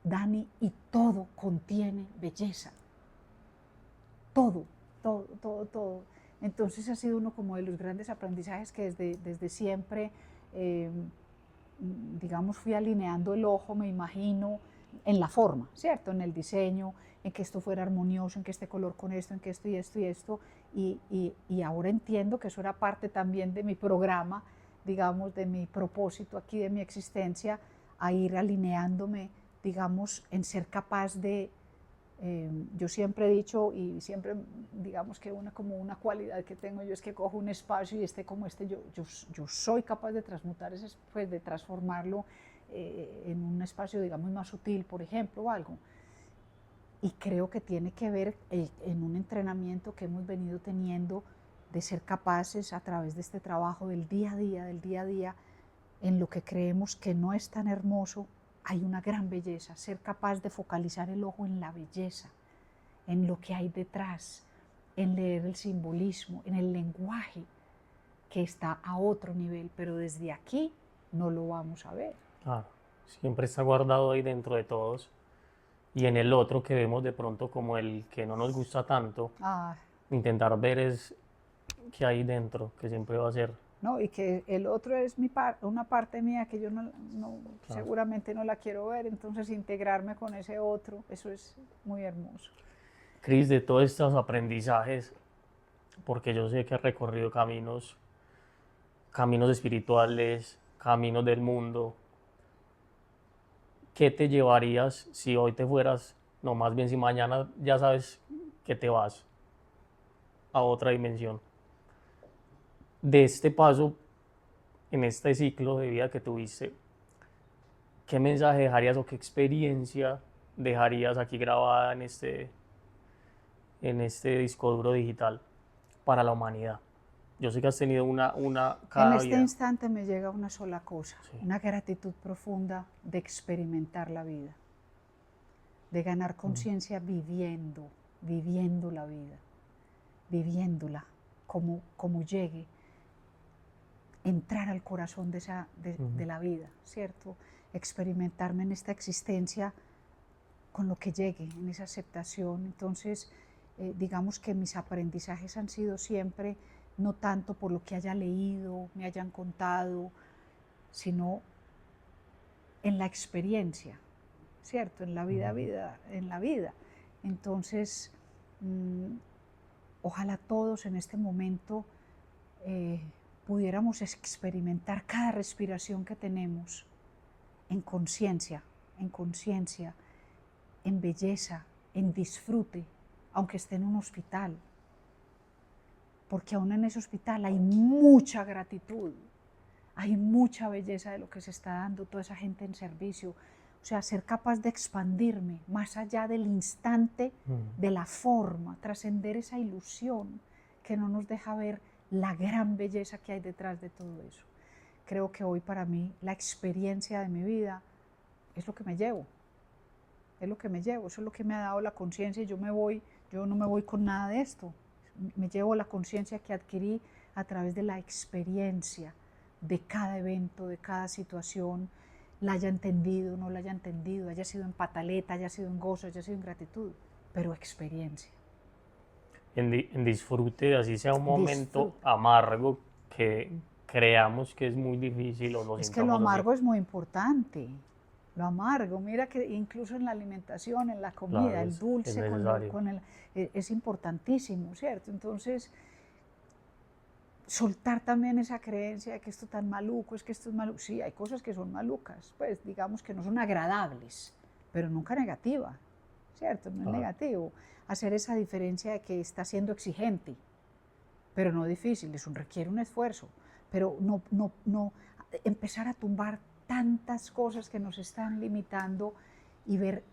Dani, y todo contiene belleza. Todo, todo, todo, todo. Entonces ha sido uno como de los grandes aprendizajes que desde siempre, digamos, fui alineando el ojo, me imagino, en la forma, ¿cierto? En el diseño, en que esto fuera armonioso, en que este color con esto, en que esto y esto y esto. Y ahora entiendo que eso era parte también de mi programa, digamos, de mi propósito aquí, de mi existencia, a ir alineándome, digamos, en ser capaz de... yo siempre he dicho, y siempre digamos que como una cualidad que tengo yo es que cojo un espacio y como yo soy capaz de transmutar ese, pues de transformarlo en un espacio, digamos, más sutil, por ejemplo, o algo. Y creo que tiene que ver en un entrenamiento que hemos venido teniendo de ser capaces a través de este trabajo del día a día, en lo que creemos que no es tan hermoso, hay una gran belleza, ser capaz de focalizar el ojo en la belleza, en lo que hay detrás, en leer el simbolismo, en el lenguaje que está a otro nivel, pero desde aquí no lo vamos a ver. Claro, siempre está guardado ahí dentro de todos. Y en el otro que vemos de pronto como el que no nos gusta tanto, intentar ver es qué hay dentro, que siempre va a ser. ¿No? Y que el otro es una parte mía que yo claro, seguramente no la quiero ver, entonces integrarme con ese otro, eso es muy hermoso. Cris, de todos estos aprendizajes, porque yo sé que has recorrido caminos espirituales, caminos del mundo, ¿qué te llevarías si hoy te fueras, no, más bien si mañana ya sabes que te vas a otra dimensión? De este paso, en este ciclo de vida que tuviste, ¿qué mensaje dejarías o qué experiencia dejarías aquí grabada en este disco duro digital para la humanidad? Yo sé que has tenido una En cada este vida. instante me llega una sola cosa, Sí. una gratitud profunda de experimentar la vida, de ganar conciencia viviendo la vida, viviéndola como llegue, entrar al corazón de la vida, ¿cierto? Experimentarme en esta existencia con lo que llegue, en esa aceptación. Entonces, digamos que mis aprendizajes han sido siempre no tanto por lo que haya leído, me hayan contado, sino en la experiencia, ¿cierto? En la vida, en la vida. Entonces, ojalá todos en este momento pudiéramos experimentar cada respiración que tenemos en conciencia, en belleza, en disfrute, aunque esté en un hospital. Porque aún en ese hospital hay mucha gratitud, hay mucha belleza de lo que se está dando, toda esa gente en servicio. O sea, ser capaz de expandirme más allá del instante, de la forma, trascender esa ilusión que no nos deja ver la gran belleza que hay detrás de todo eso. creo que hoy para mí la experiencia de mi vida es lo que me llevo, es lo que me llevo, eso es lo que me ha dado la conciencia y yo no me voy con nada de esto, me llevo la conciencia que adquirí a través de la experiencia de cada evento, de cada situación, la haya entendido, no la haya entendido, haya sido en pataleta, haya sido en gozo, haya sido en gratitud, pero experiencia. En disfrute, así sea un momento Disfruta. amargo que creamos que es muy difícil o lo Es que lo sintamos así. amargo es muy importante. Lo amargo, mira que incluso en la alimentación, en la comida, Claro, el es dulce necesario. es importantísimo, ¿cierto? Entonces, soltar también esa creencia de que esto tan maluco, es que esto es maluco. Sí, hay cosas que son malucas, pues digamos que no son agradables, pero nunca negativa, ¿cierto? No es Claro. negativo. Hacer esa diferencia de que está siendo exigente, pero no difícil, eso requiere un esfuerzo, pero no empezar a tumbar tantas cosas que nos están limitando y ver,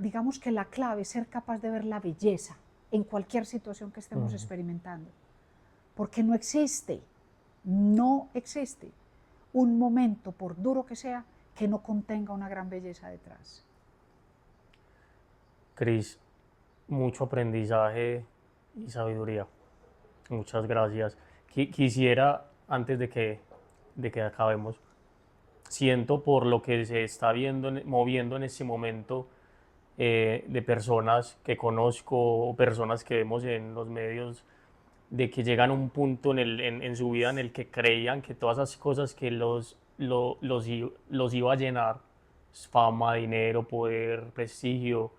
digamos que la clave es ser capaz de ver la belleza en cualquier situación que estemos Ujú. experimentando, porque no existe un momento, por duro que sea, que no contenga una gran belleza detrás. Cris, mucho aprendizaje y sabiduría. Muchas gracias. Quisiera, antes de que acabemos, siento por lo que se está viendo, moviendo en este momento de personas que conozco o personas que vemos en los medios, de que llegan a un punto en su vida en el que creían que todas esas cosas que los iba a llenar, fama, dinero, poder, prestigio,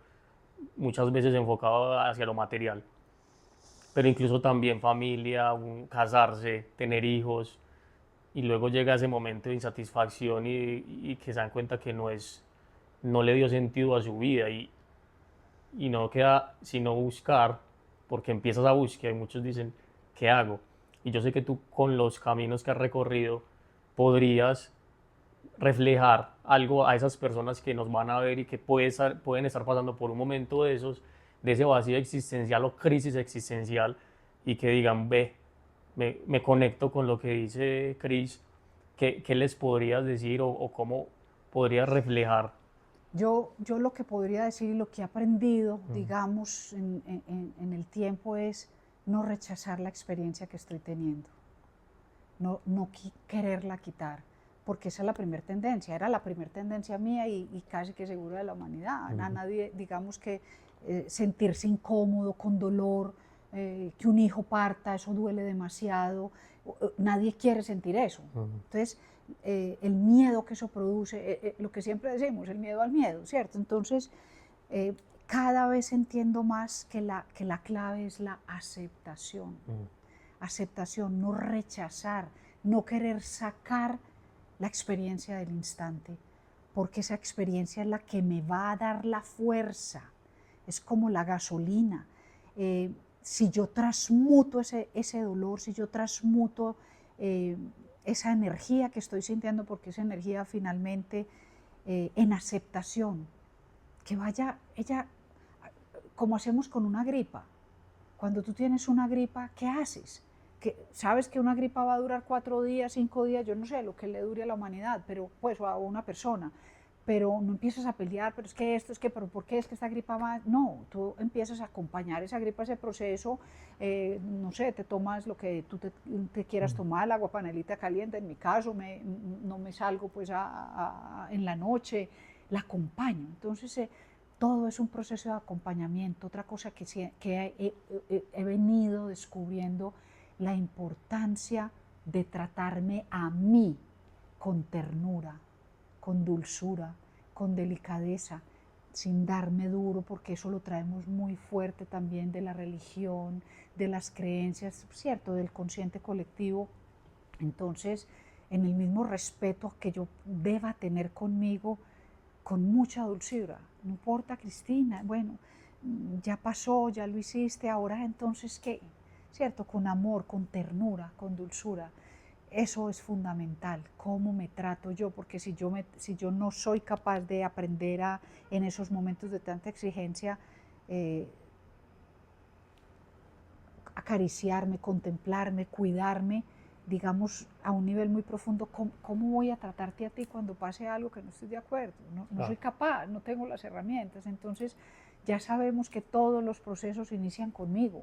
muchas veces enfocado hacia lo material, pero incluso también familia, casarse, tener hijos, y luego llega ese momento de insatisfacción y que se dan cuenta que no le dio sentido a su vida y no queda sino buscar, porque empiezas a buscar y muchos dicen, ¿qué hago? Y yo sé que tú con los caminos que has recorrido podrías reflejar algo a esas personas que nos van a ver y que pueden estar pasando por un momento de esos, de ese vacío existencial o crisis existencial y que digan, ve, me conecto con lo que dice Chris, ¿qué les podrías decir o cómo podrías reflejar? Yo lo que podría decir y lo que he aprendido, Mm, digamos, en el tiempo es no rechazar la experiencia que estoy teniendo, no quererla quitar, porque esa es la primera tendencia, era la primera tendencia mía y casi que seguro de la humanidad. A mm, nadie, digamos que sentirse incómodo, con dolor, que un hijo parta, eso duele demasiado, nadie quiere sentir eso. mm. Entonces, el miedo que eso produce, lo que siempre decimos, el miedo al miedo, ¿cierto? Entonces, eh, cada vez entiendo más que la clave es la aceptación. Mm. Aceptación, no rechazar, no querer sacar la experiencia del instante, porque esa experiencia es la que me va a dar la fuerza, es como la gasolina. Si yo transmuto ese dolor, si yo transmuto eh, esa energía que estoy sintiendo, porque esa energía finalmente en aceptación, que vaya ella, como hacemos con una gripa. Cuando tú tienes una gripa, ¿qué haces? Que sabes que una gripa va a durar 4 días, 5 días, yo no sé lo que le dure a la humanidad, pero pues a una persona, pero no empiezas a pelear, pero es que esto, es que, pero ¿por qué es que esta gripa va? No, tú empiezas a acompañar esa gripa, ese proceso, no sé, te tomas lo que tú te quieras tomar, el agua panelita caliente, en mi caso, no me salgo pues en la noche, la acompaño. Entonces, todo es un proceso de acompañamiento. Otra cosa que he venido descubriendo, la importancia de tratarme a mí con ternura, con dulzura, con delicadeza, sin darme duro, porque eso lo traemos muy fuerte también de la religión, de las creencias, ¿cierto?, del consciente colectivo. Entonces, en el mismo respeto que yo deba tener conmigo, con mucha dulzura. No importa, Cristina, bueno, ya pasó, ya lo hiciste, ahora entonces qué, ¿cierto? Con amor, con ternura, con dulzura. Eso es fundamental, cómo me trato yo, porque si yo no soy capaz de aprender en esos momentos de tanta exigencia, eh, acariciarme, contemplarme, cuidarme, digamos, a un nivel muy profundo, ¿cómo voy a tratarte a ti cuando pase algo que no estoy de acuerdo? No soy capaz, no tengo las herramientas. Entonces ya sabemos que todos los procesos inician conmigo.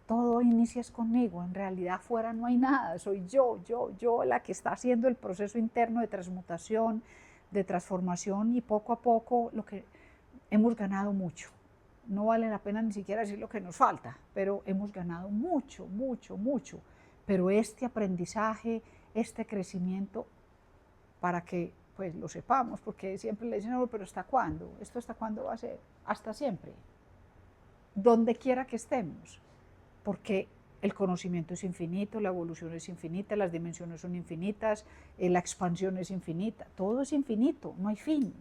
Todo inicia conmigo, en realidad afuera no hay nada, soy yo la que está haciendo el proceso interno de transmutación, de transformación, y poco a poco lo que hemos ganado mucho. No vale la pena ni siquiera decir lo que nos falta, pero hemos ganado mucho. Pero este aprendizaje, este crecimiento, para que pues lo sepamos, porque siempre le dicen, no, pero ¿hasta cuándo? ¿Esto hasta cuándo va a ser? Hasta siempre, donde quiera que estemos, porque el conocimiento es infinito, la evolución es infinita, las dimensiones son infinitas, la expansión es infinita, todo es infinito, no hay fin.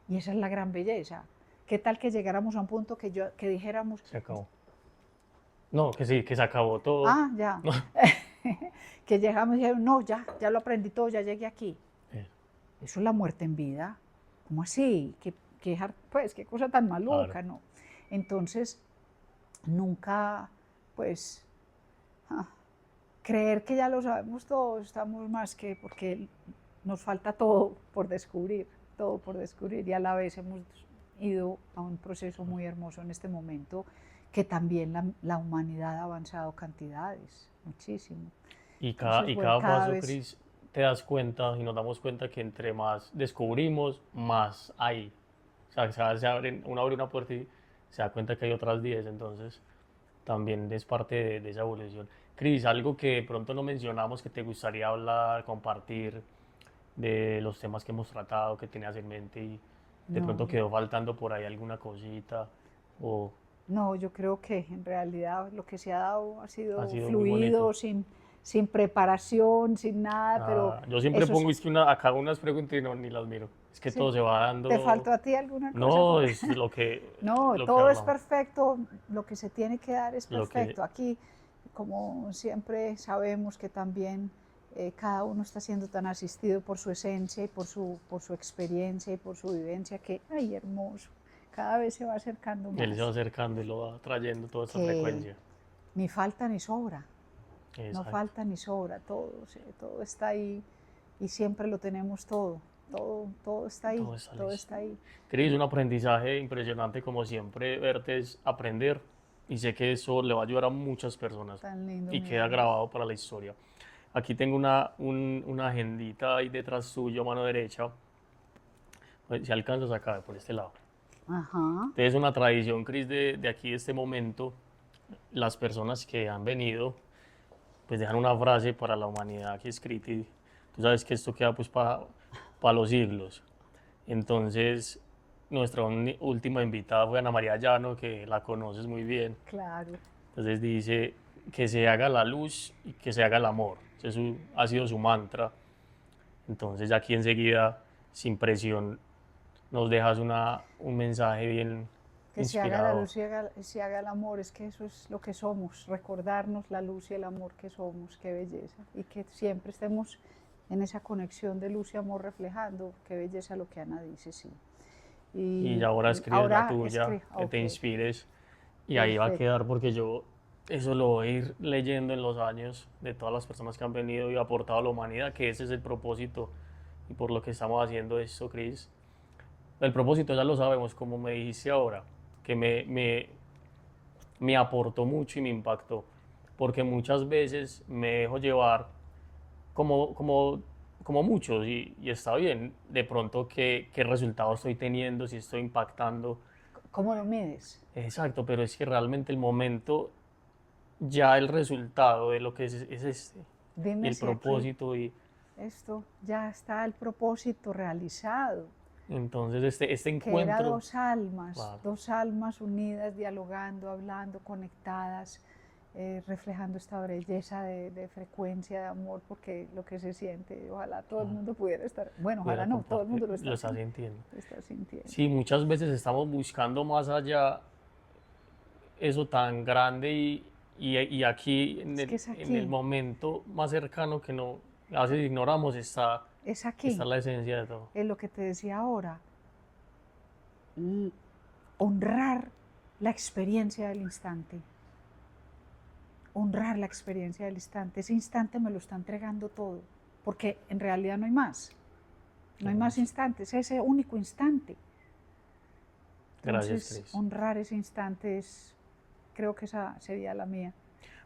Y esa es la gran belleza. ¿Qué tal que llegáramos a un punto que dijéramos... Se acabó. No, que sí, que se acabó todo. Ah, ya. Que llegamos y dijéramos, no, ya lo aprendí todo, ya llegué aquí. Eso es la muerte en vida. ¿Cómo así? Pues, qué cosa tan maluca, claro. ¿No? Entonces, nunca, pues, creer que ya lo sabemos todo, estamos más que, porque nos falta todo por descubrir, y a la vez hemos ido a un proceso muy hermoso en este momento, que también la humanidad ha avanzado cantidades, muchísimo. Y cada paso, Cris, te das cuenta y nos damos cuenta que entre más descubrimos, más hay. O sea, uno abre una puerta y se da cuenta que hay otras 10, entonces también es parte de esa evolución. Cris, algo que de pronto no mencionamos, que te gustaría hablar, compartir de los temas que hemos tratado, que tenías en mente y de pronto quedó faltando por ahí alguna cosita o... No, yo creo que en realidad lo que se ha dado ha sido fluido, sin preparación, sin nada, pero... Yo siempre pongo acá unas preguntas y ni las miro. Es que todo se va dando... ¿Te faltó a ti alguna cosa? No, es lo que... No, todo es perfecto, lo que se tiene que dar es perfecto. Aquí, como siempre sabemos que también cada uno está siendo tan asistido por su esencia y por su experiencia y por su vivencia, que, ay, hermoso. Cada vez se va acercando más. Él se va acercando y lo va trayendo toda esta frecuencia. Ni falta ni sobra. Exacto. No falta ni sobra, todo está ahí y siempre lo tenemos todo está ahí, todo está ahí. Cris, un aprendizaje impresionante como siempre, verte es aprender y sé que eso le va a ayudar a muchas personas. Tan lindo, y queda grabado para la historia. Aquí tengo una agendita ahí detrás tuyo, mano derecha, pues, si alcanzas acá, por este lado. Ajá. Entonces, una tradición, Cris, de aquí, de este momento, las personas que han venido, pues dejan una frase para la humanidad aquí escrita y tú sabes que esto queda pues para los siglos. Entonces, nuestra última invitada fue Ana María Llano, que la conoces muy bien. Claro. Entonces dice que se haga la luz y que se haga el amor. Eso ha sido su mantra. Entonces, aquí enseguida, sin presión, nos dejas un mensaje bien que inspirador. Se haga la luz y se haga el amor, es que eso es lo que somos, recordarnos la luz y el amor que somos, qué belleza, y que siempre estemos en esa conexión de luz y amor reflejando, qué belleza lo que Ana dice, sí. Y ahora escribes la tuya, que te inspires, y ahí va a quedar, porque yo eso lo voy a ir leyendo en los años de todas las personas que han venido y aportado a la humanidad, que ese es el propósito, y por lo que estamos haciendo esto, Cris. El propósito ya lo sabemos, como me dijiste ahora, que me aportó mucho y me impactó, porque muchas veces me dejo llevar como muchos y está bien, de pronto qué resultado estoy teniendo, si estoy impactando. ¿Cómo lo mides? Exacto, pero es que realmente el momento, ya el resultado de lo que es este, Dime y el propósito y... Esto, ya está el propósito realizado. Entonces este encuentro... Que era dos almas unidas, dialogando, hablando, conectadas, reflejando esta belleza de frecuencia, de amor, porque lo que se siente, ojalá todo el mundo pudiera estar, bueno, ojalá no, todo el mundo lo está sintiendo. Lo está sintiendo. Sí, muchas veces estamos buscando más allá eso tan grande y aquí, en el momento más cercano que no, a veces ignoramos, está la esencia de todo. Es lo que te decía ahora, honrar la experiencia del instante. honrar la experiencia del instante. Ese instante me lo está entregando todo, porque en realidad no hay más. No hay más instantes, ese único instante. Gracias, Entonces, Cris. honrar ese instante creo que esa sería la mía.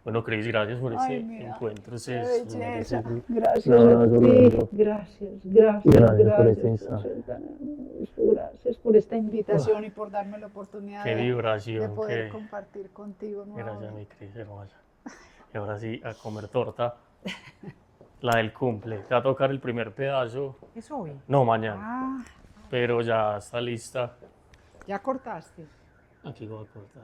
Bueno, Cris, gracias por Ay, ese mira, encuentro. qué Se merece belleza. un Gracias a abrazo ti. lindo. Gracias Gracias por este por instante. ser tan hermoso. Gracias por esta invitación y por darme la oportunidad Qué de vibración, poder qué... compartir contigo Gracias, mi nuevamente. Cris, hermosa. Y ahora sí, a comer torta. La del cumple. Te va a tocar el primer pedazo. ¿Es hoy? No, mañana. Ah, Pero ya está lista. ya cortaste. Aquí voy a cortar.